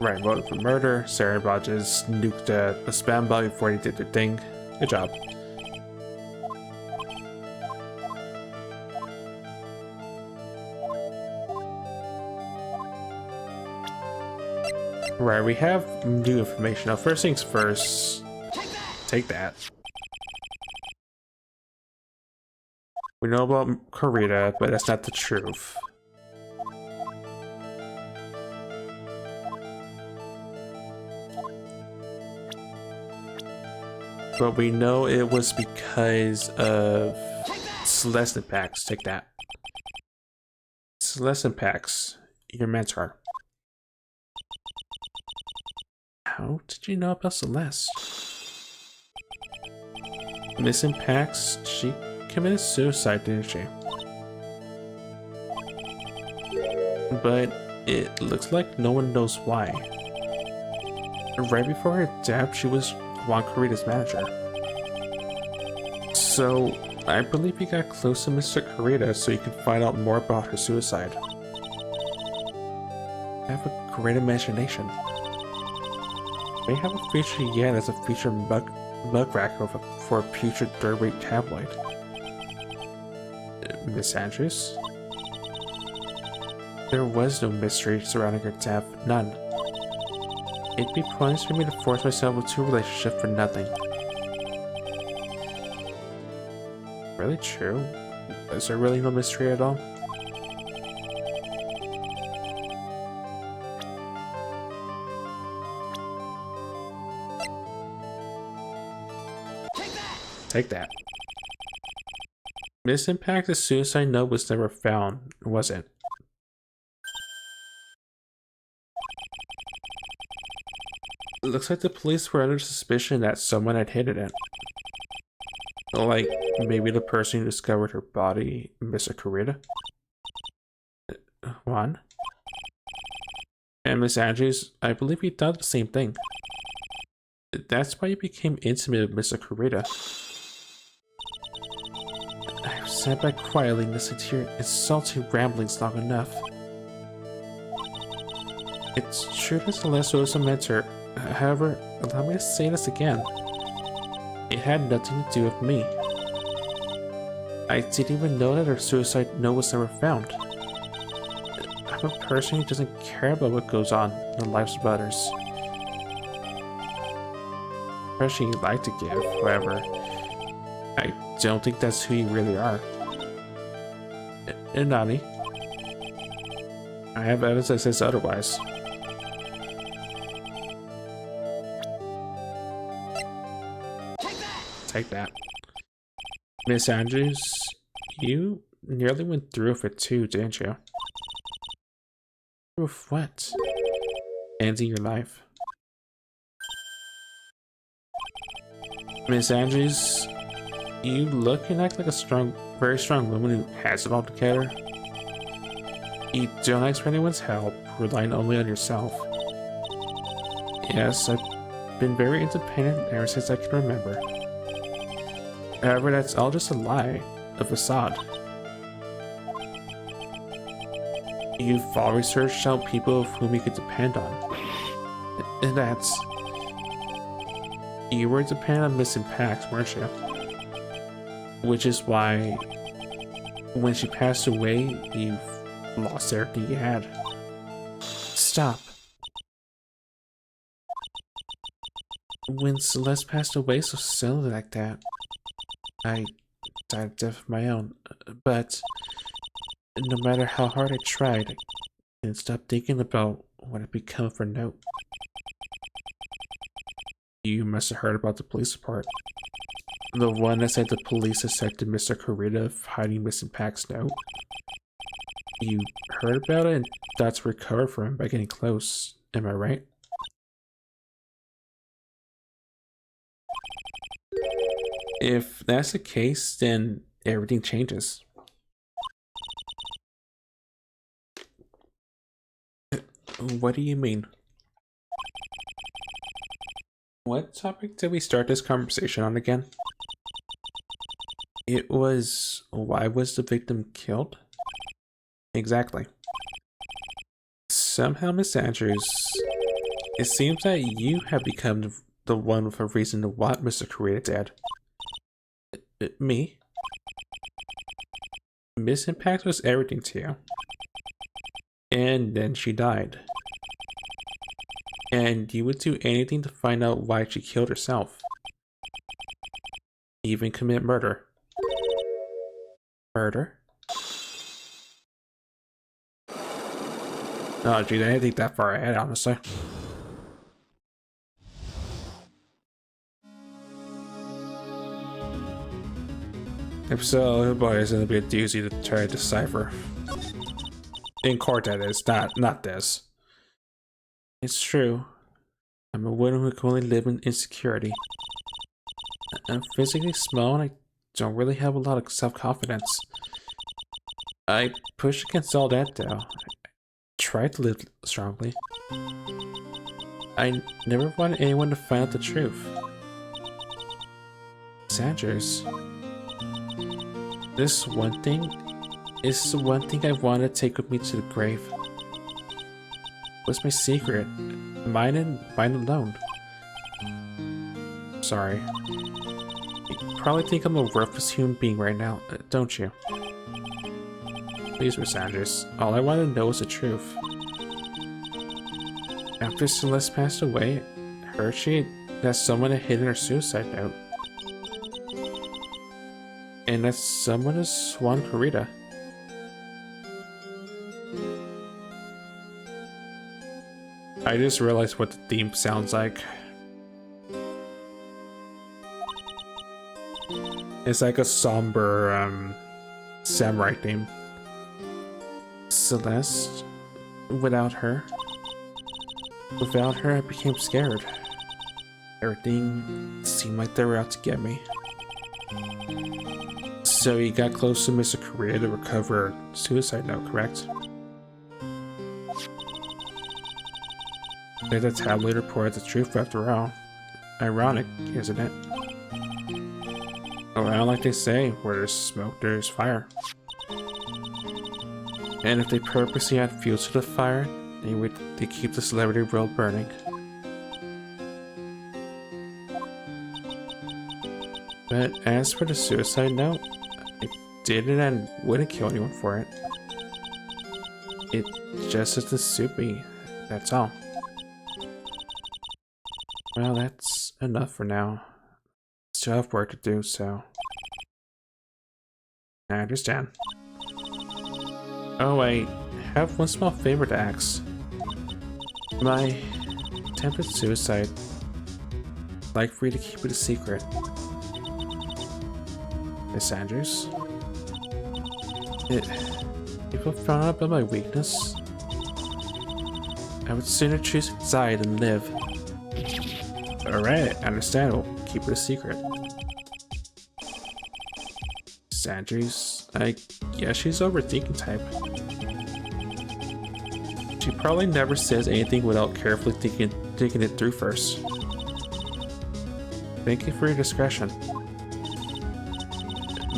Right, voted for murder. Sarah Bodges nuked the spam bot before he did the thing. Good job. Right, we have new information. Now, first things first. Take that. We know about Corita, but that's not the truth. but we know it was because of Celeste Impacts. Take that. Celeste Impacts, your mentor. How did you know about Celeste? Miss Impacts, she committed suicide, didn't she? But it looks like no one knows why. Right before her death, she was Juan Corrida's manager. So, I believe he got close to Mr. Corrida so he could find out more about her suicide. I have a great imagination. May have a feature yet as a featured mug rack for a future third-rate tabloid. Miss Andrews? There was no mystery surrounding her death, none. It'd be pointless for me to force myself into a relationship for nothing. Really true? Is there really no mystery at all? Take that. Miss Impact's suicide note was never found, was it? It looks like the police were under suspicion that someone had hidden it. Like, maybe the person who discovered her body, Mr. Corrida? Juan? And Miss Andrews, I believe he thought the same thing. That's why he became intimate with Mr. Corrida. I've sat back quietly listening to your insulting ramblings long enough. It's true that Celeste was a mentor. However, allow me to say this again. It had nothing to do with me. I didn't even know that her suicide note was never found. I'm a person who doesn't care about what goes on in the lives of others. Impression you like to give, however, I don't think that's who you really are. Nani, I have evidence that says otherwise. Take that. Miss Andrews, you nearly went through with it too, didn't you? With what? Ending your life. Miss Andrews, you look and act like a very strong woman who has it all together. You don't ask for anyone's help, relying only on yourself. Yes, I've been very independent ever since I can remember. However, that's all just a lie, a facade. You've always searched out people of whom you could depend on. And that's... You were dependent on Miss Impacts, weren't you? Which is why, when she passed away, you lost everything you had. Stop. When Celeste passed away so suddenly like that, I died of death of my own, but no matter how hard I tried, I couldn't stop thinking about what had become of her note. You must have heard about the police report. The one that said the police suspected Mr. Corrida of hiding Miss Impact's note. You heard about it and thought to recover from him by getting close, am I right? If that's the case, then everything changes. What do you mean? What topic did we start this conversation on again? It was, why was the victim killed? Exactly. Somehow, Miss Andrews, it seems that you have become the one with a reason to want Mr. Corrida dead. Me? Miss Impact was everything to you. And then she died. And you would do anything to find out why she killed herself. Even commit murder. Murder? Oh, dude, I didn't think that far ahead, honestly. If so, boy, it's gonna be a doozy to try to decipher. In court, that is, not this. It's true. I'm a woman who can only live in insecurity. I'm physically small and I don't really have a lot of self-confidence. I push against all that though. I try to live strongly. I never wanted anyone to find out the truth. Sanders. This one thing is the one thing I want to take with me to the grave. What's my secret? Mine and mine alone. Sorry. You probably think I'm a worthless human being right now, don't you? Please, Miss Sanders. All I want to know is the truth. After Celeste passed away, I heard that someone had hidden her suicide note. And that someone is Juan Corrida. I just realized what the theme sounds like. It's like a somber samurai theme. Celeste, without her, I became scared. Everything seemed like they were out to get me. So you got close to Mr. Korea to recover a suicide note, correct? Did the tabloid report the truth after all? Ironic, isn't it? Around like they say, where there's smoke, there's fire. And if they purposely add fuel to the fire, they keep the celebrity world burning. But as for the suicide note, I didn't and wouldn't kill anyone for it. It just is the soupy, that's all. Well, that's enough for now. Still have work to do, so... I understand. Oh, I have one small favor to ask. My attempted suicide. I'd like for you to keep it a secret. Miss Andrews? People found out about my weakness. I would sooner choose to die than live. Alright, understandable. Keep it a secret. Miss Andrews, I guess she's overthinking type. She probably never says anything without carefully thinking it through first. Thank you for your discretion.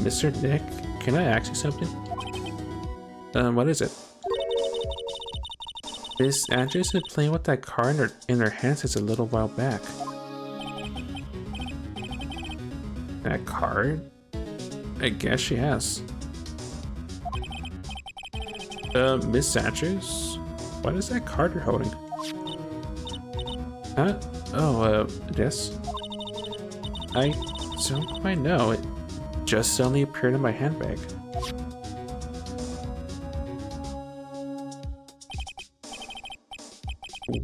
Mr. Nick, can I ask you something? What is it? Miss Andrews been playing with that card in her hand since a little while back. That card? I guess she has. Miss Andrews? What is that card you're holding? Huh? Oh, this? I don't quite know. It just suddenly appeared in my handbag.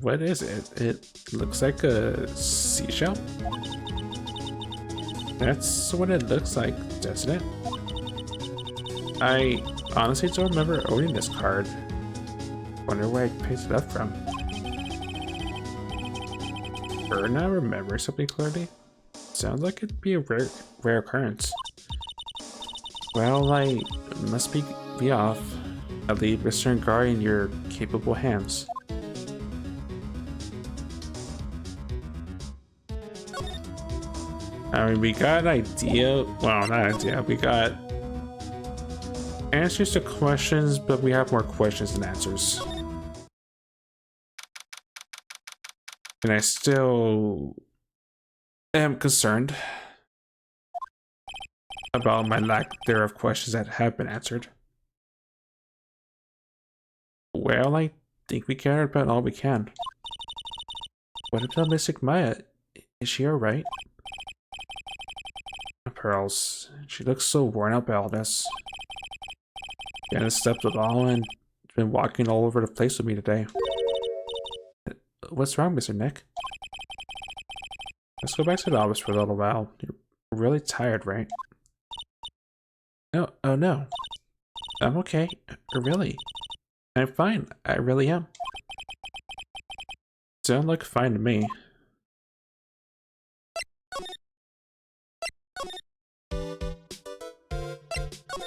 What is it? It looks like a seashell? That's what it looks like, doesn't it? I honestly don't remember owning this card. Wonder where I picked it up from. Or not remember something clearly? Sounds like it'd be a rare occurrence. Well, I must be off. I'll leave Mr. Ngari in your capable hands. I mean, we got an idea. Well, not an idea. We got answers to questions, but we have more questions than answers. And I still am concerned about my lack thereof questions that have been answered. Well, I think we cared about all we can. What about Mystic Maya? Is she alright? Pearls. She looks so worn out by all this. She hasn't slept at all and been walking all over the place with me today. What's wrong, Mr. Nick? Let's go back to the office for a little while. You're really tired, right? Oh, oh no. I'm okay. Really. I'm fine. I really am. Don't look fine to me.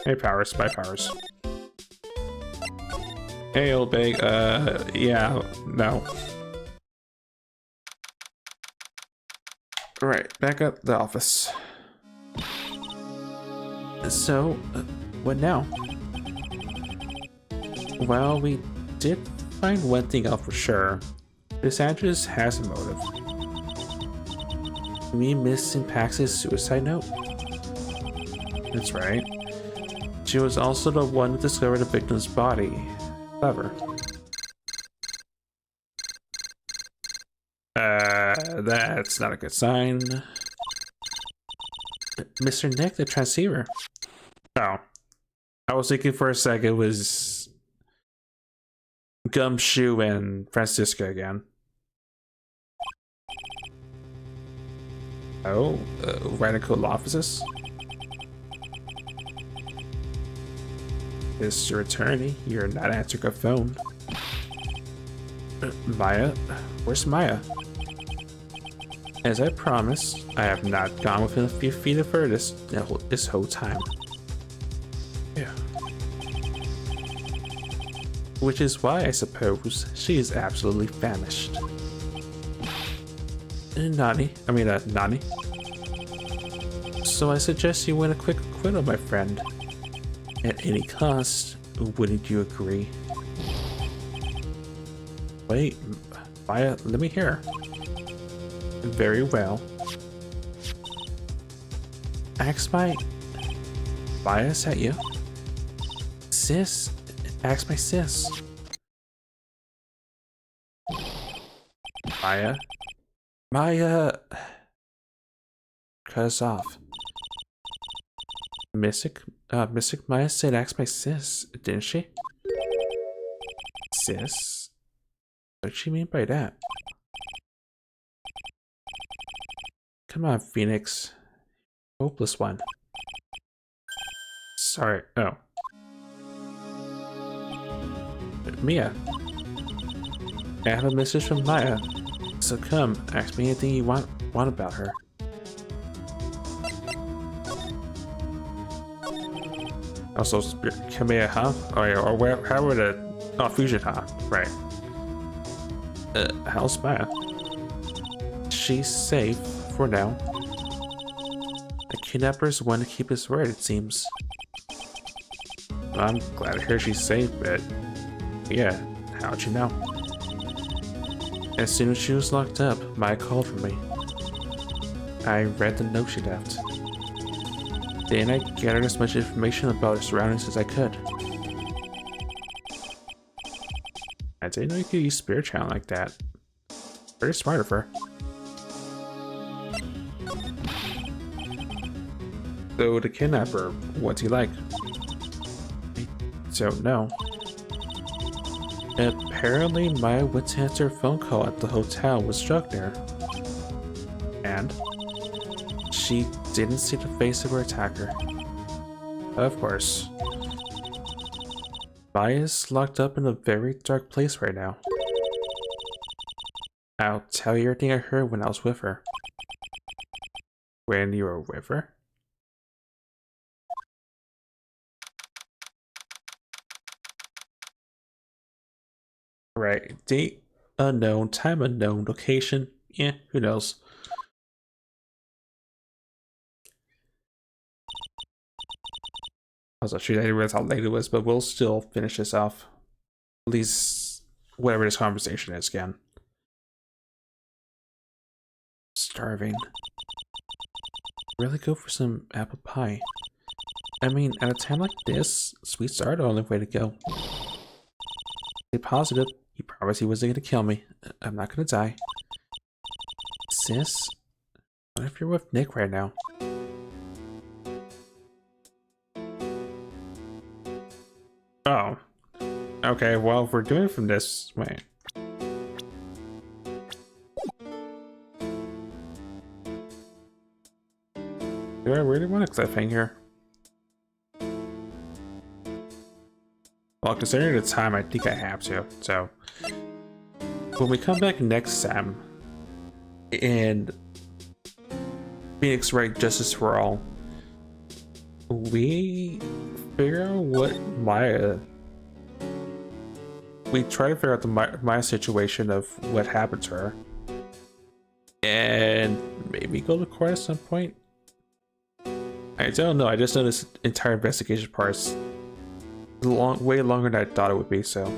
Hey, Powers. Bye, Powers. Hey, old bag. Yeah, no. Alright, back at the office. So, what now? Well, we did find one thing out for sure. This actress has a motive. You mean Missing Pax's suicide note? That's right. She was also the one who discovered the victim's body. Clever. That's not a good sign. Mr. Nick, the transceiver. Oh. I was thinking for a second it was Gumshoe and Francisca again. Oh, radical offices? Mr. Attorney, you're not answering a phone. Maya? Where's Maya? As I promised, I have not gone within a few feet of her this whole time. Yeah. Which is why I suppose she is absolutely famished. Nani. So I suggest you win a quick acquittal, my friend. At any cost, wouldn't you agree? Wait, Maya, let me hear. Very well. Ask my... Maya, is that you? Sis? Ask my sis. Maya? Maya... Cut us off. Mystic Maya said ask my sis, didn't she? Sis? What did she mean by that? Come on, Phoenix. Hopeless one. Sorry. Oh. Mia. I have a message from Maya. So come, ask me anything you want about her. Also, Kamea, huh? Oh yeah, or where? How would it? Oh, Fusion, huh? Right. How's Maya? She's safe for now. The kidnappers want to keep his word, it seems. Well, I'm glad to hear she's safe, but yeah, how'd you know? As soon as she was locked up, Maya called for me. I read the note she left. Then I gathered as much information about her surroundings as I could. I didn't know you could use Spirit Channel like that. Very smart of her. So the kidnapper, what's he like? I don't know. Apparently Maya went to answer a phone call at the hotel was struck there. And she didn't see the face of her attacker. Of course. Maya's locked up in a very dark place right now. I'll tell you everything I heard when I was with her. When you were with her? Right. Date unknown, time unknown, location. Yeah, who knows? I was actually I didn't realize how late it was, but we'll still finish this off. At least whatever this conversation is again. Starving. Really go for some apple pie. I mean, at a time like this, sweets are the only way to go. Stay positive. He promised he wasn't gonna kill me. I'm not gonna die. Sis? What if you're with Nick right now? Oh. Okay, well, if we're doing it from this way. Do I really want a cliffhanger? Well, considering the time, I think I have to. So, when we come back next time, and Phoenix Wright Justice for All, we figure out what Maya. We try to figure out the Maya situation of what happened to her, and maybe go to court at some point. I don't know. I just know this entire investigation part's way longer than I thought it would be. So.